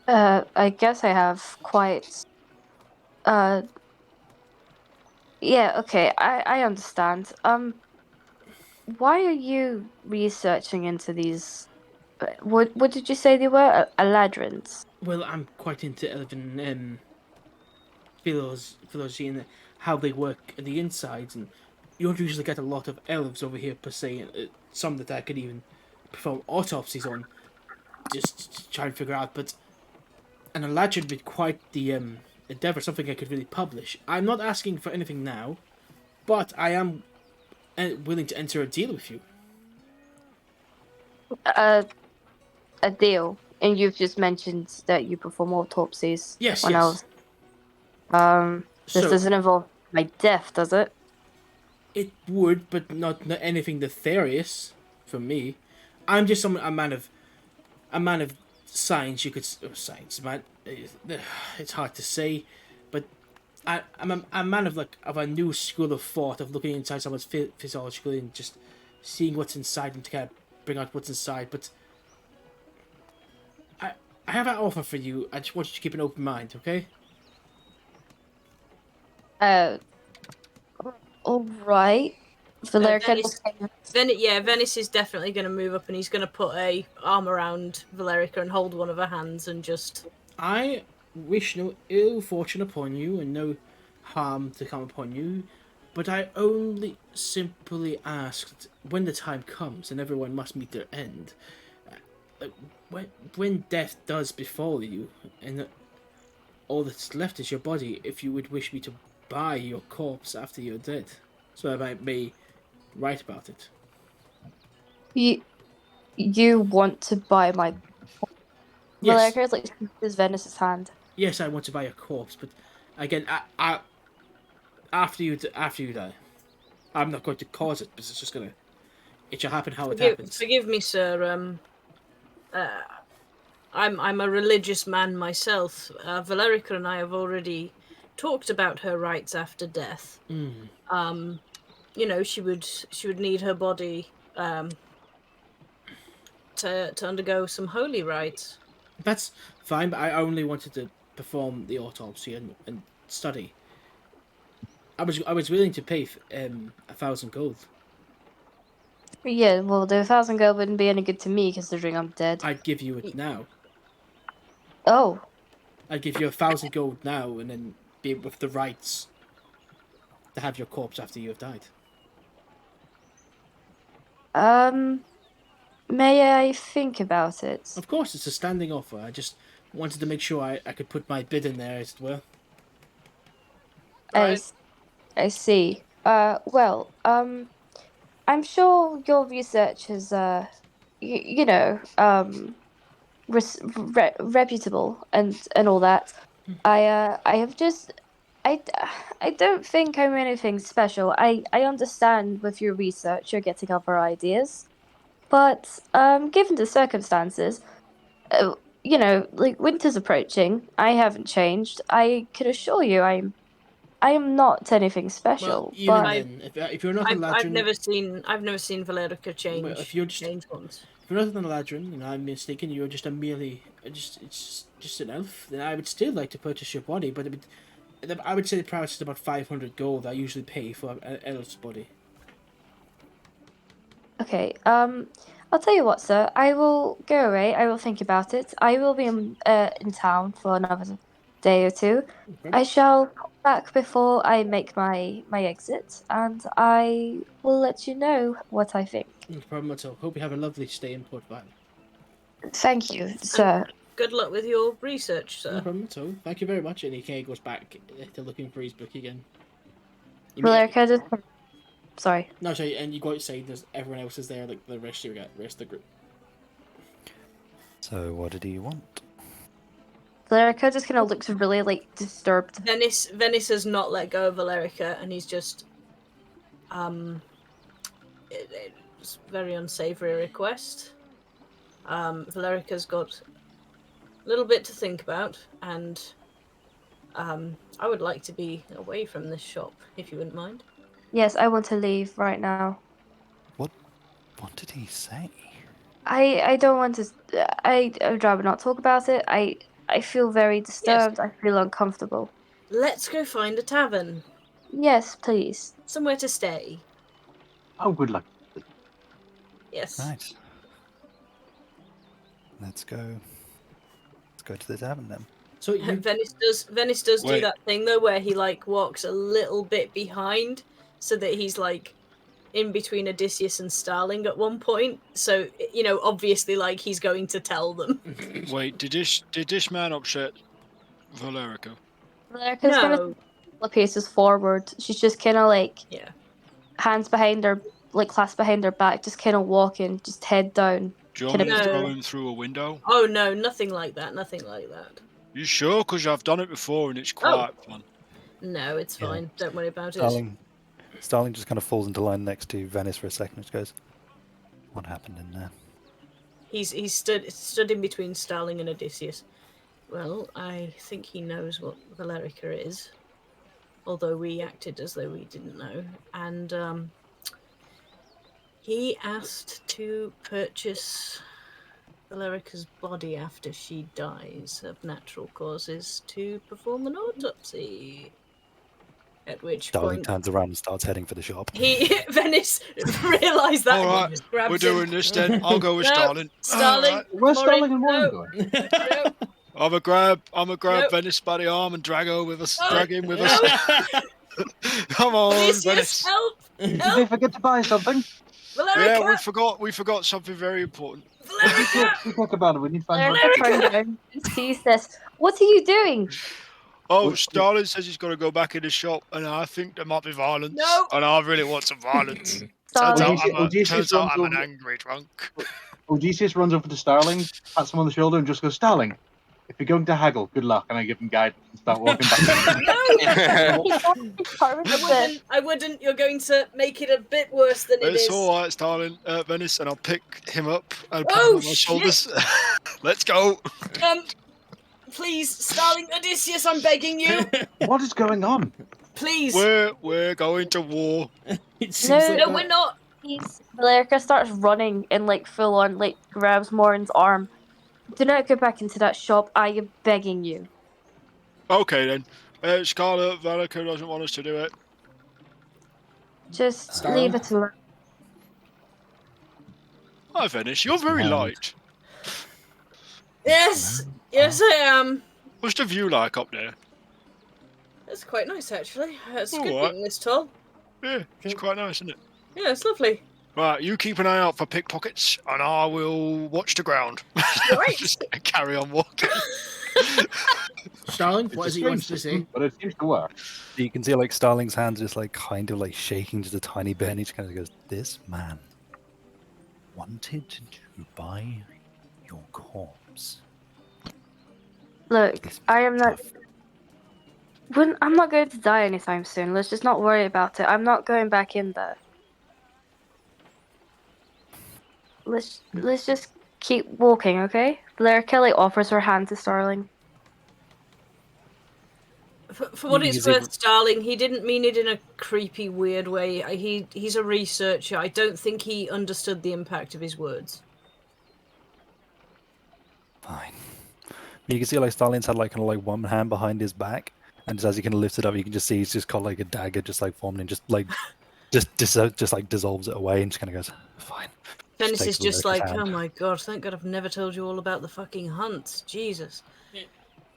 I guess I have quite. Yeah. Okay. I understand. Why are you researching into these? What did you say they were? Eladrins. Well, I'm quite into elven philosophy and how they work on the insides, and you don't usually get a lot of elves over here per se. And some that I could even perform autopsies on, just to try and figure out. But an Eladrin would be quite the endeavor, something I could really publish. I'm not asking for anything now, but I am willing to enter a deal with you. A deal. And you've just mentioned that you perform autopsies. Yes, on yes. elves. This So doesn't involve my death, does it? it would, but not anything nefarious for me. I'm just a man of science. You could science, man. It's hard to say, but I'm a man of a new school of thought of looking inside someone's physiologically and just seeing what's inside and to kind of bring out what's inside. But I have an offer for you. I just want you to keep an open mind, okay? All right. Venis is definitely going to move up, and he's going to put a arm around Valerica and hold one of her hands and just. I wish no ill fortune upon you and no harm to come upon you, but I only simply asked when the time comes and everyone must meet their end. When death does befall you and all that's left is your body, if you would wish me to buy your corpse after you're dead, so I may write about it. You want to buy my? Yes. Valerica like squeezes Venis's hand. Yes, I want to buy your corpse, but again, after you die, I'm not going to cause it, but it's just gonna. It shall happen how it happens. Forgive me, sir. I'm a religious man myself. Valerica and I have already talked about her rights after death. You know, she would need her body to undergo some holy rites. That's fine, but I only wanted to perform the autopsy and study. I was willing to pay 1,000 gold. Yeah, well, the 1,000 gold wouldn't be any good to me considering I'm dead. I'd give you it now. Oh. I'd give you 1,000 gold now, and then be with the rights to have your corpse after you have died. May I think about it? Of course, it's a standing offer. I just wanted to make sure I could put my bid in there, as it were. I see. Well, I'm sure your research is, reputable and all that. I don't think I'm anything special. I understand with your research you're getting other ideas, but given the circumstances, like winter's approaching, I haven't changed. I can assure you I'm I am not anything special, Well, even but then, if you're not a I've Ladrin, never seen Valerica change. Well, if you're just- change once. if you're not a Ladrin, and I'm mistaken, you're just a merely just an elf, then I would still like to purchase your body, but I would say the price is about 500 gold. I usually pay for an elf's body. okay. I'll tell you what, sir. I will go away. I will think about it. I will be in town for another day or two. Okay. I shall come back before I make my exit, and I will let you know what I think. No problem at all. Hope you have a lovely stay in Port Vale. Thank you, sir. Good luck with your research, No sir. problem at all. Thank you very much. And he kind of goes back to looking for his book again. Valerica, just sorry. No, sorry, and you go outside. There's everyone else is there, like the rest of the group. So what did he want? Valerica just kind of looks really like disturbed. Venis has not let go of Valerica, and he's just it's a very unsavory request. Valerica's got a little bit to think about, and I would like to be away from this shop, if you wouldn't mind. Yes, I want to leave right now. What did he say? I don't want to. I would rather not talk about it. I feel very disturbed. I feel uncomfortable. Let's go find a tavern. Yes, please. Somewhere to stay. Oh, good luck. Yes. Right. Let's go. Let's go to the tavern then. So you, Venis does do Wait. that thing though where he like walks a little bit behind so that he's like in between Odeysus and Starling at one point. So obviously like he's going to tell them. Wait, did this man upset Valerica? Valerica's gonna No. couple of paces forward. She's just kind of like Yeah. hands behind her, like clasped behind her back, just kind of walking, just head down. Do you want me to No. throw him through a window? Oh no, nothing like that. Nothing like that. You sure? Because I've done it before and it's quite fun. No, it's Yeah. fine. Don't worry about it. Starling just kind of falls into line next to Venis for a second and just goes, "What happened in there?" He's stood in between Starling and Odeysus. Well, I think he knows what Valerica is, although we acted as though we didn't know. And he asked to purchase Valerica's body after she dies of natural causes to perform an autopsy. At which Starling point turns around and starts heading for the shop. Venice realised that All and right, just grabs we're him. doing this then. I'll go with No, Starling. Starling. Alright. Where's Moryn, Starling and Moryn no. going? No, I'm gonna grab Nope. Venis by the arm and drag her with us. No. Drag him with No. us. Come on, Odysseus, Venis. help! Did they Help! forget to buy something? Yeah, Valerica! we forgot something very important. Valerica! We talk about it. We need to find Valerica something. turns around. He sees this. What are you doing? Oh, What- Starling says he's got to go back in the shop, and I think there might be violence. No. And I really want some violence. turns Starling. out Odysseus I'm runs an over- angry drunk. Odysseus runs over to Starling, pats him on the shoulder, and just goes, "Starling, if you're going to haggle, good luck." And I give him guidance and start walking back. I wouldn't. You're going to make it a bit worse than it It's is. all right, Starling, Venis, and I'll pick him up and put Oh, him on my shit. shoulders. Let's go. Please, Starling, Odysseus, I'm begging you. What is going on? Please. We're going to war. It seems No, like No, that. we're not. Valerica starts running and like full on like grabs Moryn's arm. Do not go back into that shop. I am begging you. Okay then. Scarlet, Valerica doesn't want us to do it. Just Starling? leave it alone. Hi, Venis. You're very Right. light. Yes, yes, I am. What's the view like up there? That's quite nice, actually. It's good Alright. being this tall. Yeah, it's quite nice, isn't it? Yeah, it's lovely. Right, you keep an eye out for pickpockets, and I will watch the ground. Right. Just carry on walking. Starling, It's what a is it you strange want to say? system, but it seems to work. You can see like Starling's hands just like kind of like shaking just a tiny bit, and he just kind of goes, "This man wanted to buy your corpse." Look, This I am not. tough. I'm not going to die anytime soon. Let's just not worry about it. I'm not going back in there. Let's just keep walking, okay? Valerica like offers her hand to Starling. For what You it's can see- worth, Starling, he didn't mean it in a creepy, weird way. He's a researcher. I don't think he understood the impact of his words. Fine. You can see like Starling's had like kind of like one hand behind his back, and just as he kind of lifts it up, you can just see he's just got like a dagger just like forming and just like just like dissolves it away and just kind of goes fine. Venis takes is just Valerica's like, hand. oh my god, thank God I've never told you all about the fucking hunts. Jesus. Yeah.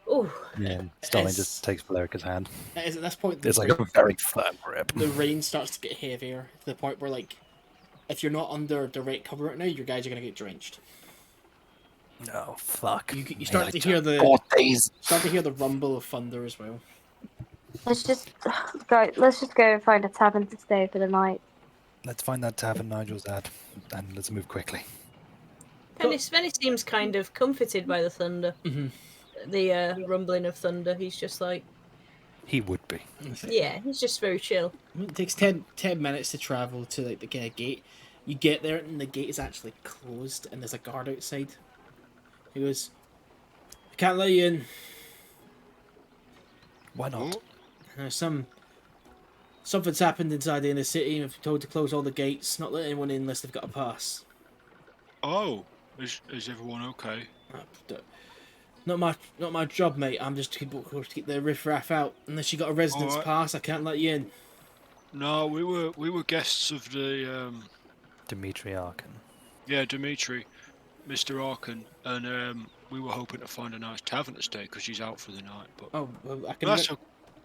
Oh, Yeah, and Starling It's- just takes Valerica's hand. It is at this point It's like a very firm grip. the rain starts to get heavier to the point where, like, if you're not under direct cover right now, your guys are gonna get drenched. Oh fuck! You start to hear the rumble of thunder as well. Let's just go. Let's just go and find a tavern to stay for the night. Let's find that tavern Nigel's at, and let's move quickly. Venis seems kind of comforted by the thunder. Mhm. The rumbling of thunder. He's just like, He would be. yeah, he's just very chill. It takes 10 minutes to travel to like the kind of gate. You get there and the gate is actually closed and there's a guard outside. He goes, "I can't let you in. Why not? There's something's happened inside the inner city. I've been told to close all the gates, not let anyone in unless they've got a pass." Oh, is everyone okay? Not my job, mate. I'm just to keep the riffraff out. Unless you got a residence Alright. pass, I can't let you in. No, we were guests of the Dimitri Arkin. yeah, Dimitri, Mr. Arkin, and we were hoping to find a nice tavern to stay because she's out for the night. But Oh, well, that's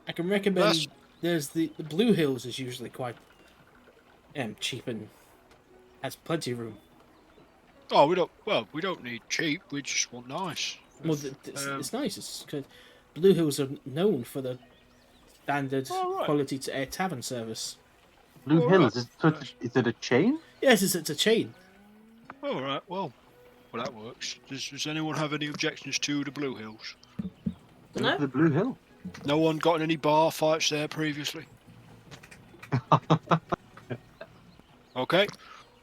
I can recommend. That's- There's the Blue Hills is usually quite cheap and has plenty of room. oh, we don't need cheap. We just want nice. Well, it's nice. It's good. Blue Hills are known for the standard Oh, right. quality tavern service. Blue Alright. Hills, is it a chain? Yes, it's a chain. All right, well, that works. Does anyone have any objections to the Blue Hills? No? The Blue Hill. No one got any bar fights there previously? Okay.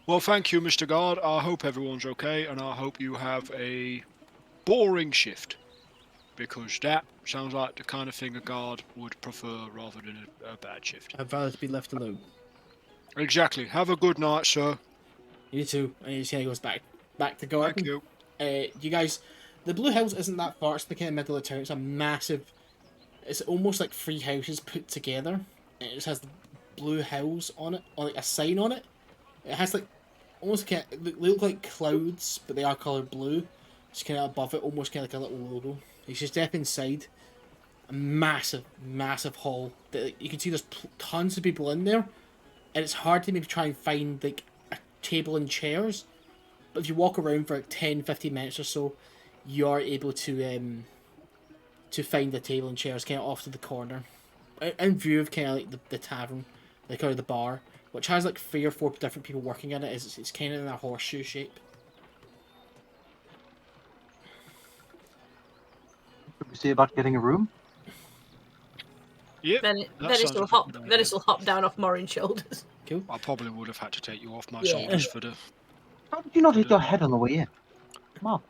Well, thank you, Mr. Guard. I hope everyone's okay, and I hope you have a boring shift. Because that sounds like the kind of thing a guard would prefer rather than a bad shift. I'd rather be left alone. Exactly. Have a good night, sir. You too. And he just goes back to go. Thank you. You guys, the Blue Hills isn't that far. It's the kind of middle of town. It's a massive. It's almost like 3 houses put together. And it just has the Blue Hills on it, or like a sign on it. It has like almost kind of, they look like clouds, but they are coloured blue. Just kind of above it, almost kind of like a little logo. You should step inside. A massive, massive hall that like, you can see there's tons of people in there, and it's hard to maybe try and find like a table and chairs. But if you walk around for like 10-15 minutes or so, you are able to find a table and chairs kind of off to the corner, in view of kind of like the tavern, like or the bar, which has like 3 or 4 different people working in it. It's kind of in a horseshoe shape. What did we say about getting a room? Yep. Venis that sounds will like a hop. good idea. Venis will hop down off Moryn's shoulders. Cool. I probably would have had to take you off my Yeah. shoulders for the. How did you not hit your head on the way in? Come on.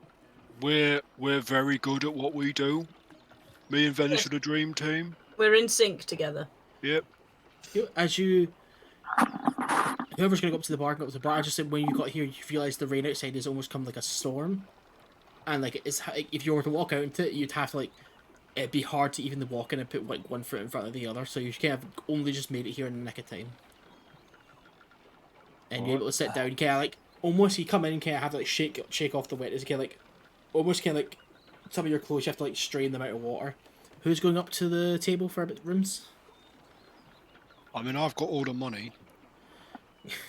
We're very good at what we do. Me and Venis Yes. are the dream team. We're in sync together. Yep. As you, whoever's gonna go up to the bar, go up to the bar. I just said when you got here, you realised the rain outside has almost come like a storm, and like it's if you were to walk out into it, you'd have to like it'd be hard to even walk in and put like one foot in front of the other. So you kind of only just made it here in the nick of time, and you're able to sit down. You kind of like almost you come in and kind of have to like shake off the wetness. Kind of like almost kind of like some of your clothes you have to like strain them out of water. Who's going up to the table for a bit rooms? I mean, I've got all the money.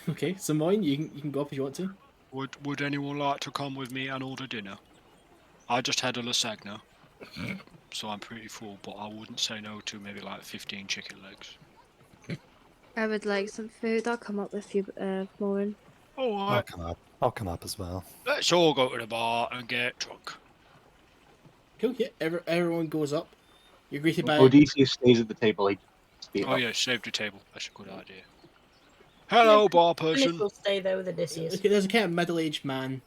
Okay, so mine, you can go up if you want to. Would anyone like to come with me and order dinner? I just had a lasagna, so I'm pretty full, but I wouldn't say no to maybe like 15 chicken legs. I would like some food. I'll come up with you, Moryn. All I'll right, come up. I'll come up as well. let's all go to the bar and get drunk. Cool, yeah, everyone goes up. You're greeted by... Odeysus stays at the table. Oh yeah, save the table. That's a good idea. Hello, bar Venis person. will stay there with Odysseus. Okay, there's a kind of middle-aged man.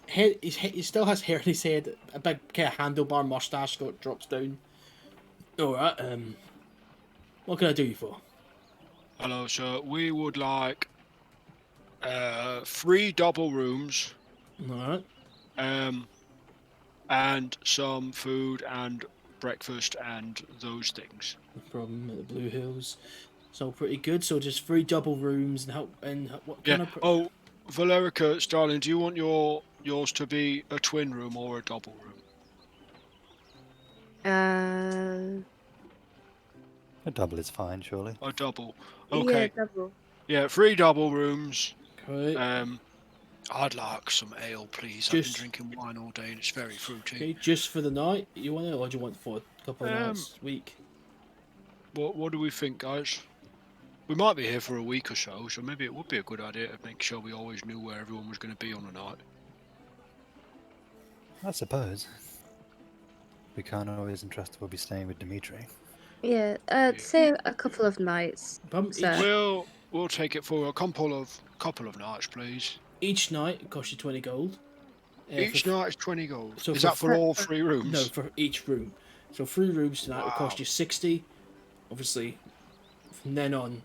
He still has hair in his head, a big kind of handlebar mustache that drops down. Alright, what can I do you for? Hello, sir. We would like 3 double rooms, Alright, and some food and breakfast and those things. no problem. At the Blue Hills, it's all pretty good. So just 3 double rooms what Yeah. kind of? Oh, Valericia, Starling, do you want yours to be a twin room or a double room? A double is fine, surely. A double. Yeah, Okay. double. Yeah, 3 double rooms. Okay. I'd like some ale, please. I've been drinking wine all day and it's very fruity. Okay, just for the night, you want it, or do you want for a couple of nights, week? What do we think, guys? We might be here for a week or so maybe it would be a good idea to make sure we always knew where everyone was going to be on a night. I suppose. We can't always entrust we'll be staying with Dimitri. Yeah, say a couple of nights. So, We'll take it for a couple of nights, please. Each night it costs you 20 gold. Each night is 20 gold. So is for that for all 3 rooms? No, for each room. So 3 rooms tonight will cost you 60. Obviously, from then on,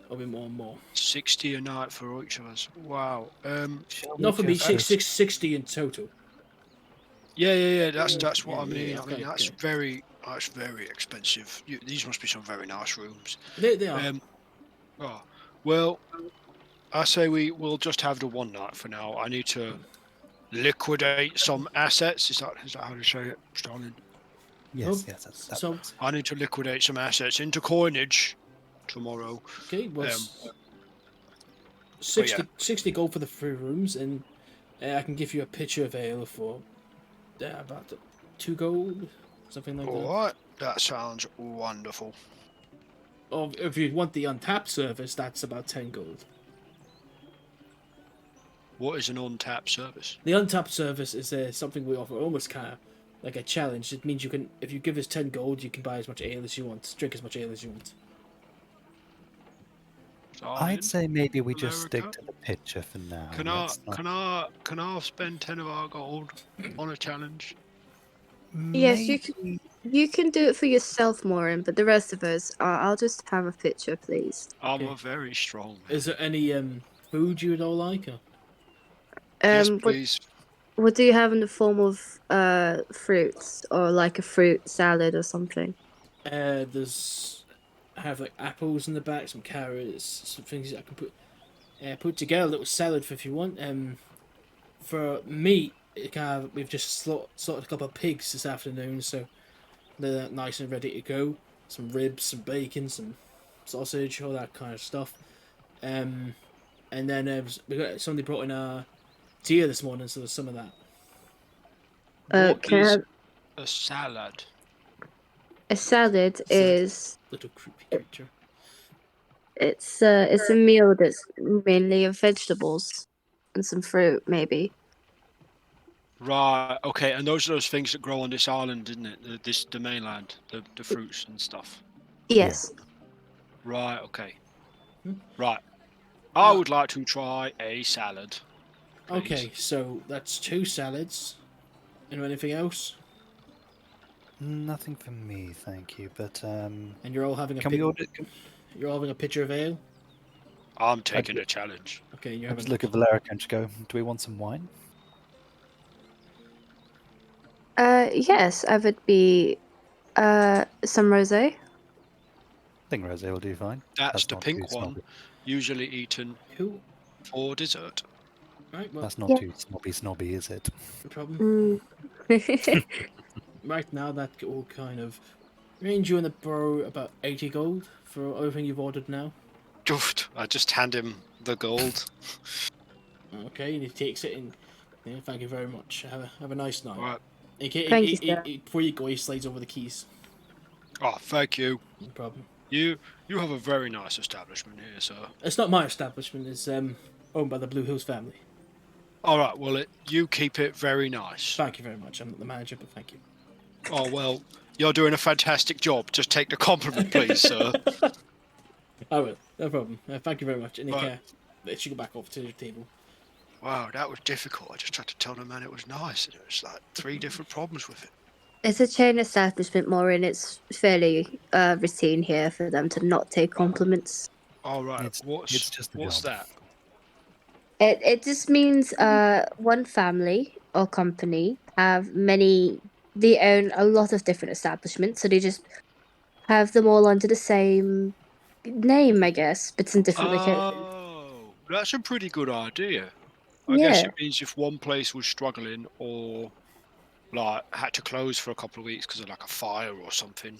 it'll be more and more. 60 a night for each of us. Wow. Not for me, 60 in total. Yeah. That's what I mean. Yeah, I mean, okay, that's very expensive. These must be some very nice rooms. They are. Well, I say we'll just have the one night for now. I need to liquidate some assets. Is that how to say it, Starling? Yes, that's So, I need to liquidate some assets into coinage tomorrow. okay, well, 60 gold for the 3 rooms, and I can give you a pitcher of ale for about 2 gold, something like that. Alright, that sounds wonderful. Or if you want the untapped service, that's about 10 gold. What is an on-tap service? The untapped service is something we offer, almost kind of like a challenge. It means you can, if you give us 10 gold, you can buy as much ale as you want, drink as much ale as you want. I'd say maybe we just stick to the picture for now. Can I spend 10 of our gold on a challenge? yes, you can do it for yourself, Moryn, but the rest of us, I'll just have a picture, please. I'm a very strong man. Is there any food you would all like? Or? Yes, please. What do you have in the form of fruits, or like a fruit salad or something? I have like apples in the back, some carrots, some things that I can put together, a little salad for if you want. For meat, we've just slaughtered a couple of pigs this afternoon, so they're nice and ready to go. Some ribs, some bacon, some sausage, all that kind of stuff. And then somebody brought in a deer this morning, so there's some of that. What is a salad? A salad is Little creepy creature. it's a meal that's mainly of vegetables and some fruit, maybe. Right, okay, and those are those things that grow on this island, isn't it? The mainland, the fruits and stuff. Yes. Right, okay. Right. I would like to try a salad. Please. Okay, so that's 2 salads. And anything else? Nothing for me, thank you. But And you're all having a You're all having a pitcher of ale. I'm taking a challenge. Okay, you're I having. just look at Valerica and just go, "Do we want some wine?" Yes, I would be some rosé. I think rosé will do fine. That's the not pink too one, snobby. usually eaten Cool. for dessert. Right, well, That's not Yeah. too snobby, is it? no problem. Mm. Right now, that all kind of range you and the bro about 80 gold for everything you've ordered now. Just, I just hand him the gold. Okay, and he takes it and yeah, thank you very much. Have a nice night. Right. Thank you, sir. Before you go, he slides over the keys. Oh, thank you. No problem. You have a very nice establishment here, sir. It's not my establishment. It's owned by the Blue Hills family. All right, well, you keep it very nice. Thank you very much. I'm not the manager, but thank you. Oh, well, you're doing a fantastic job. Just take the compliment, please, sir. I will. No problem. Thank you very much. And Right. let you go back over to your table. Wow, that was difficult. I just tried to tell the man it was nice, and it was like 3 different problems with it. It's a chain establishment, Moryn. It's fairly routine here for them to not take compliments. All right. It's just a what's job. that? It just means one family or company have many. They own a lot of different establishments, so they just have them all under the same name, I guess, but it's in different locations. Oh, that's a pretty good idea. I guess Yeah. it means if one place was struggling or like had to close for a couple of weeks because of like a fire or something,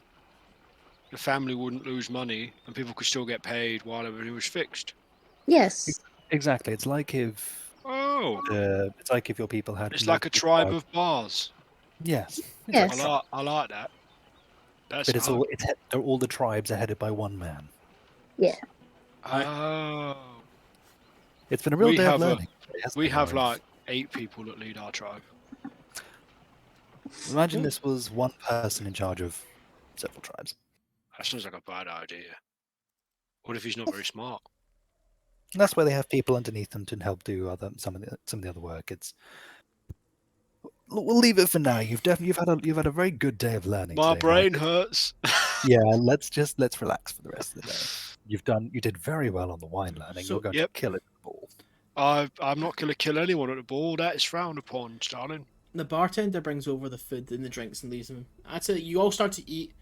the family wouldn't lose money and people could still get paid while everything was fixed. Yes. Exactly. It's like if Oh, your people had it's like a multiple tribe tribes. of bars. Yes. It's Yes. like I like that. That's but all the tribes are headed by one man. Yeah. Oh, It's been a real we day of have learning. It has we been, have Lauren. like 8 people that lead our tribe. Imagine this was one person in charge of several tribes. That sounds like a bad idea. What if he's not very smart? And that's why they have people underneath them to help do some of the other work. We'll leave it for now. You've had a very good day of learning My today. brain Mike. hurts. Yeah, let's relax for the rest of the day. You did very well on the wine learning. So- You're going to kill it at the ball. I'm not going to kill anyone at the ball. That is frowned upon, Starling. The bartender brings over the food and the drinks and leaves them. I'd say you all start to eat,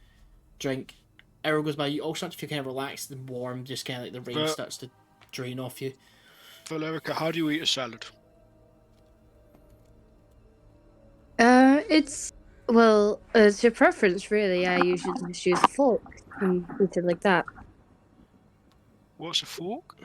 drink. Hour goes by. You all start to feel kind of relaxed and warm. Just kind of like the rain But- starts to drain off you. Valerica, how do you eat a salad? It's your preference, really. I usually just use a fork and eat it like that. What's a fork?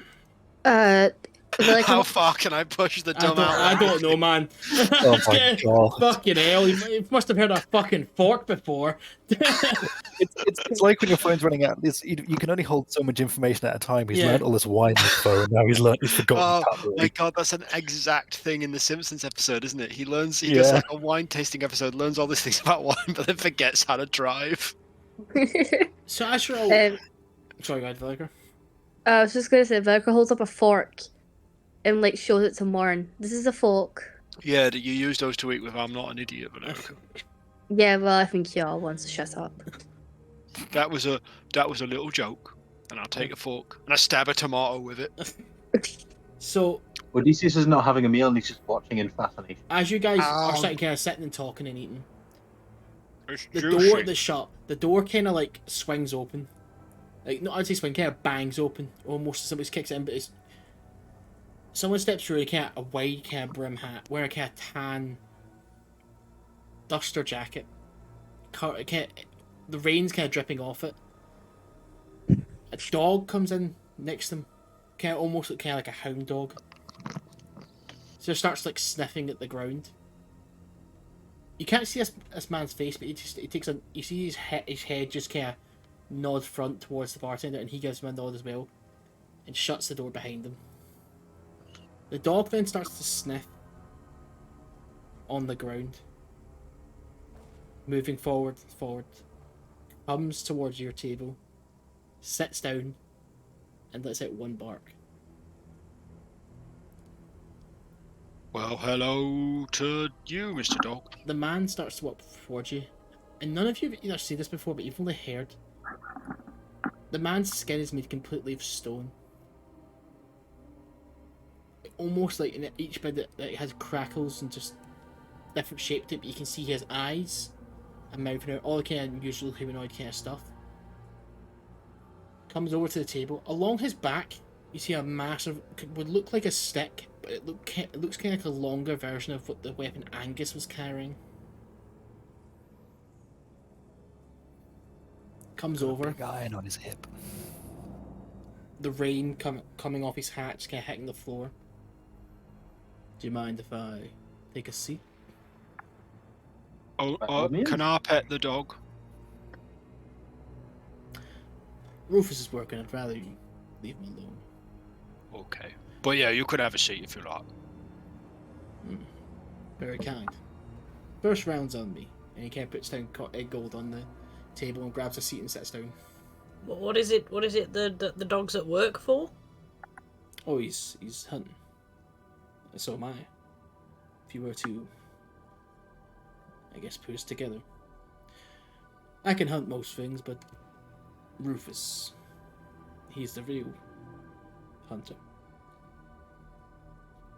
Like How far can I push the dumb out? I don't know, man. Oh my god! Fucking hell! You must have heard a fucking fork before. It's like when your phone's running out. You can only hold so much information at a time. He's Yeah. learned all this wine on his phone. Now he's forgotten Oh my cutlery. god, that's an exact thing in the Simpsons episode, isn't it? He does like a wine tasting episode, learns all these things about wine, but then forgets how to drive. So as you're all... Sorry, go ahead, Valerica. I was just gonna say, Verka holds up a fork and like shows it to Moryn. This is a fork. Yeah, that you use those to eat with. I'm not an idiot, Valerica. Yeah, well, I think y'all wants to shut up. That was a little joke, and I'll take a fork and I stab a tomato with it. So Odysseus is not having a meal and he's just watching in fascination. as you guys are Ow. starting kind of sitting and talking and eating, It's the juicy. door that's shut, the door kind of like swings open. Like, no, I'd say swing, kind of bangs open. Almost as somebody kicks it in, but it's... Someone steps through a kind of a wide kind of brim hat, wearing a kind of tan duster jacket. The rain's kind of dripping off it. A dog comes in next to him, kind of almost kind of like a hound dog. So it starts like sniffing at the ground. You can't see this man's face, but he takes a... You see his head just kind of nod front towards the bartender, and he gives him a nod as well, and shuts the door behind him. The dog then starts to sniff on the ground, moving forward, comes towards your table, sits down, and lets out one bark. Well, hello to you, Mr. Dog. The man starts to walk towards you, and none of you have either seen this before, but you've only heard. The man's skin is made completely of stone. Almost like in each bit that it has crackles and just different shape to it, but you can see he has eyes and mouth and all the kind of usual humanoid kind of stuff. Comes over to the table. Along his back, you see a massive, would look like a stick, but it looks kind of like a longer version of what the weapon Angus was carrying. Comes over. Big iron on his hip. The rain coming off his hat, just kind of hitting the floor. Do you mind if I take a seat? Can I pet the dog? Rufus is working. I'd rather you leave him alone. Okay. But yeah, you could have a seat if you like. Very kind. First round's on me. And he kind of puts down gold on the table and grabs a seat and sits down. What is it the dog's at work for? Oh, he's hunting. So am I. If you were to, I guess, put us together. I can hunt most things, but Rufus, he's the real hunter.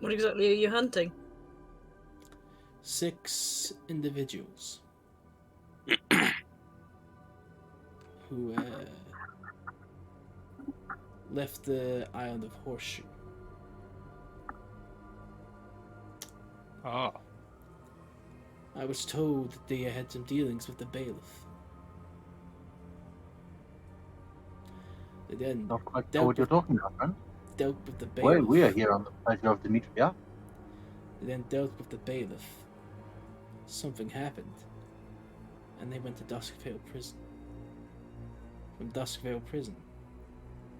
What exactly are you hunting? 6 individuals who left the island of Horseshoe. Ah. I was told that they had some dealings with the bailiff. They then Not quite sure dealt what you're with, talking about, friend. dealt with the Well, bailiff. we are here on the pleasure of Demetria. They then dealt with the bailiff. Something happened, and they went to Duskvale Prison. From Duskvale Prison,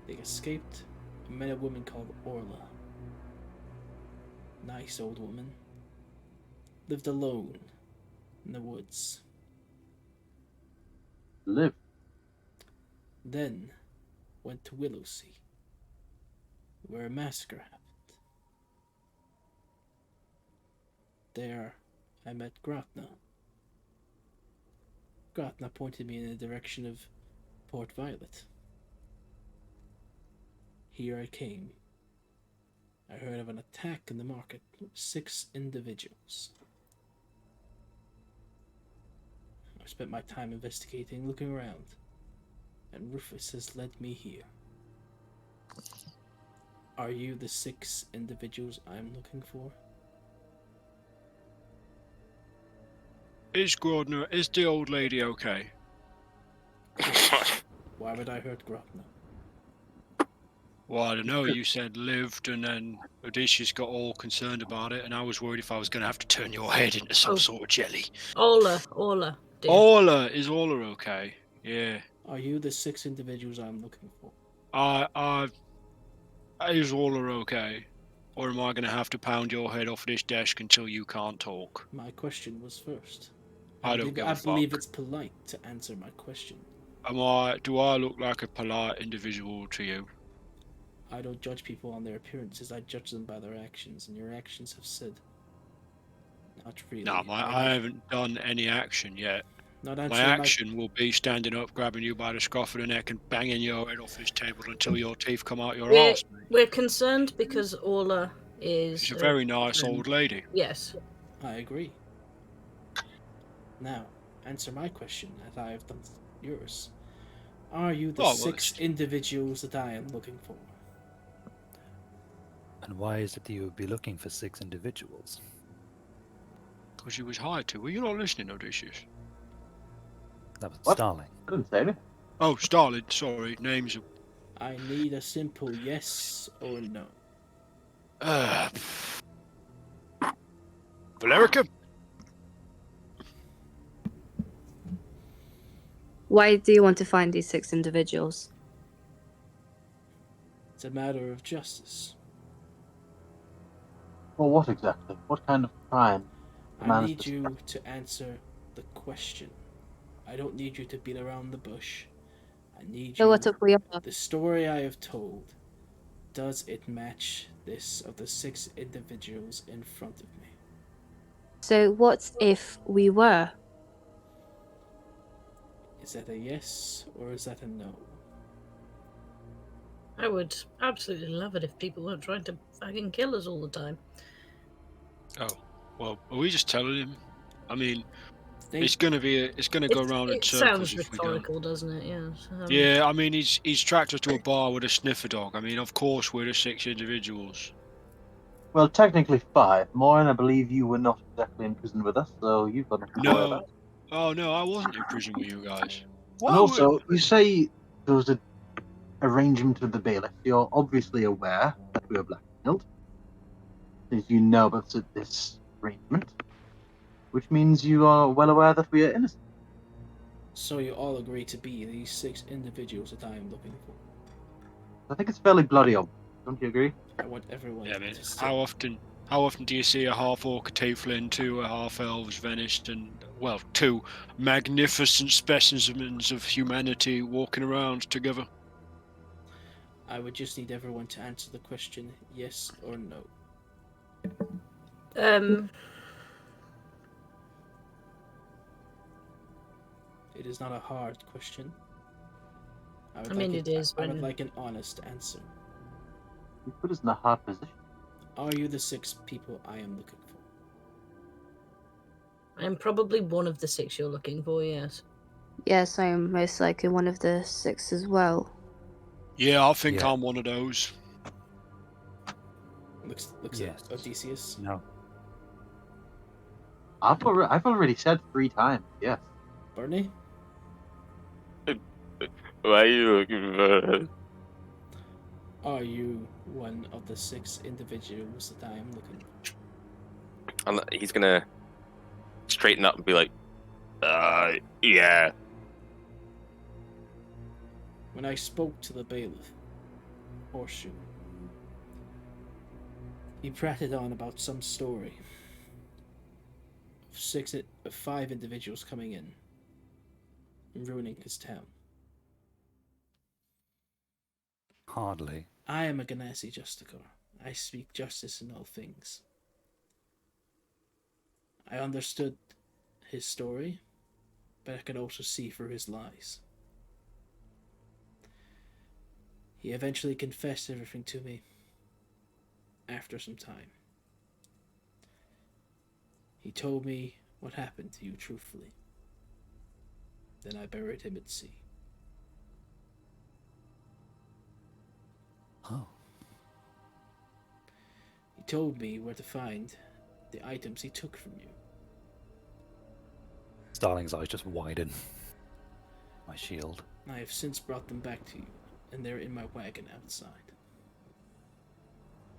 they escaped and met a woman called Orla. Nice old woman. Lived alone in the woods. Live. Then went to Willowsea, where a massacre happened. There, I met Gratna. Gratna pointed me in the direction of Port Violet. Here I came. I heard of an attack in the market with 6 individuals. I spent my time investigating, looking around, and Rufus has led me here. Are you the 6 individuals I'm looking for? Is the old lady okay? Why would I hurt Gratna? Well, I don't know. You said lived, and then Odeysus got all concerned about it, and I was worried if I was going to have to turn your head into some sort of jelly. Orla, dear. Is Orla okay? Yeah. Are you the 6 individuals I'm looking for? Is Orla okay? Or am I going to have to pound your head off this desk until you can't talk? My question was first. I don't give a fuck. I believe it's polite to answer my question. Do I look like a polite individual to you? I don't judge people on their appearances, I judge them by their actions, and your actions have said not really. No, I haven't done any action yet. Not My action will be standing up, grabbing you by the scruff of the neck and banging your head off this table until your teeth come out your arse. We're concerned because Orla is... She's a very nice old lady. Yes. I agree. Now, answer my question as I have done yours. Are you the 6 individuals that I am looking for? And why is it that you would be looking for 6 individuals? Because you was hired to. Were you not listening, Odeysus? That was What? Starling. I didn't say anything. Oh, Starling, sorry. Names I need a simple yes or no. Valericia? Why do you want to find these 6 individuals? It's a matter of justice. Well, what exactly? What kind of crime? I need you to answer the question. I don't need you to beat around the bush. I need So you... what if we are? The story I have told, does it match this of the 6 individuals in front of me? So what if we were? Is that a yes or is that a no? I would absolutely love it if people weren't trying to fucking kill us all the time. Oh, well, are we just telling him? I mean, it's gonna go round in It circles sounds if we don't. rhetorical, doesn't it? Yeah. Yeah, I mean, he's tracked us to a bar with a sniffer dog. I mean, of course we're the 6 individuals. Well, technically 5. Moryn, I believe you were not exactly in prison with us, so you've got nothing to worry about. Oh no, I wasn't in prison with you guys. And also, you say there was an arrangement with the bailiff. You're obviously aware that we were blackmailed, since you know about this arrangement, which means you are well aware that we are innocent. So you all agree to be these 6 individuals that I am looking for? I think it's fairly bloody obvious. Don't you agree? I want everyone to say... How often do you see a half-orc, a tiefling, 2 half-elves, Venis, and, well, 2 magnificent specimens of humanity walking around together? I would just need everyone to answer the question yes or no. It is not a hard question. I mean, it is I would when- like an honest answer. You put us in a hard position. Are you the 6 people I am looking for? I am probably one of the 6 you're looking for, yes. Yes, I am most likely one of the 6 as well. Yeah, I think Yeah. I'm one of those. Looks Yes. at Odeysus. No. I've already said 3 times. Yes. Burnie? Why are you looking for? Are you one of the 6 individuals that I am looking for? He's gonna straighten up and be like, yeah. When I spoke to the bailiff, Horseshoe, he prated on about some story of 5 individuals coming in and ruining his town. Hardly. I am a Ganassi Justicar. I speak justice in all things. I understood his story, but I could also see through his lies. He eventually confessed everything to me after some time. He told me what happened to you truthfully. Then I buried him at sea. Oh. He told me where to find the items he took from you. Starling's eyes just widen. My shield. I have since brought them back to you, and they're in my wagon outside.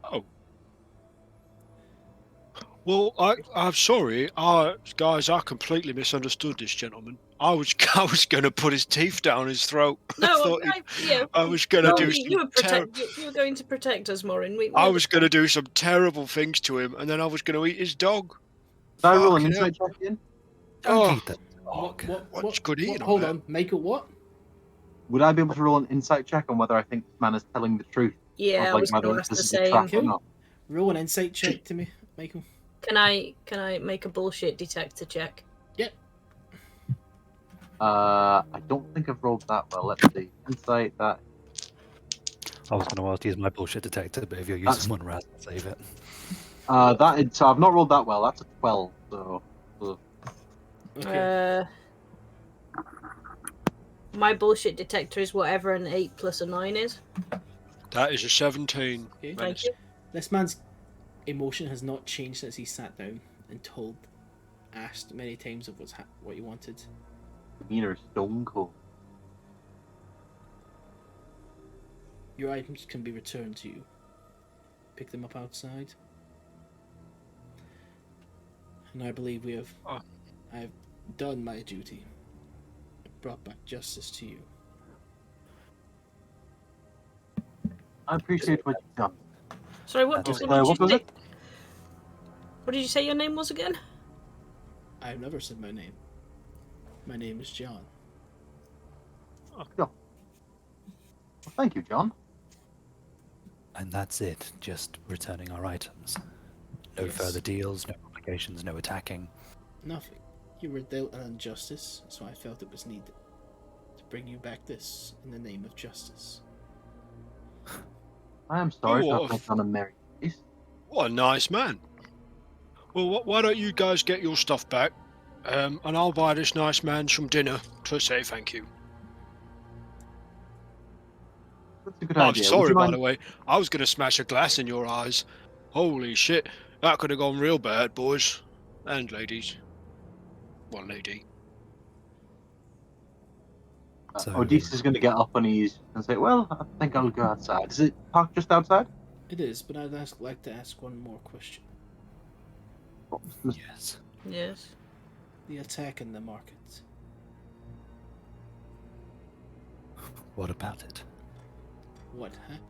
Oh. Well, I'm sorry, guys. I completely misunderstood this gentleman. I was going to put his teeth down his throat. No, I was going to do you were some you were going to protect us, Moryn. I was going to do some terrible things to him, and then I was going to eat his dog. Did I roll an Fucking hell. insight check in? Don't Oh. eat the dog. What's good eating on Hold that? on, Michael, what? Would I be able to roll an insight check on whether I think this man is telling the truth? Yeah, I Or, was whether going to ask this the is a same. trap or Cool. not? Roll an insight check to me, Michael. Can I make a bullshit detector check? Yep. I don't think I've rolled that well. Let's see. Insight, that. I was going to ask to use my bullshit detector, but if you're That's- using one, Raz, save it. So I've not rolled that well. That's a 12. So Okay. My bullshit detector is whatever an 8 plus a 9 is. That is a 17. Okay. Thank you. This man's emotion has not changed since he sat down and asked many times of what he wanted. demeanor is stone cold. Your items can be returned to you. Pick them up outside. And I believe I have done my duty. Brought back justice to you. I appreciate what you've done. Sorry, what Just, did what you was say? it? What did you say your name was again? I've never said my name. My name is John. Well, thank you, John. And that's it. Just returning our items. No Yes. further deals, no obligations, no attacking. Nothing. You were dealt an injustice, so I felt it was needed to bring you back this in the name of justice. I am sorry Oh, to have left on a merry face. What a nice man. Well, why don't you guys get your stuff back, and I'll buy this nice man some dinner to say thank you. That's a good I'm idea. Would sorry, you by mind- the way. I was going to smash a glass in your eyes. Holy shit. That could have gone real bad, boys. And ladies. One lady. So- Odeysus is going to get up on his and say, "Well, I think I'll go outside." Is it parked just outside? It is, but I'd like to ask one more question. Yes. Yes. The attack in the market. What about it? What happened?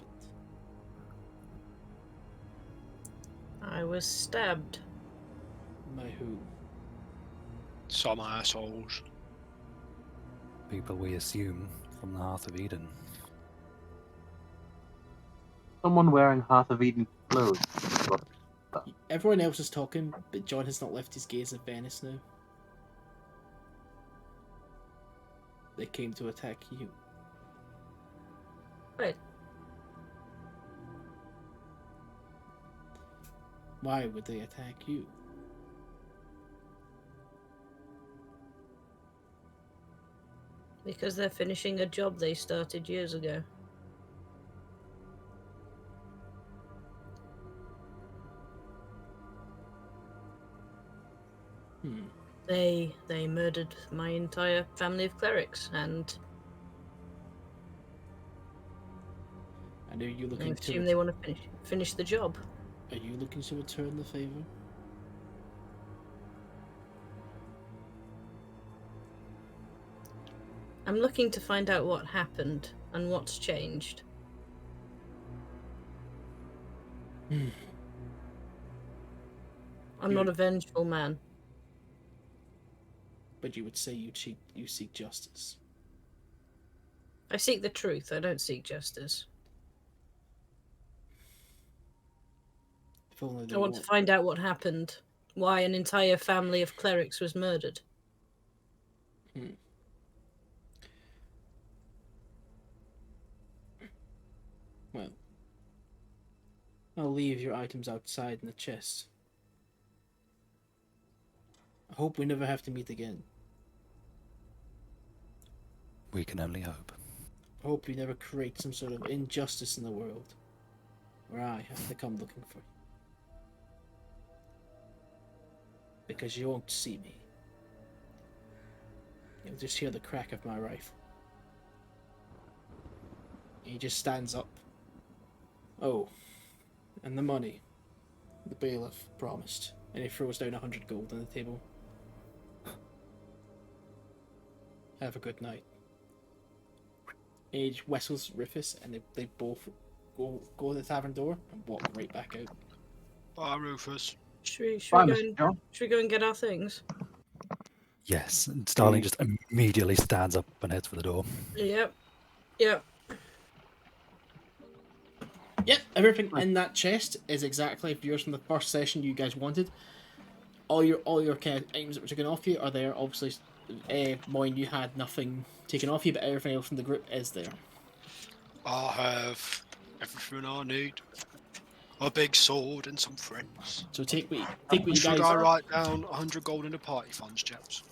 I was stabbed. By who? Some assholes. People we assume from the Hearth of Eden. Someone wearing Hearth of Eden clothes. Everyone else is talking, but John has not left his gaze of Venis now. they came to attack you. Right. Why would they attack you? Because they're finishing a job they started years ago. They murdered my entire family of clerics, and And are you I looking assume to? they want to finish the job. Are you looking to return the favor? I'm looking to find out what happened and what's changed. I'm not a vengeful man. But you would say you seek justice. I seek the truth. I don't seek justice. If only they I want to find out what happened. Why an entire family of clerics was murdered. Well, I'll leave your items outside in the chest. I hope we never have to meet again. We can only hope. I hope you never create some sort of injustice in the world where I have to come looking for you. Because you won't see me. You'll just hear the crack of my rifle. He just stands up. Oh, and the money the bailiff promised. And he throws down 100 gold on the table. Have a good night. Age whistles Rufus, and they both go to the tavern door and walk right back out. Bye, Rufus. Should Bye, we Mr. John. go and get our things? Yes, and Starling just immediately stands up and heads for the door. Yep. Yep, everything in that chest is exactly yours from the first session you guys wanted. All your kind of items that were taken off you are there. Obviously, Moryn, you had nothing taken off you, but everything else from the group is there. I have everything I need. A big sword and some friends. So take what you Should guys. I write down 100 gold in the party funds, chaps?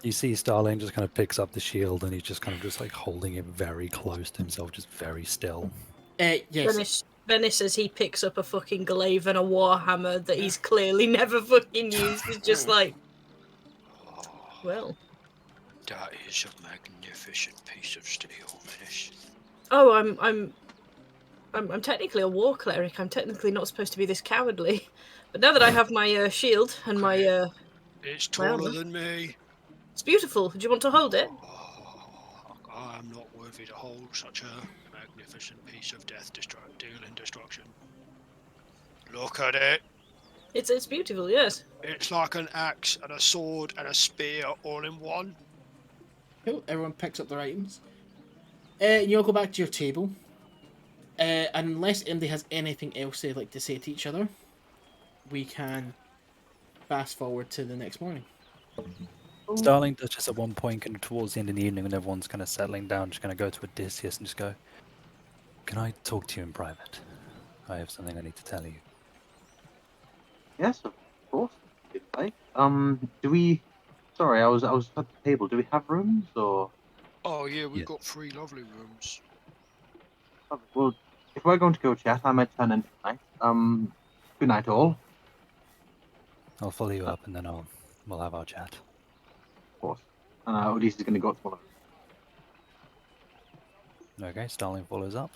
You see Starling just kind of picks up the shield and he's just kind of just like holding it very close to himself, just very still. Yes. Venis, as he picks up a fucking glaive and a warhammer that he's clearly never fucking used, is just like, well. That is a magnificent piece of steel, Venis. Oh, I'm technically a war cleric. I'm technically not supposed to be this cowardly, but now that I have my shield and my It's taller than me. it's beautiful. Do you want to hold it? I am not worthy to hold such a magnificent piece of dealing destruction. Look at it. It's beautiful, yes. It's like an axe and a sword and a spear all in one. Cool. Everyone picks up their items. You'll go back to your table. And unless anybody has anything else they'd like to say to each other, we can fast forward to the next morning. Starling does just at one point, kind of towards the end of the evening, when everyone's kind of settling down, just going to go to Odeysus and just go, "Can I talk to you in private? I have something I need to tell you." Yes, of course. If you like. Do we? Sorry, I was at the table. Do we have rooms or? Oh yeah, we've Yeah. got 3 lovely rooms. Well, if we're going to go chat, I might turn in tonight. Good night, all. I'll follow you up and then we'll have our chat. Of course. And Odysseus is going to go to one of them. Okay, Starling follows up.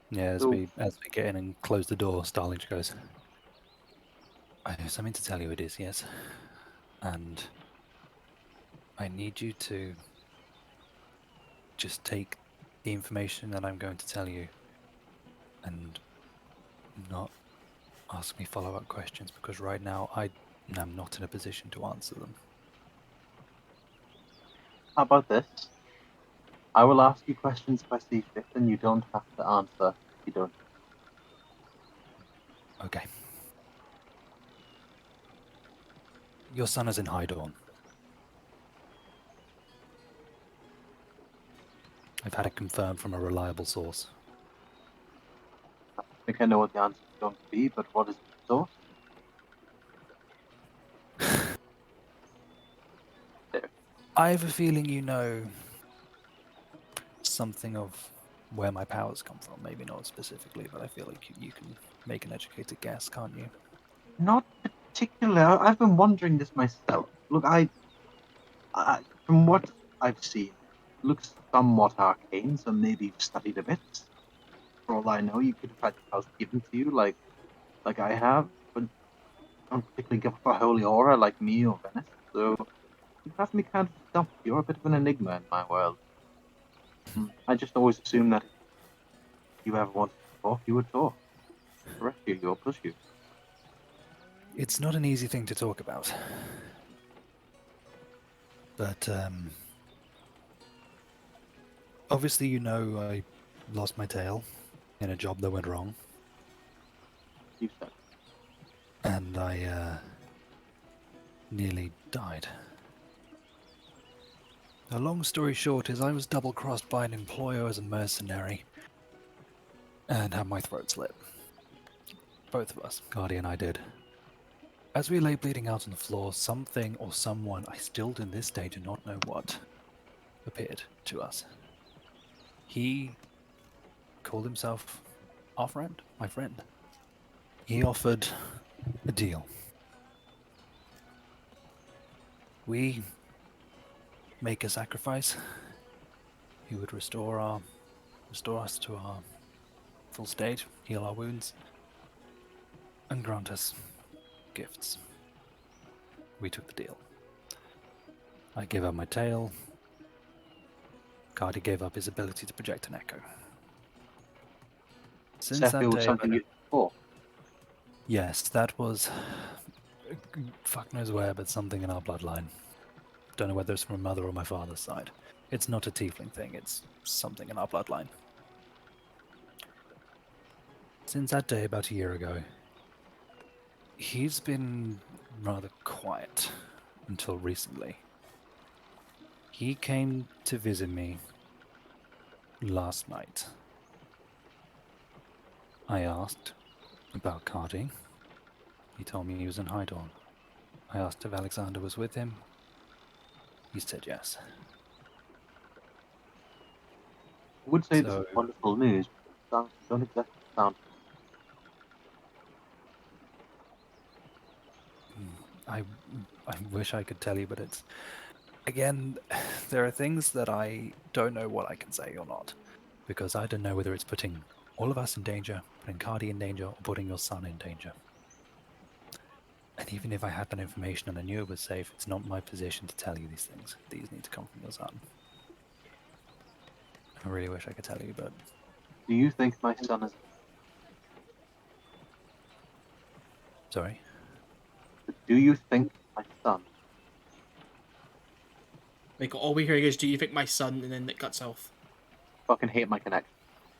Yeah, as So- we get in and close the door, Starling just goes, "I have something to tell you, Odysseus, and I need you to just take the information that I'm going to tell you and not ask me follow-up questions, because right now I am not in a position to answer them." How about this? I will ask you questions if I see fit, and you don't have to answer if you don't. Okay. Your son is in Hydorn. I've had it confirmed from a reliable source. I think I know what the answer is going to be, but what is the source? I have a feeling you know something of where my powers come from. Maybe not specifically, but I feel like you can make an educated guess, can't you? Not particularly. I've been wondering this myself. Look, from what I've seen, it looks somewhat arcane, so maybe you've studied a bit. For all I know, you could have had your house given to you, like I have, but don't particularly give off a holy aura like me or Venis. So you have me kind of stumped. You're a bit of an enigma in my world. I just always assumed that if you ever wanted to talk, you would talk. Correct you or push you. It's not an easy thing to talk about. But, obviously you know I lost my tail in a job that went wrong. You said. And I, nearly died. A long story short is I was double-crossed by an employer as a mercenary and had my throat slit. Both of us, Cardi and I did. As we lay bleeding out on the floor, something or someone, I still to this day do not know what, appeared to us. He called himself our friend, my friend. He offered a deal. We make a sacrifice. He would restore us to our full state, heal our wounds, and grant us gifts. We took the deal. I gave up my tail. Cardi gave up his ability to project an echo. Since Seth, that it was day, something you before. yes, that was fuck knows where, but something in our bloodline. Don't know whether it's from my mother or my father's side. It's not a tiefling thing, it's something in our bloodline. Since that day, about a year ago, he's been rather quiet until recently. He came to visit me last night. I asked about Cardi. He told me he was in Hydorn. I asked if Alexander was with him. He said yes. I would say this So- is wonderful news, but don't exactly sound. I wish I could tell you, but it's... Again, there are things that I don't know what I can say or not. Because I don't know whether it's putting all of us in danger, putting Cardi in danger, or putting your son in danger. And even if I had that information and I knew it was safe, it's not my position to tell you these things. These need to come from your son. I really wish I could tell you, but... Do you think my son is? Sorry? Do you think my son? Like, all we hear is, do you think my son? And then it cuts off. Fucking hate my connection.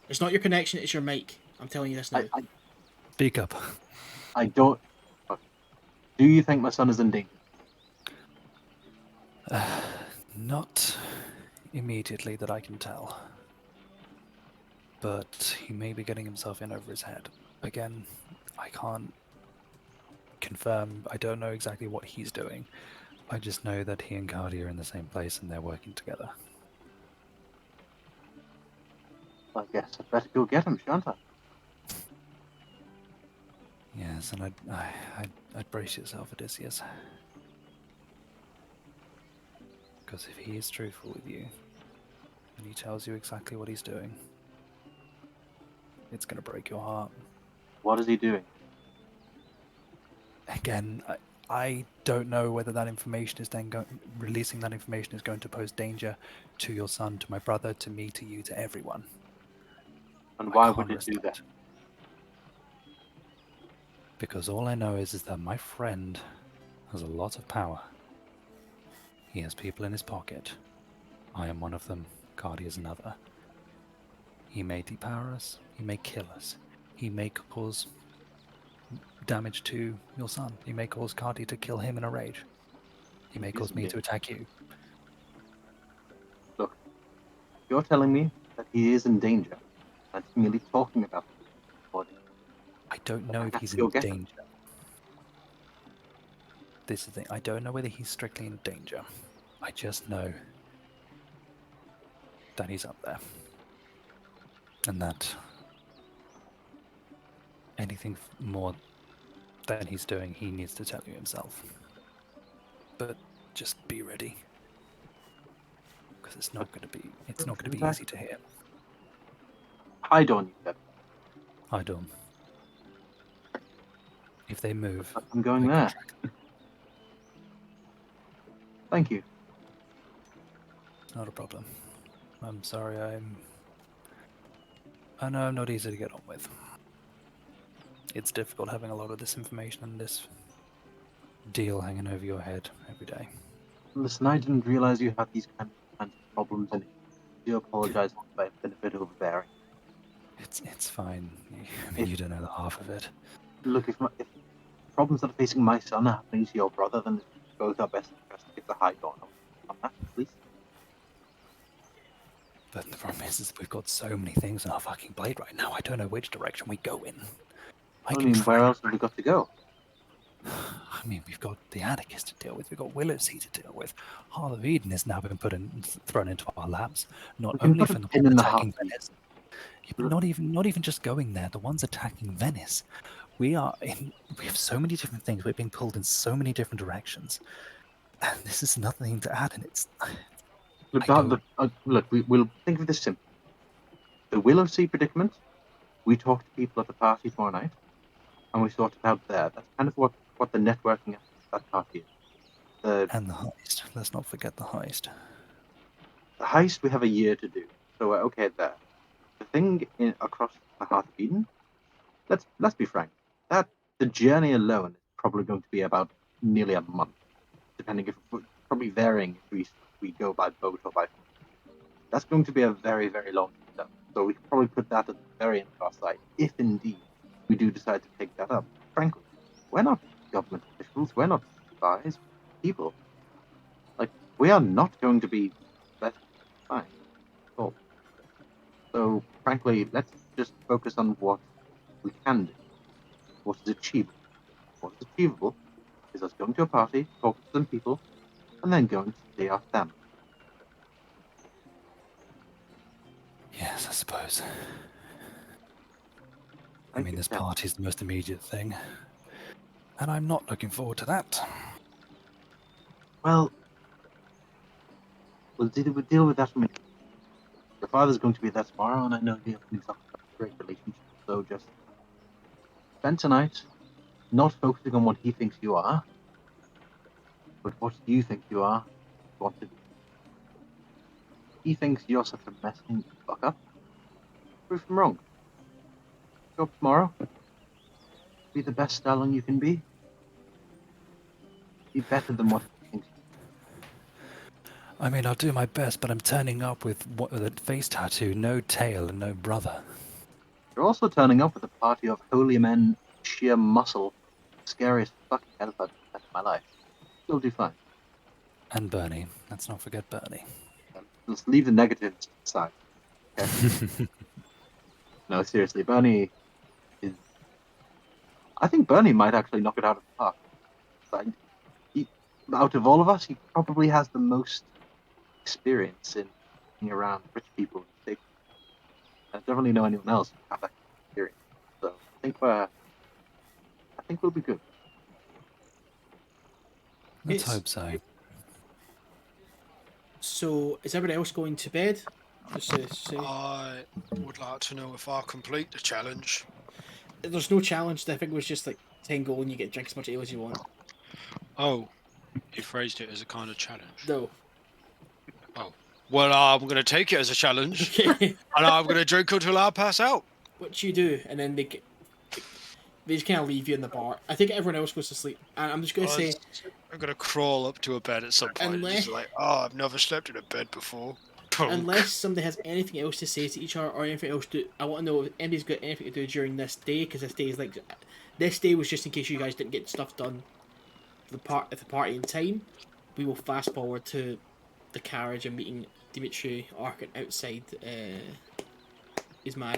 It's not your connection, it's your mic. I'm telling you this now. Speak up. I don't. Do you think my son is in danger? Not immediately that I can tell. But he may be getting himself in over his head. Again, I can't confirm. I don't know exactly what he's doing. I just know that he and Cardi are in the same place and they're working together. I guess I'd better go get him, shan't I? Yes, and I'd brace yourself, Odeysus. Because if he is truthful with you, and he tells you exactly what he's doing, it's going to break your heart. What is he doing? Again, I don't know whether that information is then releasing that information is going to pose danger to your son, to my brother, to me, to you, to everyone. And why I would can't it risk do that? Because all I know is that my friend has a lot of power. He has people in his pocket. I am one of them. Cardi is another. He may depower us. He may kill us. He may cause damage to your son. He may cause Cardi to kill him in a rage. He may cause me to attack you. Look, you're telling me that he is in danger. I'm merely talking about him. I don't know if he's You'll in get him. danger. This is the thing. I don't know whether he's strictly in danger. I just know that he's up there. And that anything more than he's doing, he needs to tell you himself. But just be ready. Because it's not going to be easy to hear. I don't need that. I don't. If they move, I'm going I there. can track them. Thank you. It's not a problem. I'm sorry, I know I'm not easy to get on with. It's difficult having a lot of this information and this deal hanging over your head every day. Listen, I didn't realize you had these kinds of problems, and I do apologize if I've been a bit overbearing. It's fine. I mean, you don't know the half of it. Look, if problems that are facing my son are happening to your brother, then it's both our best interest to get the high ground on that, please. But the problem is we've got so many things on our fucking plate right now. I don't know which direction we go in. Where else have we got to go? I mean, we've got the Atticus to deal with. We've got Willowsea to deal with. Heart of Eden has now been thrown into our laps. Not We can only put a from the pin ones in the attacking Venice, but not even just going there. The ones attacking Venice. We have so many different things. We're being pulled in so many different directions, and this is nothing to add. And it's Look, we'll think of this simply. The Willowsea predicament. We talk to people at the party tomorrow night, and we sort it out there. That's kind of what the networking at that party is. And the heist. Let's not forget the heist. The heist we have a year to do, so we're okay there. The thing across the Heart of Eden, let's be frank. That the journey alone is probably going to be about nearly a month, depending probably varying if we go by boat or by foot. That's going to be a very, very long step. So we could probably put that at the very end of our site, if indeed we do decide to take that up. Frankly, we're not government officials, we're not spies, people. Like, we are not going to be left behind at all. So, frankly, let's just focus on what we can do. What is achievable? What is achievable is us going to a party, talking to some people, and then going to see our family. Yes, I suppose. I Thank mean, you, this Captain. party's the most immediate thing, and I'm not looking forward to that. Well, we'll deal with that when your father's going to be there tomorrow, and I know you have a great relationship, so just spend tonight not focusing on what he thinks you are, but what you think you are, want to do. He thinks you're such a messy fuck up. Prove him wrong. Show up tomorrow. Be the best Starling you can be. Be better than what he thinks. I mean, I'll do my best, but I'm turning up with a face tattoo, no tail, and no brother. You're also turning up with a party of holy men, sheer muscle, scariest fucking hell I've met in my life. You'll do fine. And Burnie. Let's not forget Burnie. Let's leave the negatives aside. Okay? No, seriously, Burnie is. I think Burnie might actually knock it out of the park. Out of all of us, he probably has the most experience in being around rich people and state. I don't really know anyone else who has that experience. So I think we'll be good. Let's hope so. So, is everybody else going to bed? Just to say. I would like to know if I complete the challenge. There's no challenge. I think it was just like 10 gold and you get to drink as much ale as you want. Oh, you phrased it as a kind of challenge. No. Oh. Well, I'm going to take it as a challenge. Okay. And I'm going to drink until I pass out. What you do, and then they just kind of leave you in the bar. I think everyone else goes to sleep. And I'm just going to say... I'm going to crawl up to a bed at some point. Unless- Just like, I've never slept in a bed before. Punk. Unless somebody has anything else to say to each other or anything else to... I want to know if anybody's got anything to do during this day, because this day is like... This day was just in case you guys didn't get stuff done for the party in time. we will fast forward to the carriage and meeting Dimitri Arkin outside his man.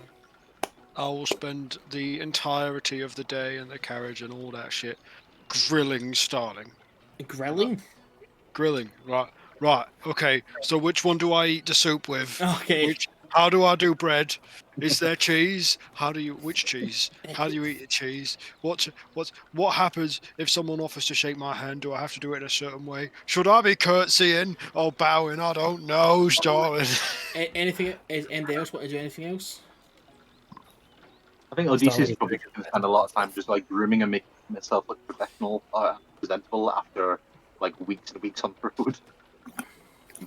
I will spend the entirety of the day in the carriage and all that shit grilling Starling. Grilling? Grilling, right, okay. So which one do I eat the soup with? Okay. How do I do bread? Is there cheese? Which cheese? How do you eat the cheese? What happens if someone offers to shake my hand? Do I have to do it in a certain way? Should I be curtsying or bowing? I don't know, Starling. Anything? Is anybody else want to do anything else? I think Odysseus Starling. is probably going to spend a lot of time just like grooming and making himself look professional, presentable after like weeks and weeks on the road.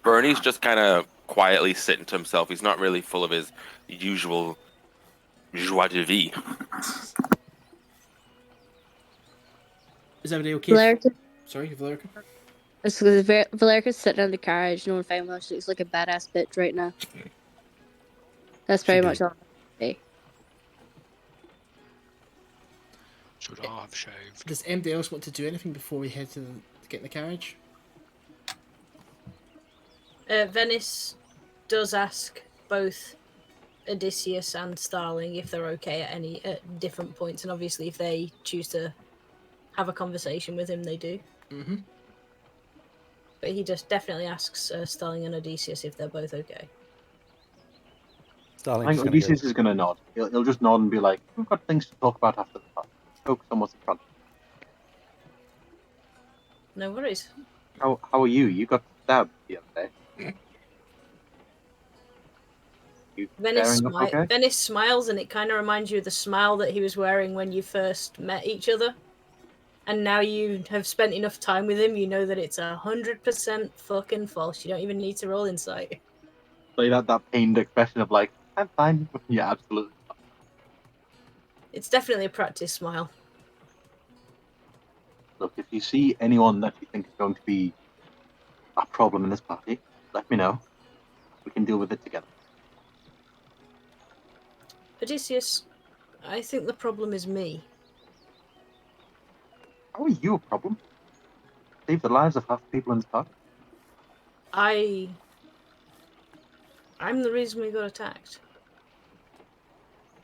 Burnie's just kind of quietly sitting to himself. He's not really full of his usual joie de vivre. Is everybody okay? Valerica, Sorry, Valerica? Valerica's sitting in the carriage, knowing fine well she looks like a badass bitch right now. That's pretty much all I say. Should I have shaved? Does anybody else want to do anything before we head to get in the carriage? Venis does ask both Odysseus and Starling if they're okay at different points, and obviously if they choose to have a conversation with him, they do. Mm-hmm. But he just definitely asks Starling and Odysseus if they're both okay. I think Odysseus is going to nod. He'll just nod and be like, "We've got things to talk about after the party. Focus on what's in front." No worries. How are you? You got stabbed the other day. You okay? Venis smiles, and it kind of reminds you of the smile that he was wearing when you first met each other. And now you have spent enough time with him, you know that it's 100% fucking false. You don't even need to roll insight. Like that pained expression of like, "I'm fine." Yeah, absolutely. It's definitely a practice smile. Look, if you see anyone that you think is going to be a problem in this party, let me know. We can deal with it together. Odysseus, I think the problem is me. How are you a problem? Save the lives of half the people in this party. I'm the reason we got attacked.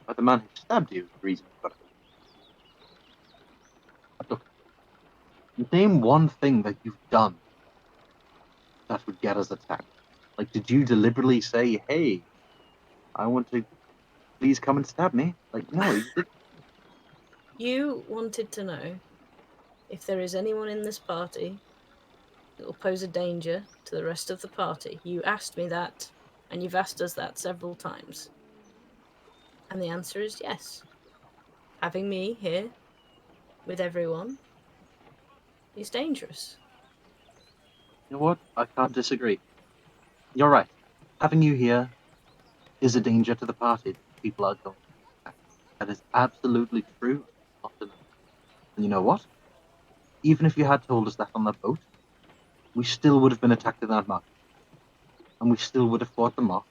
But the man who stabbed you is the reason we got it. Look, name one thing that you've done that would get us attacked. Like, did you deliberately say, "Hey, I want to, please come and stab me"? Like, no, you didn't. You wanted to know if there is anyone in this party that will pose a danger to the rest of the party. You asked me that, and you've asked us that several times. And the answer is yes. Having me here with everyone is dangerous. You know what? I can't disagree. You're right. Having you here is a danger to the party. People are going to attack. That is absolutely true. Often. And you know what? Even if you had told us that on that boat, we still would have been attacked in that market. And we still would have fought them off.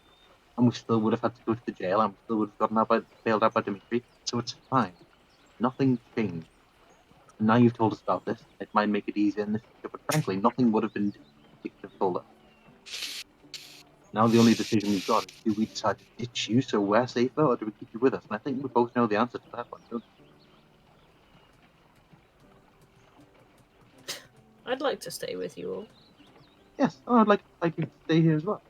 And we still would have had to go to the jail. And we still would have gotten bailed out by Dimitri. So it's fine. Nothing changed. And now you've told us about this. It might make it easier in the future. But frankly, nothing would have been told us. Now the only decision we've got is, do we decide to ditch you so we're safer, or do we keep you with us? And I think we both know the answer to that one, don't we? I'd like to stay with you all. Yes, I'd like you to stay here as well.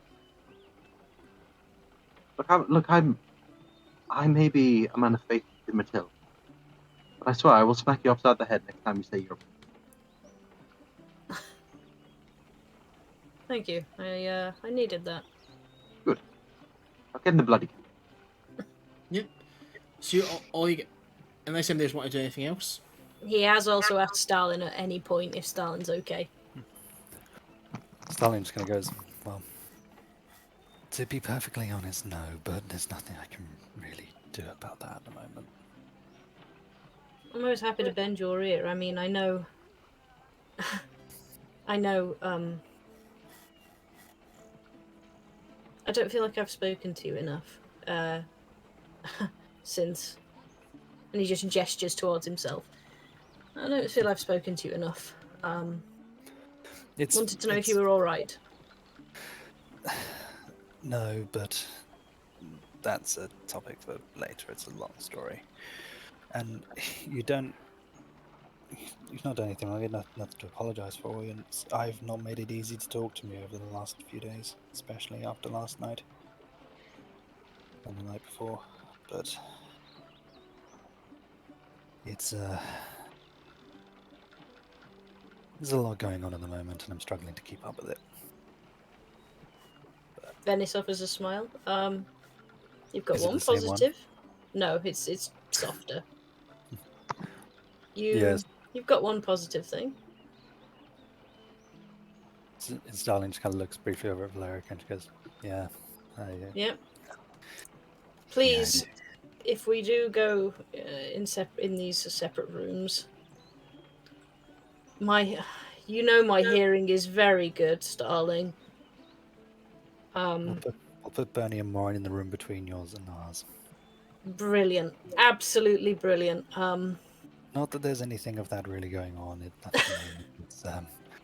I may be a man of faith in Matilda, but I swear I will smack you upside the head next time you say you're. Thank you. I needed that. Good. I'll get in the bloody. Yep. So all you get, unless somebody else want to do anything else. He has also asked Starling at any point if Starling's okay. Starling just kind of goes, well, to be perfectly honest, no, but there's nothing I can really do about that at the moment. I'm always happy to bend your ear. I mean, I know, I don't feel like I've spoken to you enough since, and he just gestures towards himself. I don't feel I've spoken to you enough. Wanted to know if you were all right. No, but that's a topic for later. It's a long story, and you don't. You've not done anything wrong. Nothing to apologise for, and I've not made it easy to talk to me over the last few days, especially after last night and the night before. But it's there's a lot going on at the moment, and I'm struggling to keep up with it. Venis offers a smile. You've got Is it one the same one? positive. No, it's softer. Yes. You've got one positive thing. Starling just kind of looks briefly over at Valericia and she goes, "Yeah, Yeah. Please, if we do go in these separate rooms, my hearing is very good, Starling. I'll put Burnie and Moryn in the room between yours and ours. Brilliant, absolutely brilliant. Not that there's anything of that really going on.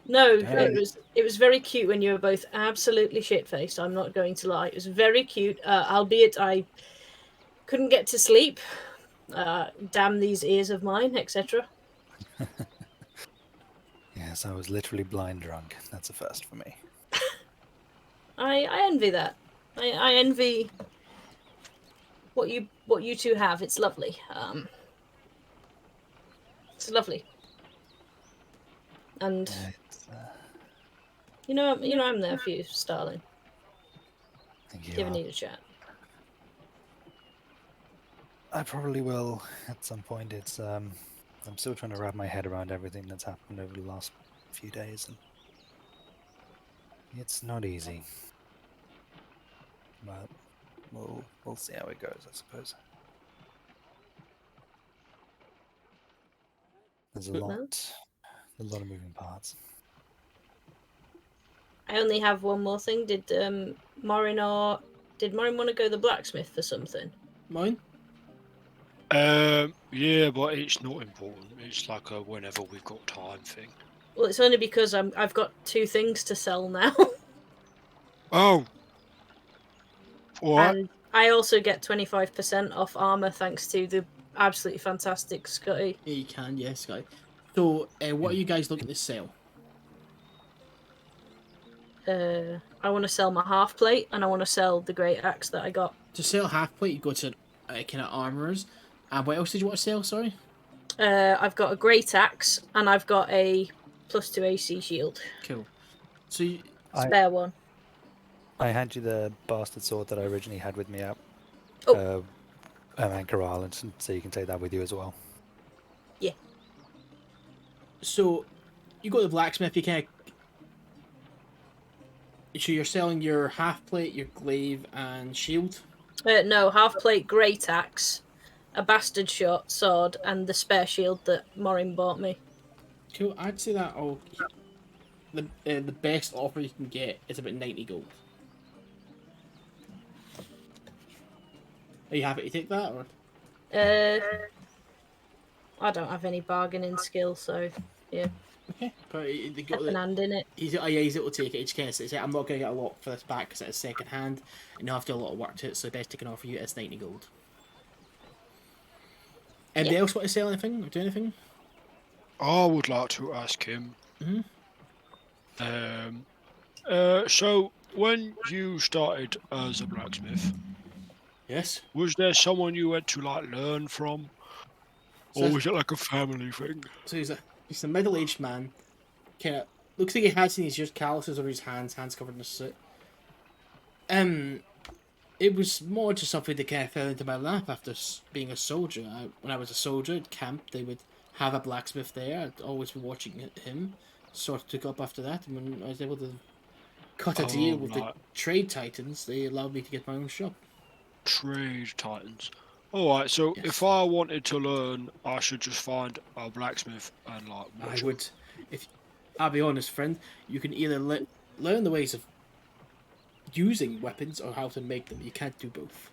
No, Yeah. it was very cute when you were both absolutely shit-faced. I'm not going to lie. It was very cute, albeit I couldn't get to sleep. Damn these ears of mine, etc. Yes, I was literally blind drunk. That's a first for me. I envy that. I envy what you two have. It's lovely. It's lovely. And you know I'm there for you, Starling. Thank If you ever need a chat. I probably will at some point. It's I'm still trying to wrap my head around everything that's happened over the last few days, and it's not easy. But we'll see how it goes, I suppose. There's a lot of moving parts. I only have one more thing. Did Moryn want to go to the blacksmith for something? Mine? Yeah, but it's not important. It's like a whenever we've got time thing. Well, it's only because I've got 2 things to sell now. Oh. What? And I also get 25% off armor thanks to the absolutely fantastic Scutty. Yeah, you can, yes, Scotty. So, what are you guys looking to sell? I want to sell my half plate and I want to sell the great axe that I got. To sell half plate, you go to kind of armorers. And what else did you want to sell? Sorry. I've got a great axe and I've got a +2 AC shield. Cool. So spare one. I hand you the bastard sword that I originally had with me at Anchor Island, so you can take that with you as well. Yeah. So you go to the blacksmith. You kind of. So you're selling your half plate, your glaive, and shield. No, half plate, great axe, a bastard short sword, and the spare shield that Moryn bought me. Cool. I'd say that the best offer you can get is about 90 gold. Are you happy to take that, or? I don't have any bargaining skill, so yeah. Okay, but they got an hand in it. He's able to take it. Each case, I'm not going to get a lot for this back because it's second hand, and you have to do a lot of work to it. So the best he can offer you is 90 gold. Anybody else want to sell anything or do anything? I would like to ask him. So when you started as a blacksmith, yes, was there someone you went to like learn from, or was it like a family thing? So he's a middle-aged man. Kind of looks like he has in his ears, calluses over his hands covered in soot. It was more just something that kind of fell into my lap after being a soldier. When I was a soldier at camp, they would have a blacksmith there. I'd always be watching him. Sort of took up after that, and when I was able to cut a deal with the trade titans, they allowed me to get my own shop. Trade titans. Alright, so if I wanted to learn, I should just find a blacksmith and like watch I would. I'll be honest, friend, you can either learn the ways of using weapons or how to make them. You can't do both.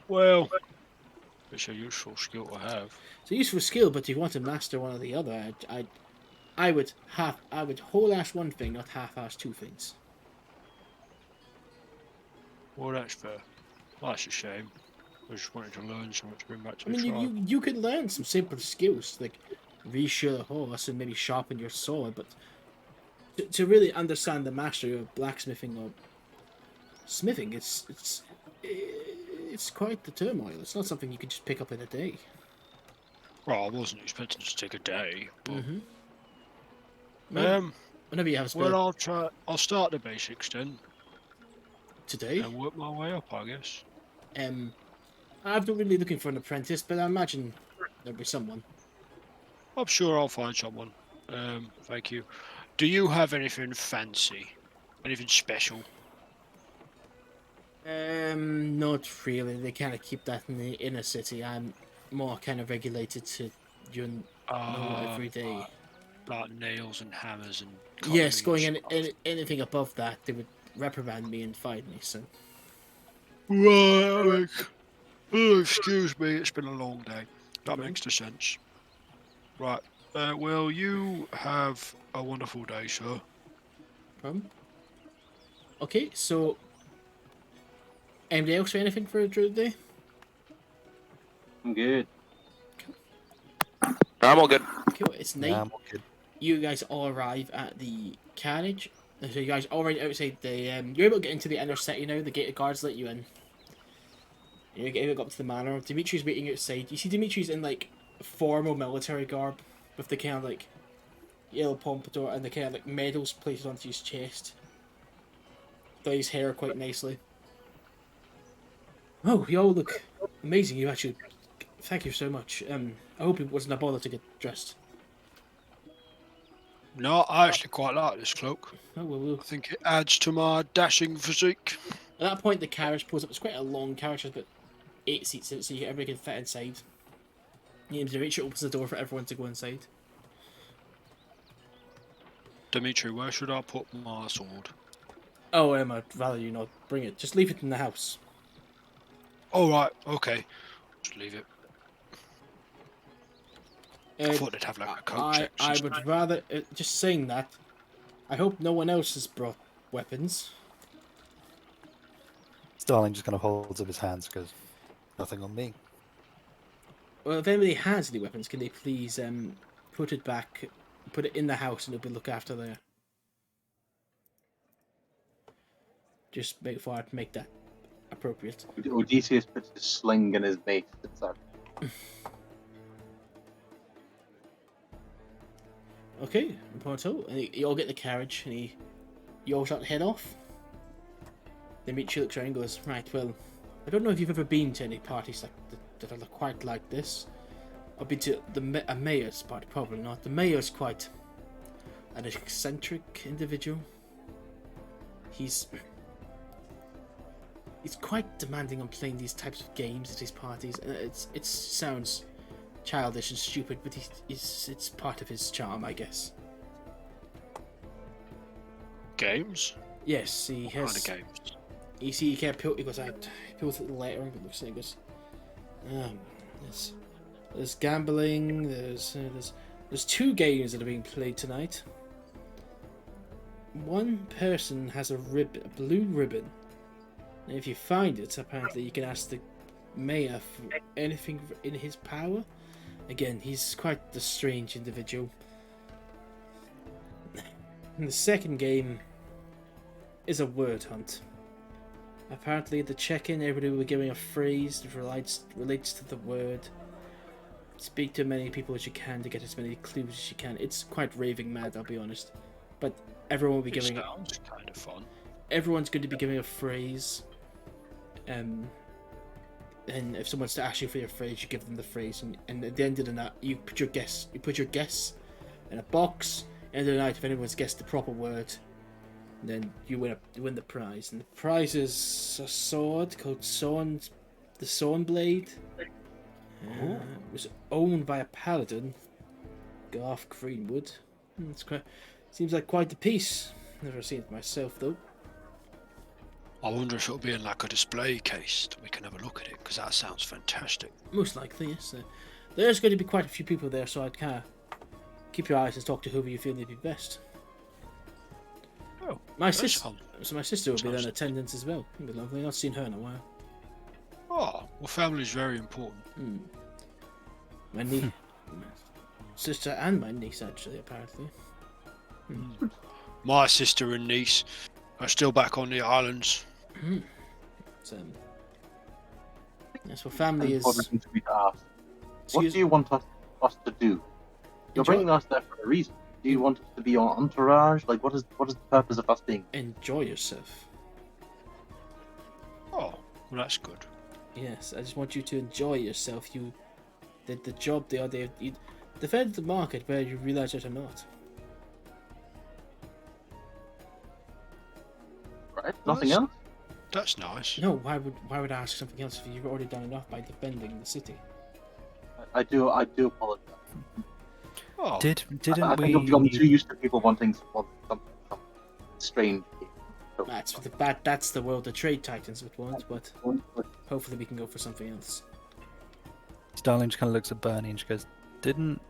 Well, it's a useful skill to have. It's a useful skill, but if you want to master one or the other, I would whole-ass one thing, not half-ass two things. Well, that's fair. Well, that's a shame. I just wanted to learn something to bring back to I the mean, tribe. you could learn some simple skills like reshoot a horse and maybe sharpen your sword, but to really understand the mastery of blacksmithing or smithing, it's quite the turmoil. It's not something you can just pick up in a day. Well, I wasn't expecting to take a day, but Whenever you have a spare well, I'll start the basics then today. and work my way up, I guess. I'm not really looking for an apprentice, but I imagine there'll be someone. I'm sure I'll find someone. Thank you. Do you have anything fancy? Anything special? Not really. They kind of keep that in the inner city. I'm more kind of regulated to you know every day. Like nails and hammers and Yes, cutlery going and anything above that, they would reprimand me and fine me. So. Right, excuse me, it's been a long day. That makes the sense. Right, well, you have a wonderful day, sir. Okay, so anybody else for anything for today? I'm good. I'm all good. Cool, it's night. Yeah, I'm all good. You guys all arrive at the carriage. So you guys already outside the you're able to get into the inner city now. The gated guards let you in. You're able to go up to the manor. Dimitri's waiting outside. You see Dimitri's in like formal military garb with the kind of like yellow pompadour and the kind of like medals placed onto his chest. Dye his hair quite nicely. Oh, you all look amazing. You actually, thank you so much. I hope it wasn't a bother to get dressed. No, I actually quite like this cloak. Oh well. I think it adds to my dashing physique. At that point, the carriage pulls up. It's quite a long carriage. There's about 8 seats in it, so everybody can fit inside. Rachel opens the door for everyone to go inside. Dimitri, where should I put my sword? Oh, I'd rather you not bring it. Just leave it in the house. Oh, right, okay. Just leave it. I thought they'd have like a coat check I system. would rather... just saying that, I hope no one else has brought weapons. Starling just kind of holds up his hands because nothing on me. Well, if anybody has any weapons, can they please put it back, put it in the house and it'll be looked after there. Just make that appropriate. Odysseus puts his sling in his mace. It's like, Okay, Porto, and you all get the carriage, and you all start to head off. Then Michi looks around and goes, right, well, I don't know if you've ever been to any parties like that are quite like this. I've been to a mayor's party, probably not. The mayor's quite an eccentric individual. He's quite demanding on playing these types of games at his parties, and it sounds childish and stupid, but it's part of his charm, I guess. Games? Yes, he has. What kind of games? You see, he can't he goes out, he pulls the letter and looks at it and goes, there's gambling, there's 2 games that are being played tonight. One person has a blue ribbon, and if you find it, apparently you can ask the mayor for anything in his power. Again, he's quite the strange individual. And the second game is a word hunt. Apparently, at the check-in, everybody will be giving a phrase that relates to the word. Speak to as many people as you can to get as many clues as you can. It's quite raving mad, I'll be honest. But everyone will be giving. Sounds kind of fun. Everyone's going to be giving a phrase. And if someone's to ask you for your phrase, you give them the phrase, and at the end of the night, you put your guess in a box. End of the night, if anyone's guessed the proper word, then you win the prize. And the prize is a sword called the Sawn Blade. It was owned by a paladin, Garth Greenwood. Seems like quite a piece. Never seen it myself though. I wonder if it'll be in like a display case that we can have a look at it, because that sounds fantastic. Most likely, yes. There's going to be quite a few people there, so I'd kind of keep your eyes and talk to whoever you feel may be best. Oh, My that's sister, fun. so my sister will be there in Sounds- attendance as well. It'll be lovely. Not seen her in a while. Oh, well, family's very important. My niece, sister, and my niece actually, apparently. My sister and niece are still back on the islands. So, yes, well, family is. Important thing for me to ask. What Excuse- do you want us to do? You're Enjoy- bringing us there for a reason. Do you want us to be your entourage? Like, what is the purpose of us being? Enjoy yourself. Oh, well, that's good. Yes, I just want you to enjoy yourself. You did the job the other day. You defended the market, whether you realize it or not. Right? Well, Nothing that's- else? That's nice. No, why would I ask something else if you've already done enough by defending the city? I do apologize. Oh, Didn't I think we? I'm too used to people wanting some strange. So, That's the world the trade titans would want, but hopefully we can go for something else. Starling just kind of looks at Burnie and she goes, "Didn't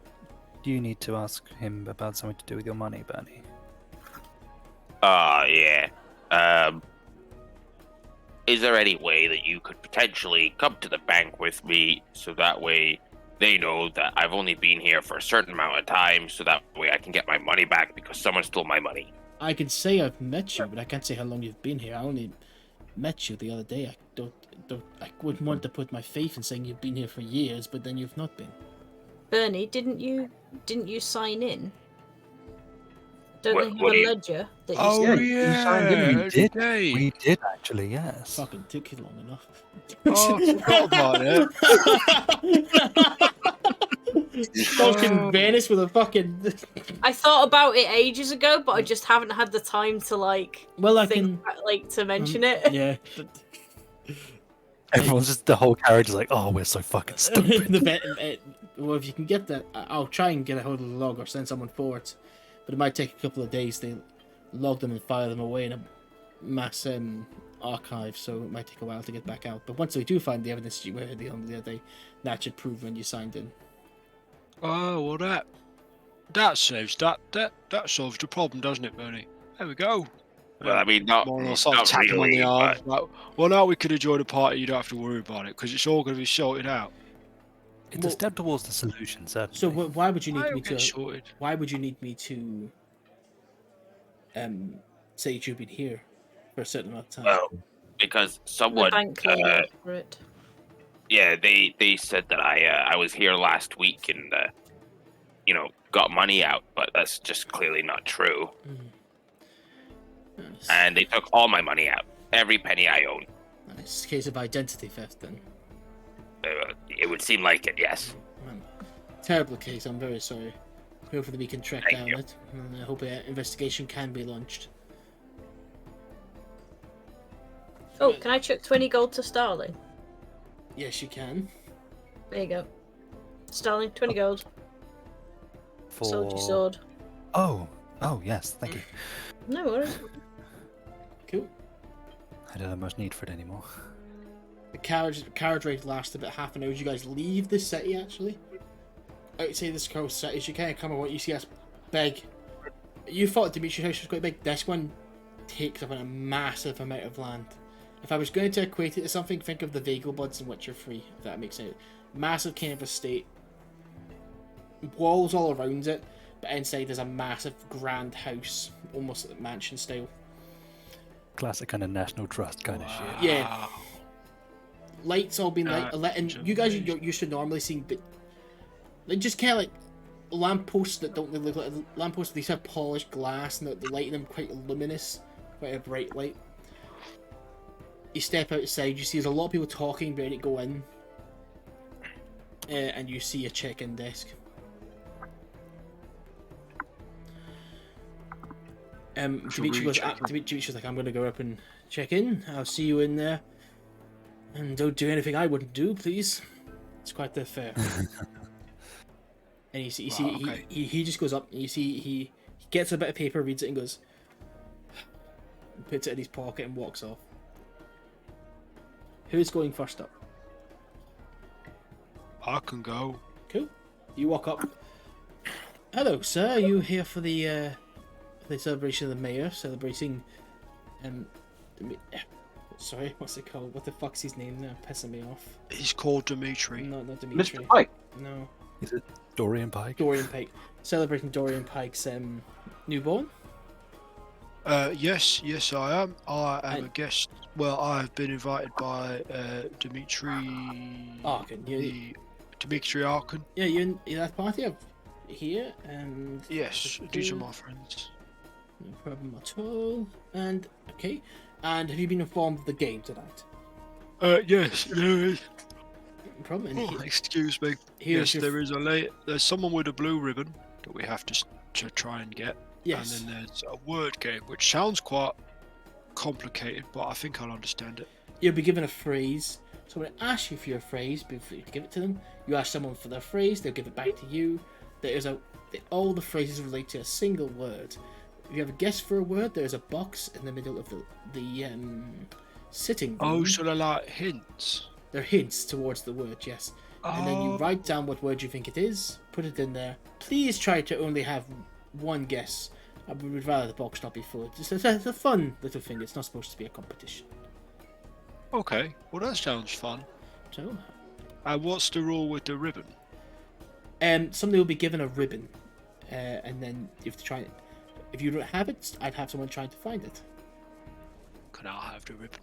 you need to ask him about something to do with your money, Burnie?" Yeah. Is there any way that you could potentially come to the bank with me so that way they know that I've only been here for a certain amount of time so that way I can get my money back because someone stole my money? I can say I've met you, but I can't say how long you've been here. I only met you the other day. I wouldn't want to put my faith in saying you've been here for years, but then you've not been. Burnie, didn't you sign in? Don't What- they have what a do you- ledger that you oh yeah, you signed in, yeah, we did. today. We did actually, yes. Fucking took you long enough. Oh, I forgot about it. Fucking Venis with a fucking. I thought about it ages ago, but I just haven't had the time to Well, I think can. to mention it. Yeah. Everyone's just the whole carriage is like, "Oh, we're so fucking stupid." Well, if you can get that, I'll try and get a hold of the log or send someone for it. But it might take a couple of days. They log them and file them away in a mass archive, so it might take a while to get back out. But once we do find the evidence you were the other day, that should prove when you signed in. Oh, well, that saves that solves the problem, doesn't it, Burnie? There we go. Well, I mean, not, More or less, not tap him on really, the arm. but Like, well, now we can enjoy the party. You don't have to worry about it because it's all going to be sorted out. It's a step towards the solution, certainly. So why would you need I'll me get to? sorted. Why would you need me to? Say you've been here for a certain amount of time. well, because The someone, bank lady for it. yeah, they said that I was here last week and got money out, but that's just clearly not true. Nice. And they took all my money out, every penny I own. Nice case of identity theft then. It would seem like it, yes. Terrible case. I'm very sorry. Hopefully we can track Thank down you. it, and I hope an investigation can be launched. Oh, can I chuck 20 gold to Starling? Yes, you can. There you go. Starling, 20 gold. For... Sold your sword. Oh, yes, thank you. No worries. Cool. I don't have much need for it anymore. The carriage ride lasts about half an hour. As you guys leave the city, actually. Outside this coast city, as you kind of come on, you see us big. You thought Dimitri's house was quite big. This one takes up a massive amount of land. If I was going to equate it to something, think of the Vagelbuds in Witcher 3, if that makes sense. Massive kind of estate. Walls all around it, but inside there's a massive grand house, almost like mansion style. Classic kind of National Trust kind of shit. Yeah. Lights all been lit, and you guys are used to normally seeing, but they just kind of like lampposts that don't really look like lampposts. These have polished glass, and the light in them quite luminous, quite a bright light. You step outside, you see there's a lot of people talking, ready to go in, and you see a check-in desk. Dimitri's like, I'm gonna go up and check in. I'll see you in there. And don't do anything I wouldn't do, please. It's quite the affair. And you see, okay. he just goes up, and you see he gets a bit of paper, reads it, and goes, and puts it in his pocket and walks off. Who's going first up? I can go. Cool. You walk up. Hello, sir. Are you here for the celebration of the mayor, celebrating the sorry, what's it called? What the fuck's his name now? Pissing me off. He's called Dimitri. No, not Dimitri. Mr. Pike. No. Is it Dorian Pike? Dorian Pike. Celebrating Dorian Pike's newborn. Yes, I am. I am And- a guest. Well, I have been invited by Dimitri. Arkin. Dimitri Arkin. Yeah, you're in that party up here, and Yes, these are my friends. no problem at all. And okay, and have you been informed of the game tonight? Yes, there is. No problem. And Excuse me. here's Yes, your there is there's someone with a blue ribbon that we have to try and get. yes. And then there's a word game, which sounds quite complicated, but I think I'll understand it. You'll be given a phrase. So when I ask you for your phrase, before you give it to them, you ask someone for their phrase, they'll give it back to you. All the phrases relate to a single word. If you have a guess for a word, there's a box in the middle of the sitting room. Oh, so they're like hints. They're hints towards the word, yes. And then you Oh. write down what word you think it is, put it in there. Please try to only have one guess. I would rather the box not be full. It's a fun little thing. It's not supposed to be a competition. Okay, well that sounds fun. So, And what's the rule with the ribbon? somebody will be given a ribbon, and then you have to try it. If you don't have it, I'd have someone trying to find it. Can I have the ribbon?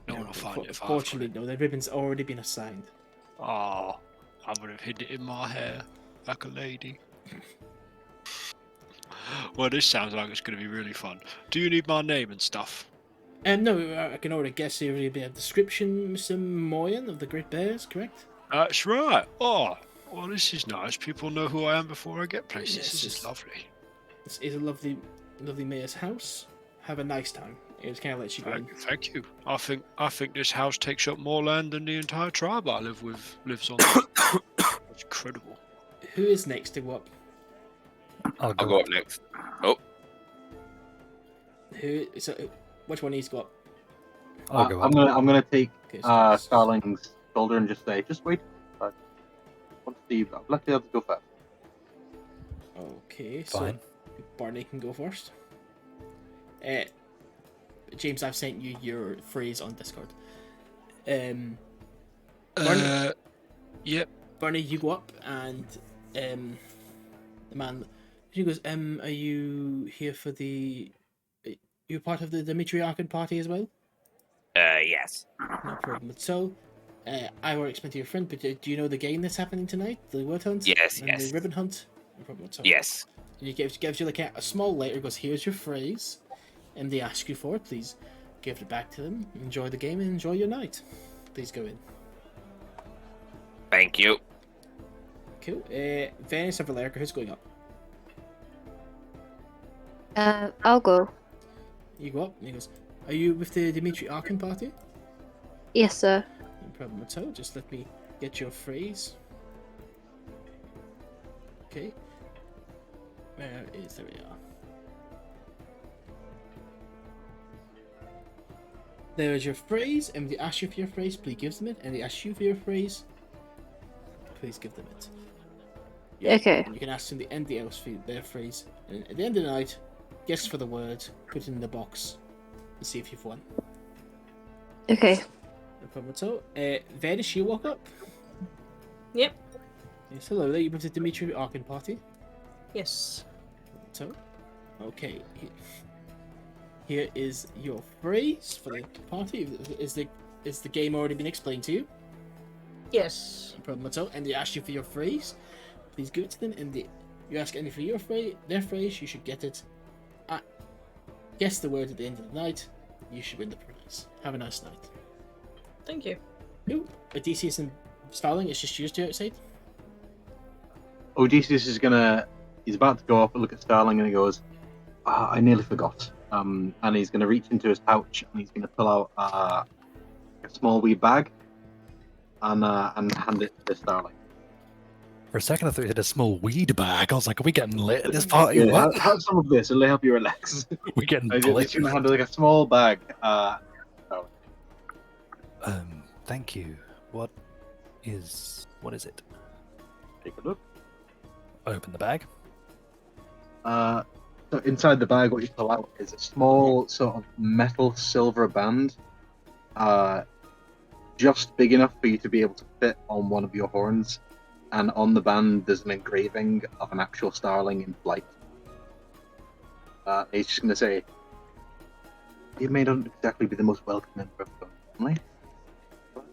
No one will find it if I Fortunately, no. The ribbon's already been assigned. Oh, I would have hid it in my hair like a lady. Well, this sounds like it's going to be really fun. Do you need my name and stuff? No, I can already guess here. It'll be a description, Mr. Moryn of the Great Bears, correct? That's right. Oh, well, this is nice. People know who I am before I get places. Yes, This it's- is lovely. This is a lovely mayor's house. Have a nice time. It just kind of lets you go in. Thank you. I think this house takes up more land than the entire tribe I live with lives on. It's incredible. Who is next to what? I'll go up next. Oh, Which one he's got? I'll go I'm up. gonna take Okay, so Starling's shoulder and just say, just wait. I want to see. I'll let the others go first. Okay, so Fine. Burnie can go first. James, I've sent you your phrase on Discord. Burnie, Yep. Burnie, you go up and the man. He goes, are you here for the? You part of the Dimitri Arkin party as well? yes. No problem at all. I won't explain to your friend, but do you know the game that's happening tonight? The word hunt? Yes, and yes. the ribbon hunt? No problem at all. Yes. And he gives you like a small letter, goes, here's your phrase, and they ask you for it. Please give it back to them. Enjoy the game and enjoy your night. Please go in. Thank you. Cool. Venis or Valericia, who's going up? I'll go. You go up, and he goes, are you with the Dimitri Arkin party? Yes, sir. No problem at all. Just let me get your phrase. Okay. There we are. There is your phrase, and they ask you for your phrase, please give them it, and they ask you for your phrase, please give them it. Okay. And you can ask them the else for their phrase, and at the end of the night, guess for the word, put it in the box, and see if you've won. Okay. No problem at all. Venis, you walk up. Yep. Yes, hello there. You went to Dimitri Arkin party. Yes. So, okay. Here is your phrase for the party. Is the game already been explained to you? Yes. No problem at all. And they ask you for your phrase. Please give it to them. And you ask any for your phrase, their phrase. You should get it. Guess the word at the end of the night. You should win the prize. Have a nice night. Thank you. Ooh, Odeysus and Starling. It's just you two outside. Odysseus is he's about to go up and look at Starling and he goes, I nearly forgot. And he's gonna reach into his pouch and he's gonna pull out a small wee bag and hand it to Starling. For a second, I thought you had a small weed bag. I was like, are we getting lit at this party? Yeah, What? have some of this, it'll help you relax. We're getting He's lit. gonna hand like a small bag. Thank you. What is it? Take a look. I open the bag. So inside the bag, what you pull out is a small sort of metal silver band, just big enough for you to be able to fit on one of your horns. And on the band, there's an engraving of an actual Starling in flight. He's just going to say, "You may not exactly be the most welcome member of the family. But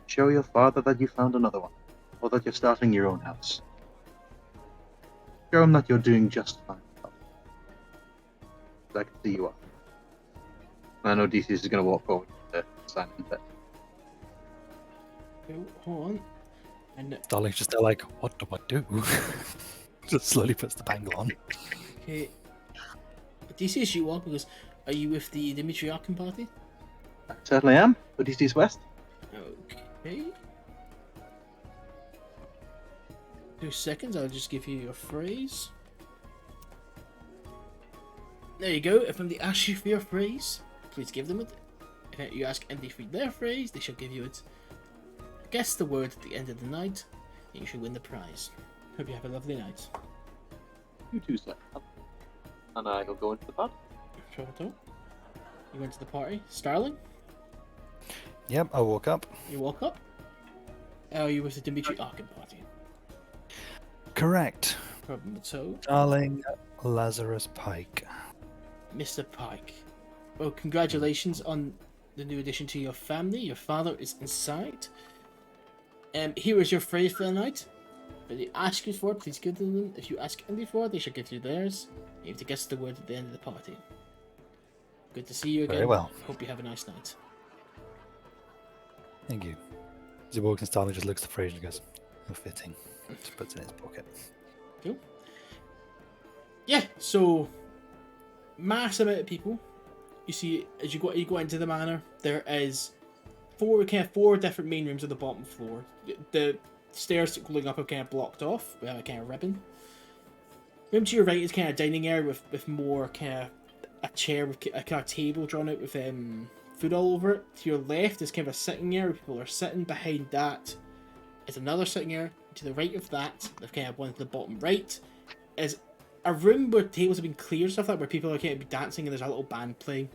show your father that you found another one, or that you're starting your own house. Show him that you're doing just fine. I can see you are." And I know Odeysus is going to walk forward to sign in bit. Oh, hold on. And Starling's just there like, what do I do? Just slowly puts the bangle on. okay, Odeysus, you walk because are you with the Matriarchan party? I certainly am. Odeysus West. Okay. 2 seconds. I'll just give you your phrase. There you go. If they ask you for your phrase, please give them it. If you ask Indy for their phrase, they shall give you it. Guess the word at the end of the night, and you should win the prize. Hope you have a lovely night. You too, sir. And I will go into the pub. You went to the party. Starling, Yep, I walk up. you walk up. Oh, you with the Matriarchan party. Correct. Problem so, Starling Lazarus Pike. Mr. Pike. Well, congratulations on the new addition to your family. Your father is inside. Here is your phrase for the night. If they ask you for it, please give them. If you ask Indy for it, they shall give you theirs. You have to guess the word at the end of the party. Good to see you again. Very well. Hope you have a nice night. Thank you. As he walks in, Starling just looks at the phrase and goes, fitting. Just puts it in his pocket. Cool. Yeah, so mass amount of people. You see, as you go into the manor, there is four different main rooms on the bottom floor. The stairs going up are kind of blocked off with a kind of ribbon. Room to your right is kind of dining area with more kind of a chair with a kind of table drawn out with food all over it. To your left is kind of a sitting area where people are sitting. Behind that is another sitting area. To the right of that, the kind of one at the bottom right, is a room where tables have been cleared, stuff like that, where people are kind of dancing and there's a little band playing.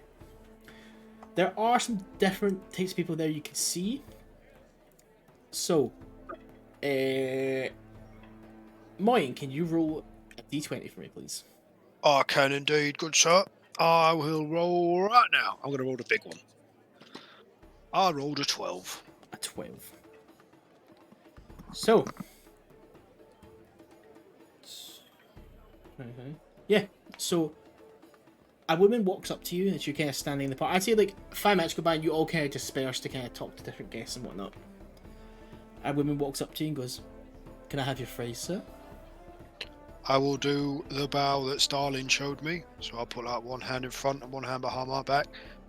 There are some different types of people there you can see. So, Moryn, can you roll a d20 for me, please? I can indeed, good sir. I will roll right now. I'm going to roll the big one. I rolled a 12. A 12. So, yeah, so a woman walks up to you as you're kind of standing in the park. I'd say like 5 minutes go by and you all kind of disperse to kind of talk to different guests and whatnot. A woman walks up to you and goes, "Can I have your phrase, sir?" I will do the bow that Starling showed me. So I'll put like one hand in front and one hand behind my back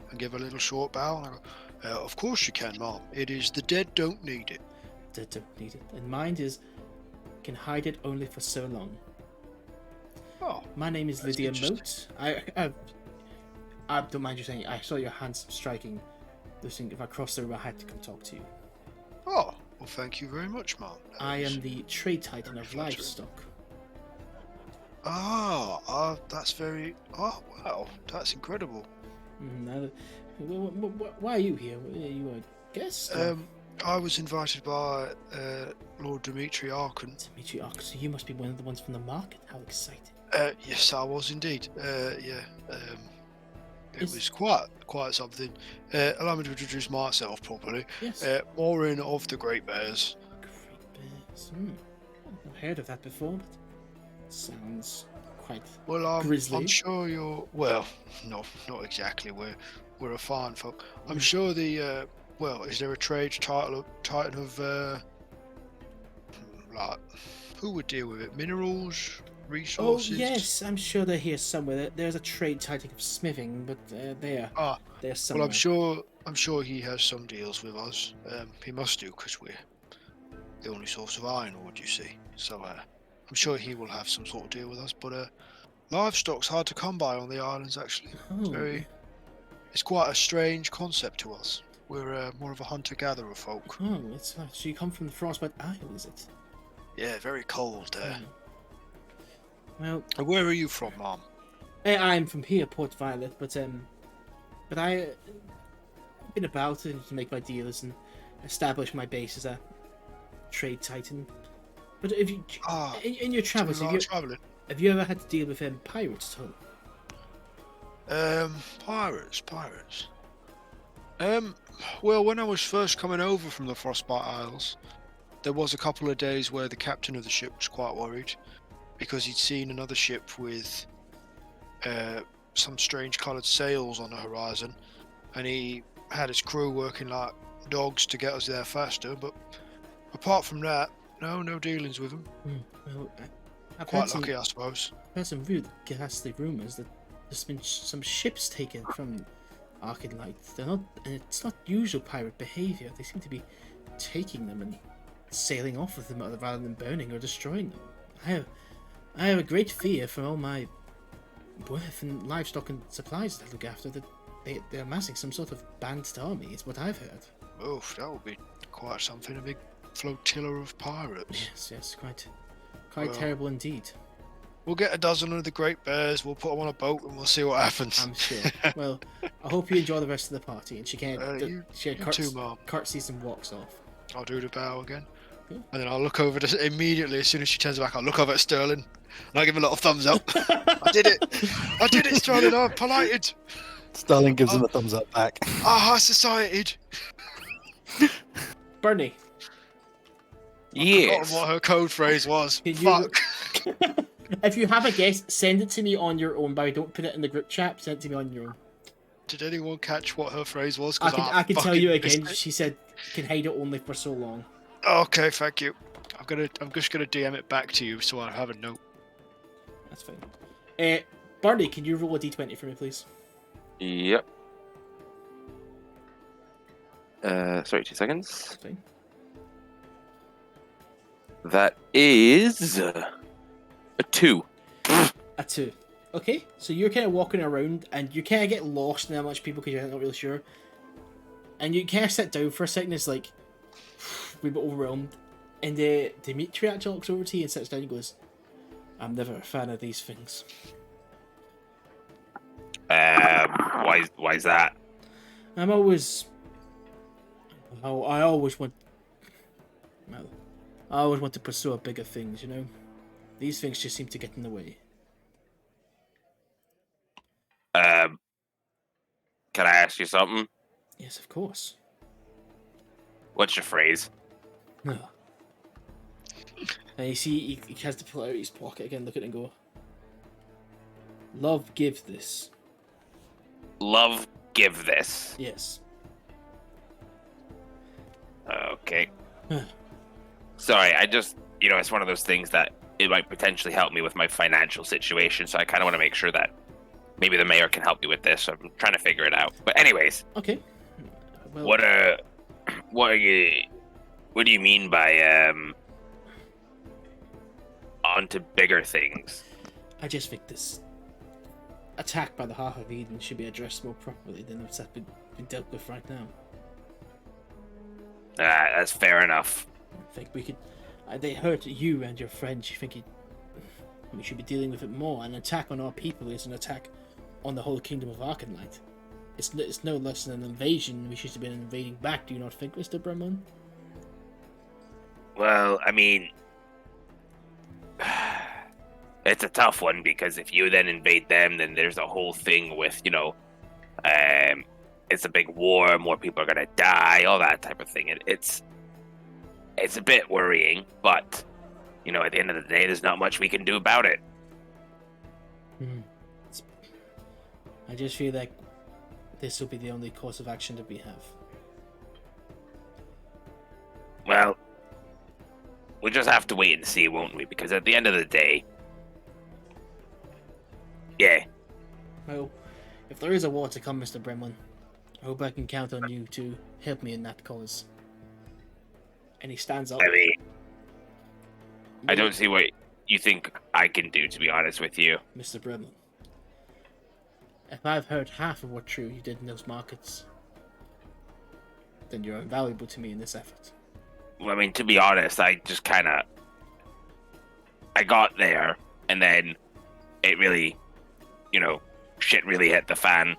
and give a little short bow. And I go, "Of course you can, Mom. It is the dead don't need it." Dead don't need it. And mine is, "Can hide it only for so long." Oh, My name is that's Lydia interesting. Moat. I don't mind you saying, I saw your hands striking. If I crossed the room, I had to come talk to you. Oh, well, thank you very much, Mom. I am the trade titan of flattering. livestock. That's very. Oh, wow, that's incredible. Why are you here? Are you a guest? I was invited by Lord Matriarchan. Matriarch, so you must be one of the ones from the market. How exciting! Yes, I was indeed. Yeah. It was quite something. Allow me to introduce myself properly. Yes. Moryn of the Great Bears. Great bears. I've heard of that before, but sounds quite Well, grisly. I'm sure you're. Well, no, not exactly. We're a fine folk. I'm Mm. sure the. Well, is there a trade titan of like who would deal with it? Minerals, Oh resources. yes, I'm sure they're here somewhere. There's a trade titan of smithing, but they're Well, somewhere. I'm sure he has some deals with us. He must do because we're the only source of iron ore, you see. So I'm sure he will have some sort of deal with us. But livestock's hard to come by on the islands. Actually, Oh, it's quite a strange concept to us. We're more of a hunter-gatherer folk. oh, it's so you come from the Frostbite Isle, is it? Yeah, very cold there. Well, Where are you from, Mom? I'm from here, Port Violet, but I've been about to make my deals and establish my base as a trade titan. But if you, in your travels, Traveling. have you ever had to deal with pirates at all? Pirates. Well, when I was first coming over from the Frostbite Isles, there was a couple of days where the captain of the ship was quite worried because he'd seen another ship with some strange coloured sails on the horizon, and he had his crew working like dogs to get us there faster. But apart from that, no dealings with him. Well, I've Quite lucky, I suppose. I've heard some really ghastly rumours that there's been some ships taken from Arcanlight. And it's not usual pirate behaviour. They seem to be taking them and sailing off with them rather than burning or destroying them. I have a great fear for all my worth and livestock and supplies that I look after that they're amassing some sort of banded army, is what I've heard. Oof, that would be quite something, a big flotilla of pirates. Yes, quite terrible indeed. We'll get a dozen of the Great Bears, we'll put them on a boat, and we'll see what happens. I'm sure. Well, I hope you enjoy the rest of the party. And she curtsies and walks off. I'll do the bow again. Okay. And then I'll look over to, immediately, as soon as she turns back, I'll look over at Starling, and I'll give him a little thumbs up. I did it, Starling, I'm polited. Starling gives him a thumbs up back. High society. Burnie. Yes. I forgot what her code phrase was. Fuck. If you have a guess, send it to me on your own, but don't put it in the group chat. Send it to me on your own. Did anyone catch what her phrase was? I can tell you again. She said, "Can hide it only for so long." Okay, thank you. I'm just gonna DM it back to you so I have a note. That's fine. Burnie, can you roll a d20 for me, please? Yep. Sorry, 2 seconds. That's fine. That is a 2. A 2. Okay, so you're kind of walking around and you kind of get lost in how much people because you're not really sure. And you kind of sit down for a second, it's like, a bit overwhelmed. And the Demetriac walks over to you and sits down and goes, "I'm never a fan of these things." Why is that? I always want to pursue bigger things, you know? These things just seem to get in the way. Can I ask you something? Yes, of course. What's your phrase? No. And you see, he has to pull out his pocket again, look at it and go, "Love, give this." Love, give this. Yes. Okay. Sorry, I just, it's one of those things that it might potentially help me with my financial situation, so I kind of want to make sure that maybe the mayor can help me with this. I'm trying to figure it out. But anyways. Okay. Well, what do you mean by onto bigger things? I just think this attack by the Heart of Eden should be addressed more properly than it's been dealt with right now. That's fair enough. I think we could. They hurt you and your friends. You think we should be dealing with it more? An attack on our people is an attack on the whole kingdom of Arcanlight. It's no less than an invasion. We should have been invading back. Do you not think, Mr. Bremlin? Well, I mean, it's a tough one because if you then invade them, then there's a whole thing with it's a big war. More people are gonna die. All that type of thing. It's a bit worrying, but at the end of the day, there's not much we can do about it. I just feel like this will be the only course of action that we have. Well, we'll just have to wait and see, won't we? Because at the end of the day, yeah. Well, if there is a war to come, Mr. Bremlin, I hope I can count on you to help me in that cause. And he stands up. I mean, I don't see what you think I can do, to be honest with you. Mr. Bremlin, if I've heard half of what true you did in those markets, then you're invaluable to me in this effort. Well, I mean, to be honest, I just I got there, and then it really, shit really hit the fan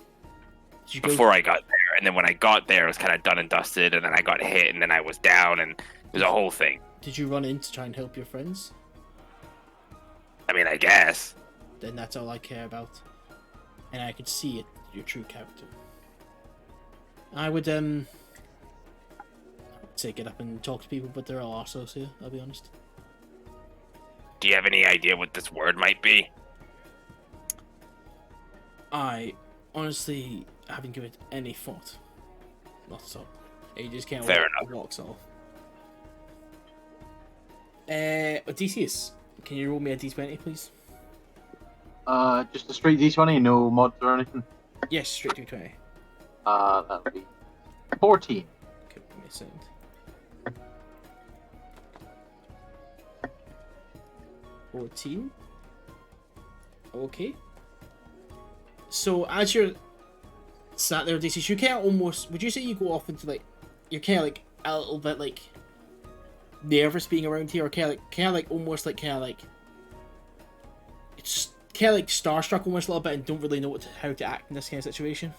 Did you go? before I got there. And then when I got there, it was kind of done and dusted. And then I got hit, and then I was down, and it was a whole thing. Did you run in to try and help your friends? I mean, I guess. Then that's all I care about. And I could see it, your true character. I would say get up and talk to people, but they're all arseholes here, I'll be honest. Do you have any idea what this word might be? I honestly haven't given it any thought. Not at all. You just can't Fair walks off. Odeysus, can you roll me a d20, please? Just a straight d20, no mods or anything. Yes, straight d20. That'll be 14. Okay, give me a second. 14. Okay. So as you're sat there, Odeysus, you kind of almost, would you say you go off into like, you're kind of like a little bit like nervous being around here, or kind of like almost like it's kind of like starstruck almost a little bit and don't really know how to act in this kind of situation?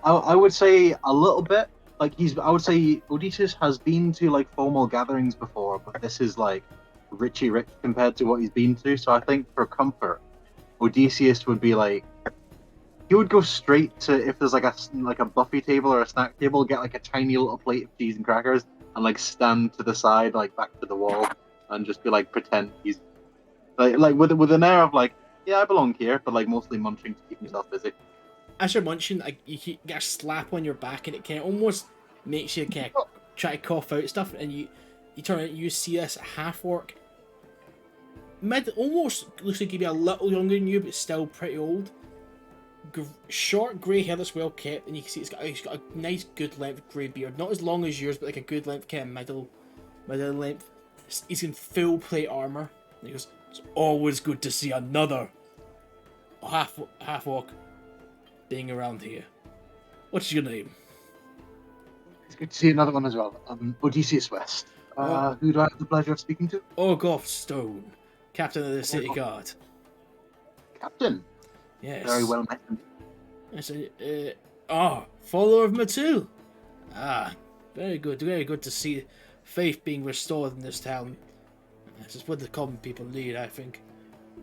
I would say a little bit. Like I would say Odeysus has been to like formal gatherings before, but this is like Richie Rich compared to what he's been to. So I think for comfort, Odysseus would be like, he would go straight to, if there's like a buffet table or a snack table, get like a tiny little plate of cheese and crackers and like stand to the side, like back to the wall, and just be like pretend he's like with an air of like, yeah, I belong here, but like mostly munching to keep himself busy. As you're munching, you get a slap on your back, and it kind of almost makes you kind of try to cough out stuff, and you turn out and you see this half-orc, almost looks like he'd be a little younger than you, but still pretty old. Short grey hair that's well kept, and you can see he's got a nice good length grey beard, not as long as yours, but like a good length, kind of middle length. He's in full plate armor, and he goes, "It's always good to see another half-orc being around here. What's your name?" It's good to see another one as well. Odysseus West. Who do I have the pleasure of speaking to? Orgoth Stone, Captain of the City Guard. Captain. Yes. Very well met. Yes, follower of Matil. Very good to see faith being restored in this town. This is what the common people need, I think.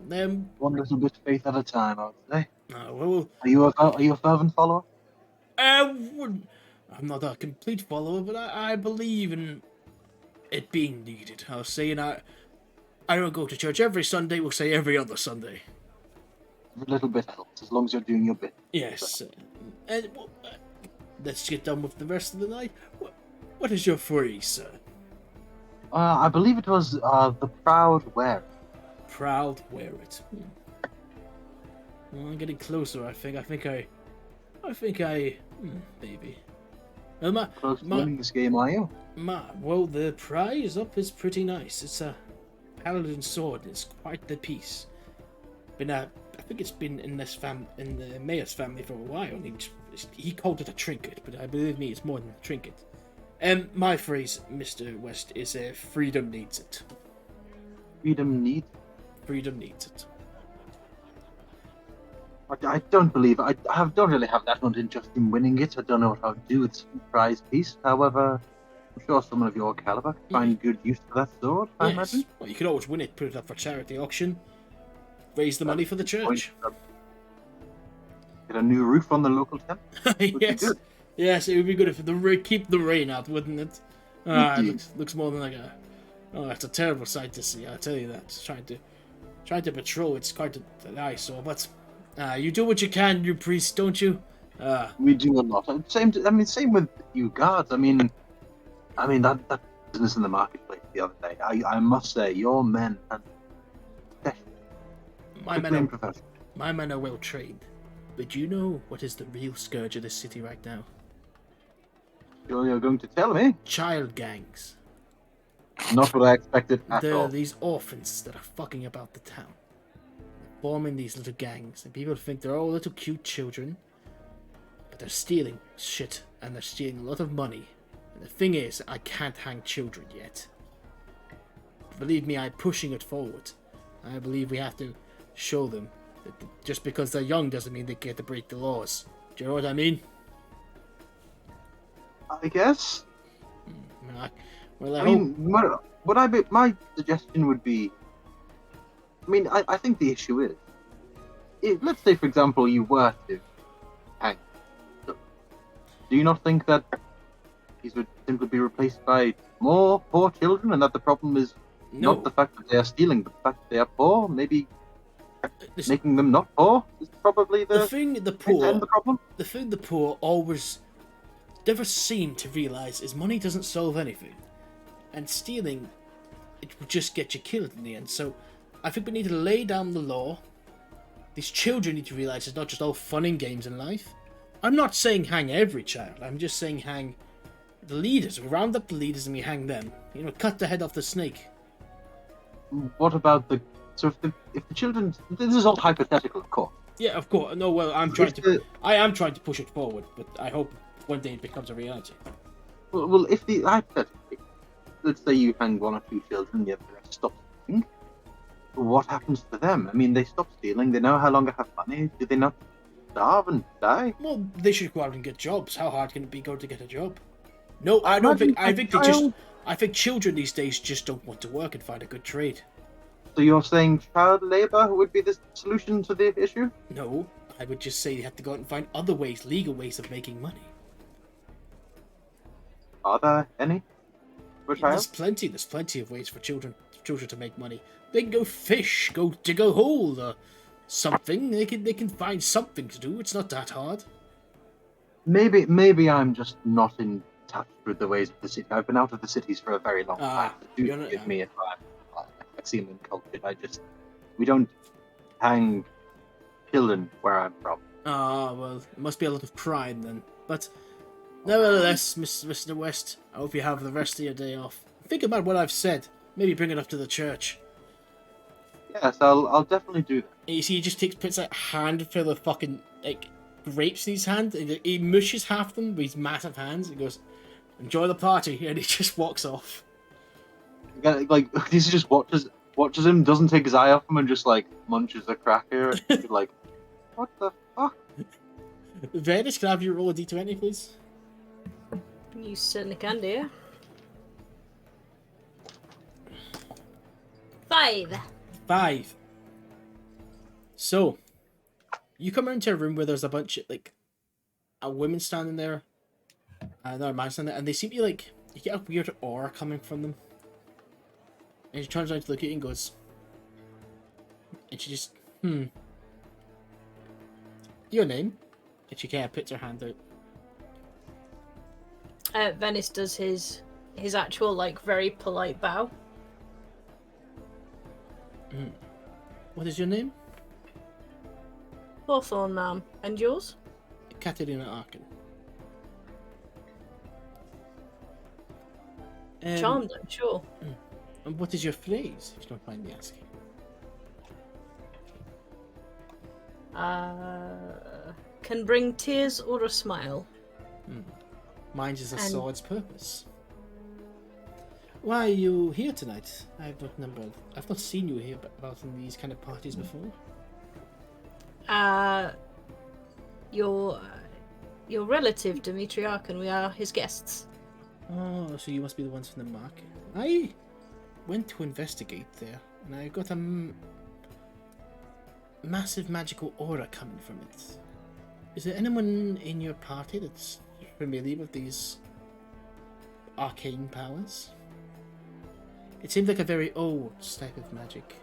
One little bit of faith at a time, I would say. Well, Are you a fervent follower? I'm not a complete follower, but I believe in it being needed. I was saying I don't go to church every Sunday, we'll say every other Sunday. A little bit helps, as long as you're doing your bit. Yes. Let's get done with the rest of the night. What is your phrase, sir? I believe it was the proud wearer. Proud wear it. Well, I'm getting closer, I think. Maybe. Close to winning this game, are you? Well, the prize up is pretty nice. It's a paladin sword. It's quite the piece. I think it's been in the mayor's family for a while. And he called it a trinket, but I believe me, it's more than a trinket. My phrase, Mr. West, is freedom needs it. Freedom needs it. I don't believe I don't really have that much interest in winning it. I don't know what I would do with the prize piece. However, I'm sure someone of your caliber could find good use for that sword. I imagine. Well, you could always win it, put it up for charity auction, raise the money for the church. Get a new roof on the local temple. Yes, it would be good if keep the rain out, wouldn't it? It looks more than like it's a terrible sight to see. I'll tell you that. Trying to patrol, it's quite an eyesore, but. You do what you can, you priest, don't you? We do a lot. Same with you guards. I mean that business in the marketplace the other day. I must say, your men and my men are well trained. But do you know what is the real scourge of this city right now? You're going to tell me? Child gangs. Not what I expected at all. These orphans that are fucking about the town. Forming these little gangs, and people think they're all little cute children, but they're stealing shit, and they're stealing a lot of money. And the thing is, I can't hang children yet. Believe me, I'm pushing it forward. I believe we have to show them Just because they're young doesn't mean they get to break the laws. Do you know what I mean? I guess. Well, I mean, my suggestion would be. I mean, I think the issue is, let's say, for example, you were to hang them. Do you not think that these would simply be replaced by more poor children, and that the problem is not the fact that they are stealing, but the fact that they are poor? Maybe making them not poor is probably the thing the problem. The thing the poor always never seem to realise is money doesn't solve anything, and stealing, it will just get you killed in the end. So I think we need to lay down the law. These children need to realise it's not just all fun and games in life. I'm not saying hang every child. I'm just saying hang the leaders. We round up the leaders and we hang them. You know, cut the head off the snake. What about the... So if the children... This is all hypothetical, of course. Yeah, of course. No, well, I am trying to push it forward, but I hope one day it becomes a reality. Well, if the... Hypothetically, let's say you hang one or two children, yet the rest stop stealing. What happens to them? I mean, they stop stealing, they no longer have money. Do they not starve and die? Well, they should go out and get jobs. How hard can it be going to get a job? No, I don't think... I think children these days just don't want to work and find a good trade. So you're saying child labour would be the solution to the issue? No, I would just say you have to go out and find other ways, legal ways of making money. Are there any? There's plenty of ways for children to make money. They can go fish, go dig a hole, or something. They can find something to do. It's not that hard. Maybe I'm just not in touch with the ways of the city. I've been out of the cities for a very long time. Do forgive me if I'm Maximin cultured. We don't hang children where I'm from. Well, it must be a lot of crime then. But nevertheless, Mr. West, I hope you have the rest of your day off. Think about what I've said. Maybe bring it up to the church. Yes, I'll definitely do that. You see, he just puts a handful of fucking grapes in his hand, and he mushes half of them with his massive hands, and goes, "Enjoy the party," and he just walks off. Like he just watches him, doesn't take his eye off him, and just like munches a cracker. And like, what the fuck? Venis, can I have you roll a d20, please? You certainly can, dear. 5. So, you come into a room where there's a bunch of, a woman standing there, another man standing there, and they seem to you get a weird aura coming from them. And she turns around to look at you and goes, and she just, Your name? And she kind of puts her hand out. Venis does his actual, very polite bow. What is your name? Hawthorne, ma'am. And yours? Katerina Arkin. Charmed, I'm sure. And what is your phrase, if you don't mind me asking? Can bring tears or a smile. Mine is a sword's purpose. Why are you here tonight? I've not seen you here about in these kind of parties before. Your relative, Dimitri Arkin, we are his guests. Oh, so you must be the ones from the market. I went to investigate there, and I got a massive magical aura coming from it. Is there anyone in your party that's familiar with these arcane powers? It seems like a very old type of magic.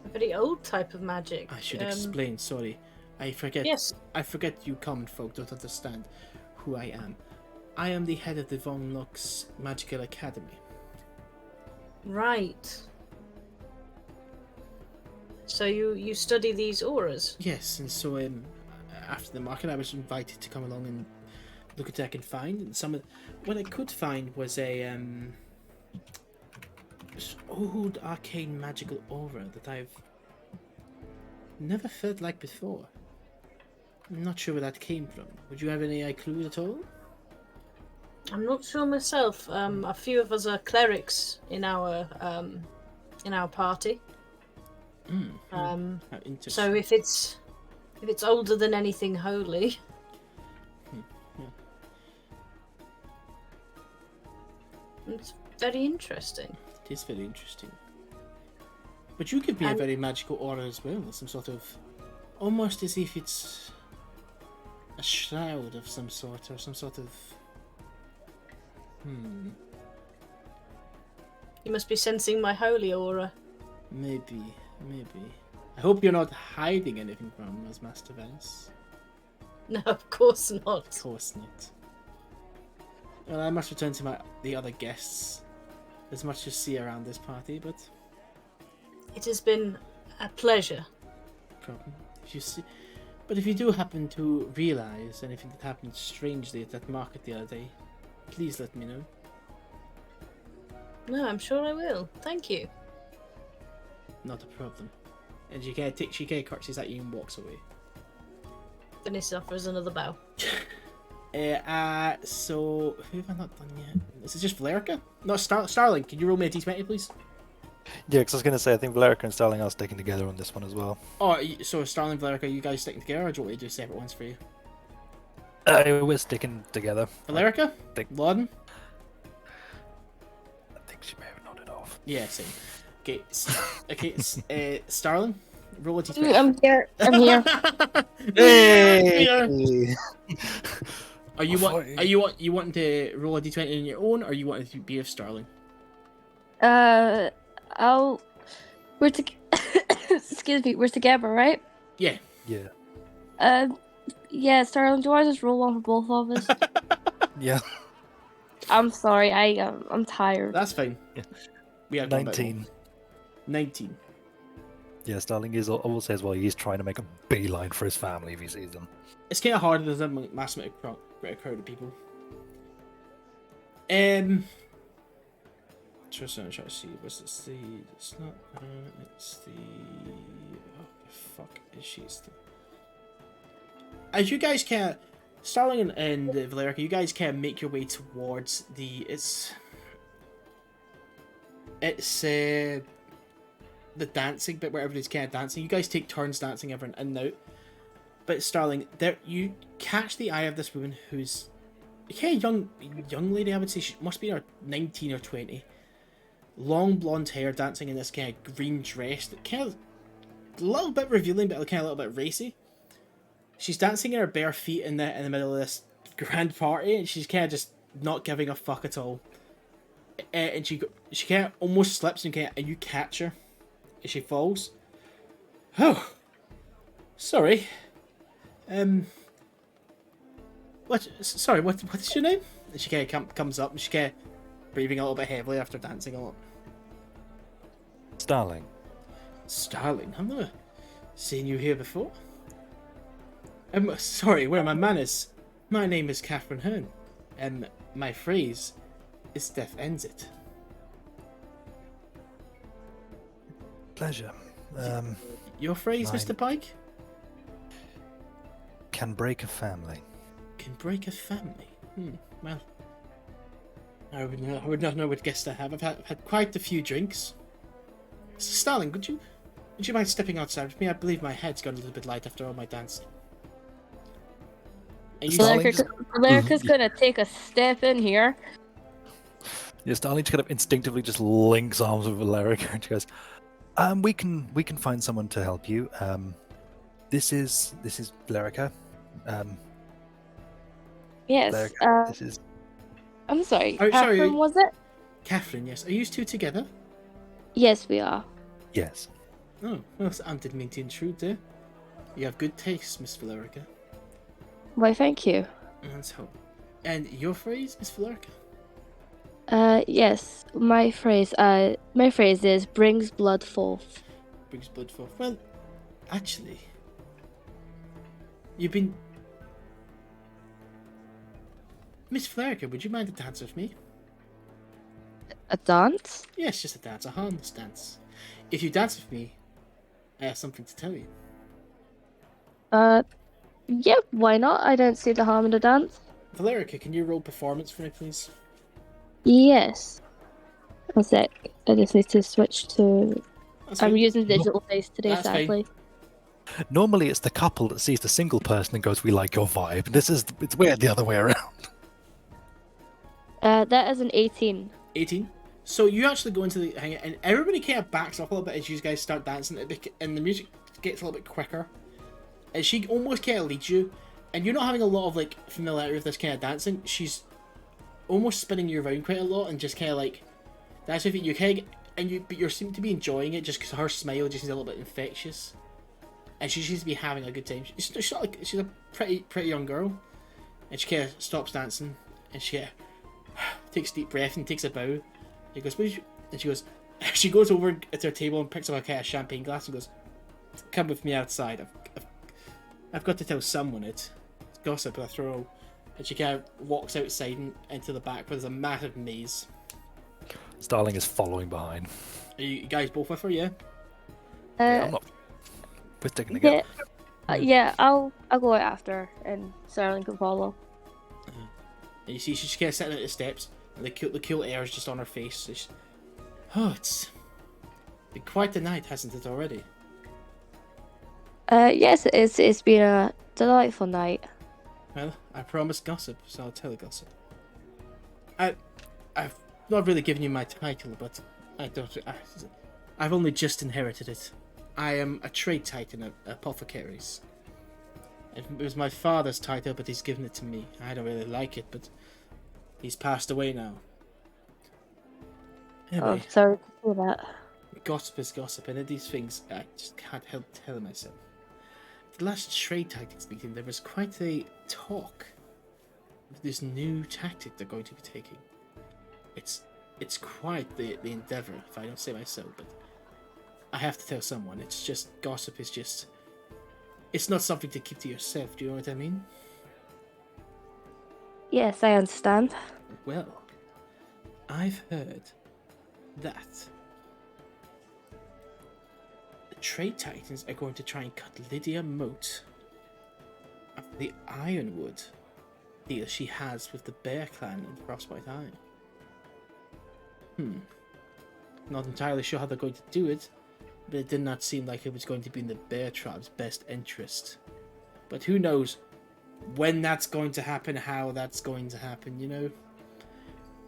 A very old type of magic. I should explain, sorry. I forget. Yes. I forget you common folk don't understand who I am. I am the head of the Von Lux Magical Academy. Right. So you study these auras? Yes, and so after the market I was invited to come along and look at what I can find, and what I could find was a old arcane magical aura that I've never felt like before. I'm not sure where that came from. Would you have any clues at all? I'm not sure myself. A few of us are clerics in our party. How interesting. So if it's older than anything holy, it's very interesting. It is very interesting. But you give me a And- very magical aura as well, some sort of, almost as if it's a shroud of some sort, or some sort of. You must be sensing my holy aura. Maybe. I hope you're not hiding anything from us, Master Venis. No, of course not. Of course not. Well, I must return to the other guests. There's much to see around this party, but It has been a pleasure. problem. But if you do happen to realize anything that happened strangely at that market the other day, please let me know. No, I'm sure I will. Thank you. Not a problem. And she kind of curtsies at you and walks away. Venis offers another bow. So who have I not done yet? This is just Valerica? No, Starling. Can you roll me a d20, please? Yeah, because I was going to say, I think Valerica and Starling are sticking together on this one as well. Oh, so Starling, Valerica, are you guys sticking together, or do you want me to do separate ones for you? We're sticking together. Valerica? think- Lauden? I think she may have nodded off. Yeah, same. Okay, Starling, roll a d20. I'm here. I'm here. Hey! Are you Before- you wanting to roll a d20 on your own, or you wanting to be with Starling? We're excuse me. We're together, right? Yeah. Yeah. Yeah. Starling, do I just roll on for both of us? Yeah. I'm sorry. I'm tired. That's fine. Yeah. We have 19. 19. Yeah, Starling is, I will say as well, he's trying to make a beeline for his family if he sees them. It's kind of hard with a massive crowd of people. Just trying to see. What's this? It's not. It's the. Oh, the fuck is she? As you guys can, Starling and Valerica, you guys can make your way towards the. It's the dancing bit where everybody's kind of dancing. You guys take turns dancing everyone in and out. But Starling, there you catch the eye of this woman who's a kind of young lady. I would say she must be 19 or 20. Long blonde hair, dancing in this kind of green dress that kind of a little bit revealing, but kind of a little bit racy. She's dancing in her bare feet in the middle of this grand party, and she's kind of just not giving a fuck at all. And she kind of almost slips and you catch her as she falls. Oh, sorry. What? Sorry. What is your name? And she kind of comes up and she kind of breathing a little bit heavily after dancing a lot. Starling. Starling, I've never seen you here before. Sorry, where are my manners? My name is Catherine Hearn. My phrase is death ends it. Pleasure. Your phrase, Mine. Mr. Pike? Can break a family. Can break a family. Well, I would not know what guess to have. I've had quite a few drinks. Starling, would you mind stepping outside with me? I believe my head's gone a little bit light after all my dancing. And you Starling Valerica's gonna take a step in here. Yeah, Starling just kind of instinctively just links arms with Valerica and she goes, we can find someone to help you. This is Valerica. Yes. Valerica, this is I'm sorry. Oh, sorry. Catherine, was it? Catherine, yes. Are you two together? Yes, we are. yes. Oh, well, I didn't mean to intrude there. You have good taste, Miss Valerica. Why, thank you. Let's hope. And your phrase, Miss Valerica? Yes. My phrase is brings blood forth. Brings blood forth. Well, actually, you've been... Miss Valerica, would you mind a dance with me? A dance? Yes, just a dance, a harmless dance. If you dance with me, I have something to tell you. Yeah, why not? I don't see the harm in the dance. Valerica, can you roll performance for me, please? Yes. A sec. I just need to switch to That's I'm fine. using digital dice today, That's fine. sadly. Normally, it's the couple that sees the single person and goes, "We like your vibe." It's weird the other way around. That is an 18. 18. So you actually go into the hangout, and everybody kind of backs up a little bit as you guys start dancing, and the music gets a little bit quicker. And she almost kind of leads you, and you're not having a lot of like familiarity with this kind of dancing. She's almost spinning you around quite a lot, and just kind of like that's if you kind of, but you seem to be enjoying it just because her smile just is a little bit infectious, and she seems to be having a good time. She's not like she's a pretty young girl, and she kind of stops dancing, and she takes a deep breath and takes a bow. He goes, and she goes over to her table and picks up a kind of champagne glass and goes, "Come with me outside. I've got to tell someone it's gossip after all." And she kind of walks outside and into the back where there's a massive maze. Starling is following behind. Are you guys both with her? Yeah. Yeah, I'm not. We're sticking together. Yeah, I'll go out after, and Starling can follow. And you see she's kind of sitting at the steps, and the cool air is just on her face. So it's been quite the night, hasn't it already? Yes, it's been a delightful night. Well, I promised gossip, so I'll tell you gossip. I've not really given you my title, but I've only just inherited it. I am a trade titan at Apothecaries. It was my father's title, but he's given it to me. I don't really like it, but he's passed away now. Anyway, Oh, sorry to hear that. gossip is gossip, and these things I just can't help telling myself. At the last trade tactics meeting, there was quite a talk of this new tactic they're going to be taking. It's quite the endeavour, if I don't say myself, but I have to tell someone. It's just gossip is just. It's not something to keep to yourself. Do you know what I mean? Yes, I understand. Well, I've heard that the Trade Titans are going to try and cut Lydia Moat of the Ironwood deal she has with the Bear Clan and Frostbite Eye. Not entirely sure how they're going to do it, but it did not seem like it was going to be in the Bear Tribe's best interest. But who knows when that's going to happen, how that's going to happen, you know?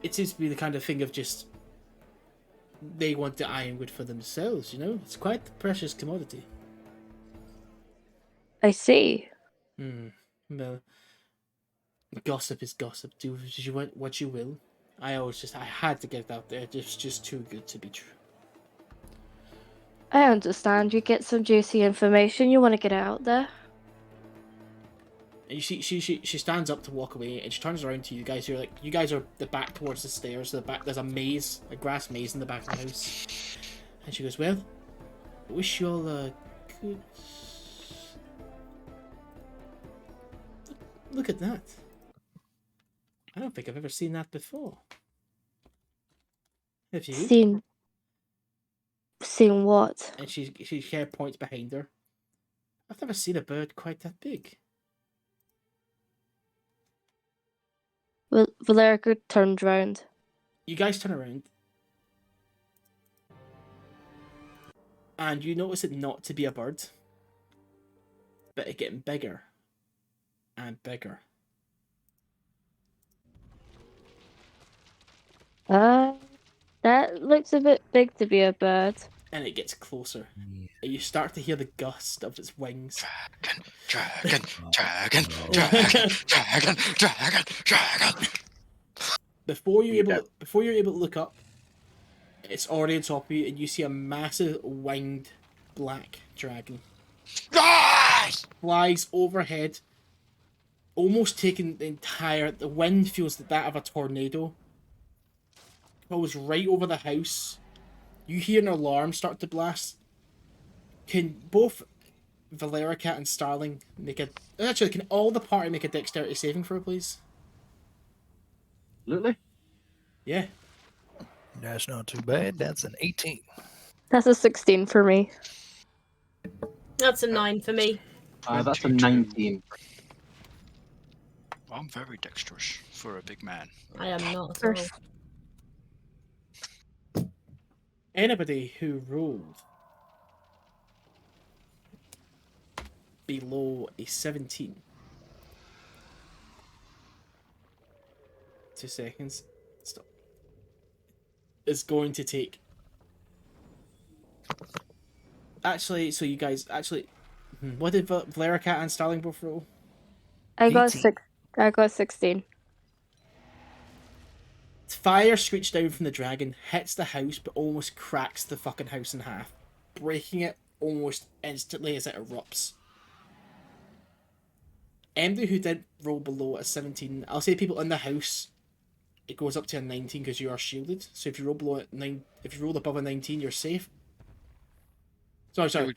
It seems to be the kind of thing of just they want the Ironwood for themselves, you know? It's quite a precious commodity. I see. Well, gossip is gossip. Do you want what you will. I had to get it out there. It's just too good to be true. I understand. You get some juicy information. You want to get it out there. And you see, she stands up to walk away, and she turns around to you guys. You guys are the back towards the stairs. The back, there's a maze, a grass maze in the back of the house. And she goes, "Well, I wish you all a good." Look at that. I don't think I've ever seen that before. Have you? Seen what? And she kind of points behind her. I've never seen a bird quite that big. Well, Valerica turned round. You guys turn around. And you notice it not to be a bird. But it getting bigger. And bigger. That looks a bit big to be a bird. And it gets closer. And you start to hear the gust of its wings. Dragon. Before you're able to look up, it's already on top of you, and you see a massive winged black dragon. Flies overhead, almost taking the wind feels that of a tornado. Goes right over the house. You hear an alarm start to blast. Can both Valerica and Starling can all the party make a dexterity saving throw, please? Absolutely. Yeah. That's not too bad. That's an 18. That's a 16 for me. That's a 9 for me. That's a 19. I'm very dexterous for a big man. I am not at all. Anybody who rolled below a 17. 2 seconds. Stop. Is going to take. Actually, so you guys actually. What did Valerica and Starling both roll? I got 18. I got 16. Fire screeched down from the dragon, hits the house, but almost cracks the fucking house in half, breaking it almost instantly as it erupts. Anybody who did roll below a 17, I'll say people in the house, it goes up to a 19 because you are shielded. So if you roll below a 9, if you roll above a 19, you're safe. Sorry.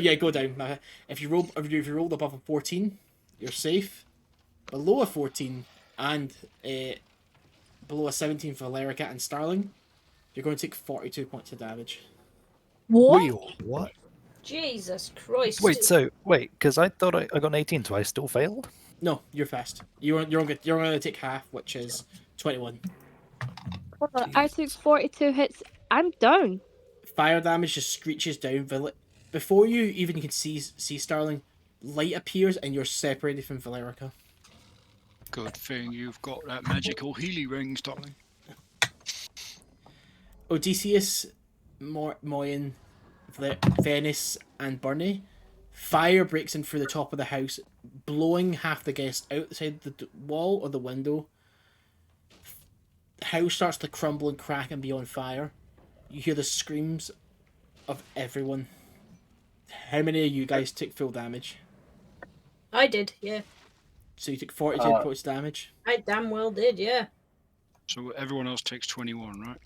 Yeah, go down. If you rolled above a 14, you're safe. Below a 14 and below a 17 for Valerica and Starling, you're going to take 42 points of damage. What? What? Jesus Christ. Wait, because I thought I got an 18, so I still failed? No, you're fast. You're going to take half, which is 21. Hold on, I took 42 hits. I'm down. Fire damage just screeches down. Before you even can see Starling, light appears and you're separated from Valerica. Good thing you've got that magical Healy ring, Starling. Odeysus, Moryn, Venis, and Burnie. Fire breaks in through the top of the house, blowing half the guests outside the wall or the window. The house starts to crumble and crack and be on fire. You hear the screams of everyone. How many of you guys took full damage? I did, yeah. So you took 42 points damage? I damn well did, yeah. So everyone else takes 21, right?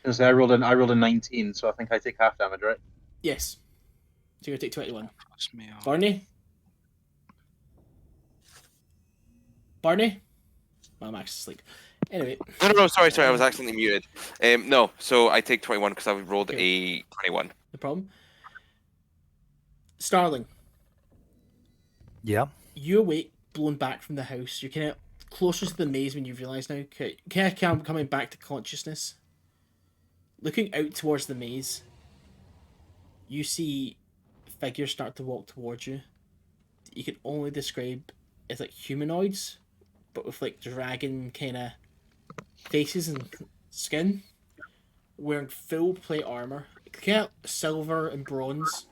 Because I rolled a 19, so I think I take half damage, right? Yes. So you're going to take 21. That's me out. Barney? Well, Max is asleep. Anyway. No, sorry, I was accidentally muted. No, so I take 21 because I rolled a 21. No problem. Starling. Yeah. You awake, blown back from the house. You're kind of closer to the maze when you realise now. Kind of coming back to consciousness. Looking out towards the maze, you see figures start to walk towards you. You can only describe as like humanoids, but with like dragon kind of faces and skin, wearing full plate armor, kind of silver and bronze,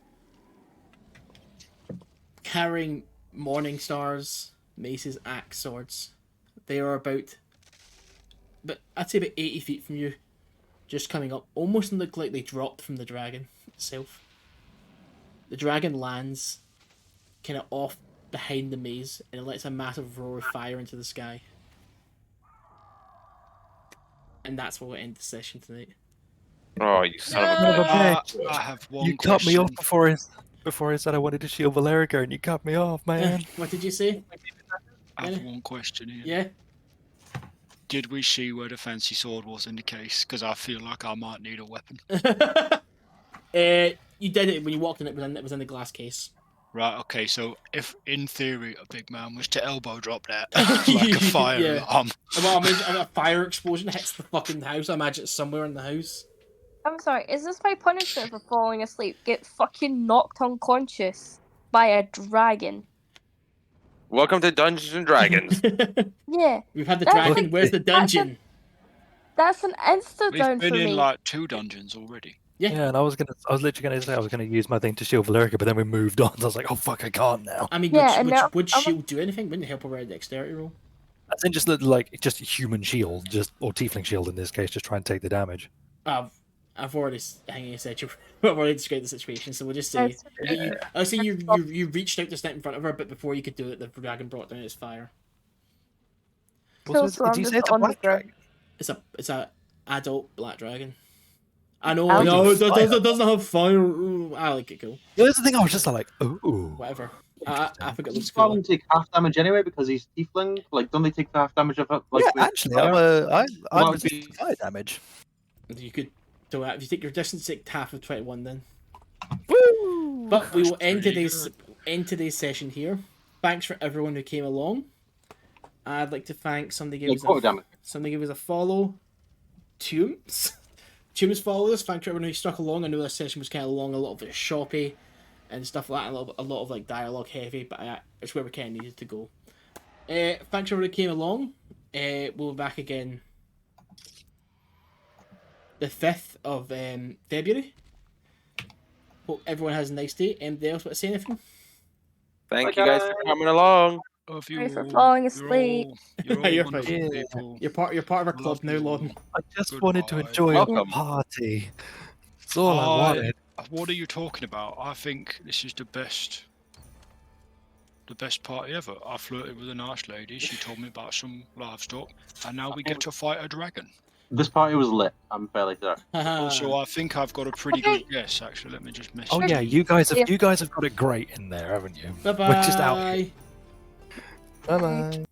carrying morning stars, maces, axe, swords. They are I'd say about 80 feet from you, just coming up, almost look like they dropped from the dragon itself. The dragon lands kind of off behind the maze and it lets a massive roar of fire into the sky. And that's where we'll end the session tonight. Oh, you son of a Son of a bitch. bitch. I have one You cut me question. off before I said I wanted to shield Valerica, and you cut me off, man. What did you say? I have one question here. Yeah? Did we see where the fancy sword was in the case? Because I feel like I might need a weapon. You did it when you walked in. It was in the glass case. Right, okay, so if, in theory, a big man was to elbow drop that, like a fire Yeah. alarm. Well, I imagine a fire explosion hits the fucking house. I imagine it's somewhere in the house. I'm sorry, is this my punishment for falling asleep? Get fucking knocked unconscious by a dragon. Welcome to Dungeons and Dragons. Yeah, We've had the That's dragon. like- Where's the dungeon? that's an insta We've down been for in me. like 2 dungeons already. Yeah, and I was literally gonna say I was gonna use my thing to shield Valerica, but then we moved on. So I was like, oh fuck, I can't now. I mean, Yeah, and now- would I'm- shield do anything? Wouldn't it help over a dexterity roll? I think just just a human shield, or tiefling shield in this case, just try and take the damage. I've already said I've already described the situation, so we'll just say I'll say you reached out to step in front of her, but before you could do it, the dragon brought down its fire. Kill Did you say it's a on the black ground. dragon? It's a adult black dragon. I know, Adult no, it fire. doesn't have fire. Ooh, I like it cool. Yeah, that's the thing. I was just like, ooh. Whatever. I think it looks He's cool. probably take half damage anyway because he's tiefling. Like, don't they take half damage of it? Like, Yeah, with actually, fire? I'm Well, resistant fire damage. You could do that if you take your distance, take half of 21 then. Woo! But we will end pretty today's session here. Thanks for everyone who came along. I'd like to thank somebody Yeah, gave us quarter damage. a follow. Tooms followed us. Thank you everyone who stuck along. I know this session was kind of long, a little bit shoppy. and stuff like that. A lot of like dialogue heavy, but it's where we kind of needed to go. Thanks everybody who came along. We'll be back again the 5th of February. Hope everyone has a nice day. Anybody else want to say anything? Thank you guys for coming along. Love you Sorry for all. falling You're asleep. all You're wonderful fine. people. You're part of our club Love now, you Lawden. all. I just wanted to Goodbye. enjoy Welcome. a party. That's all I wanted. What are you talking about? I think this is the best party ever. I flirted with a nice lady. She told me about some livestock, and now we get to fight a dragon. This party was lit. I'm fairly certain. Also, I think I've got a pretty good guess. Actually, let me just message. Oh yeah, you guys have got it great in there, haven't you? Bye bye. We're just out here. Bye bye.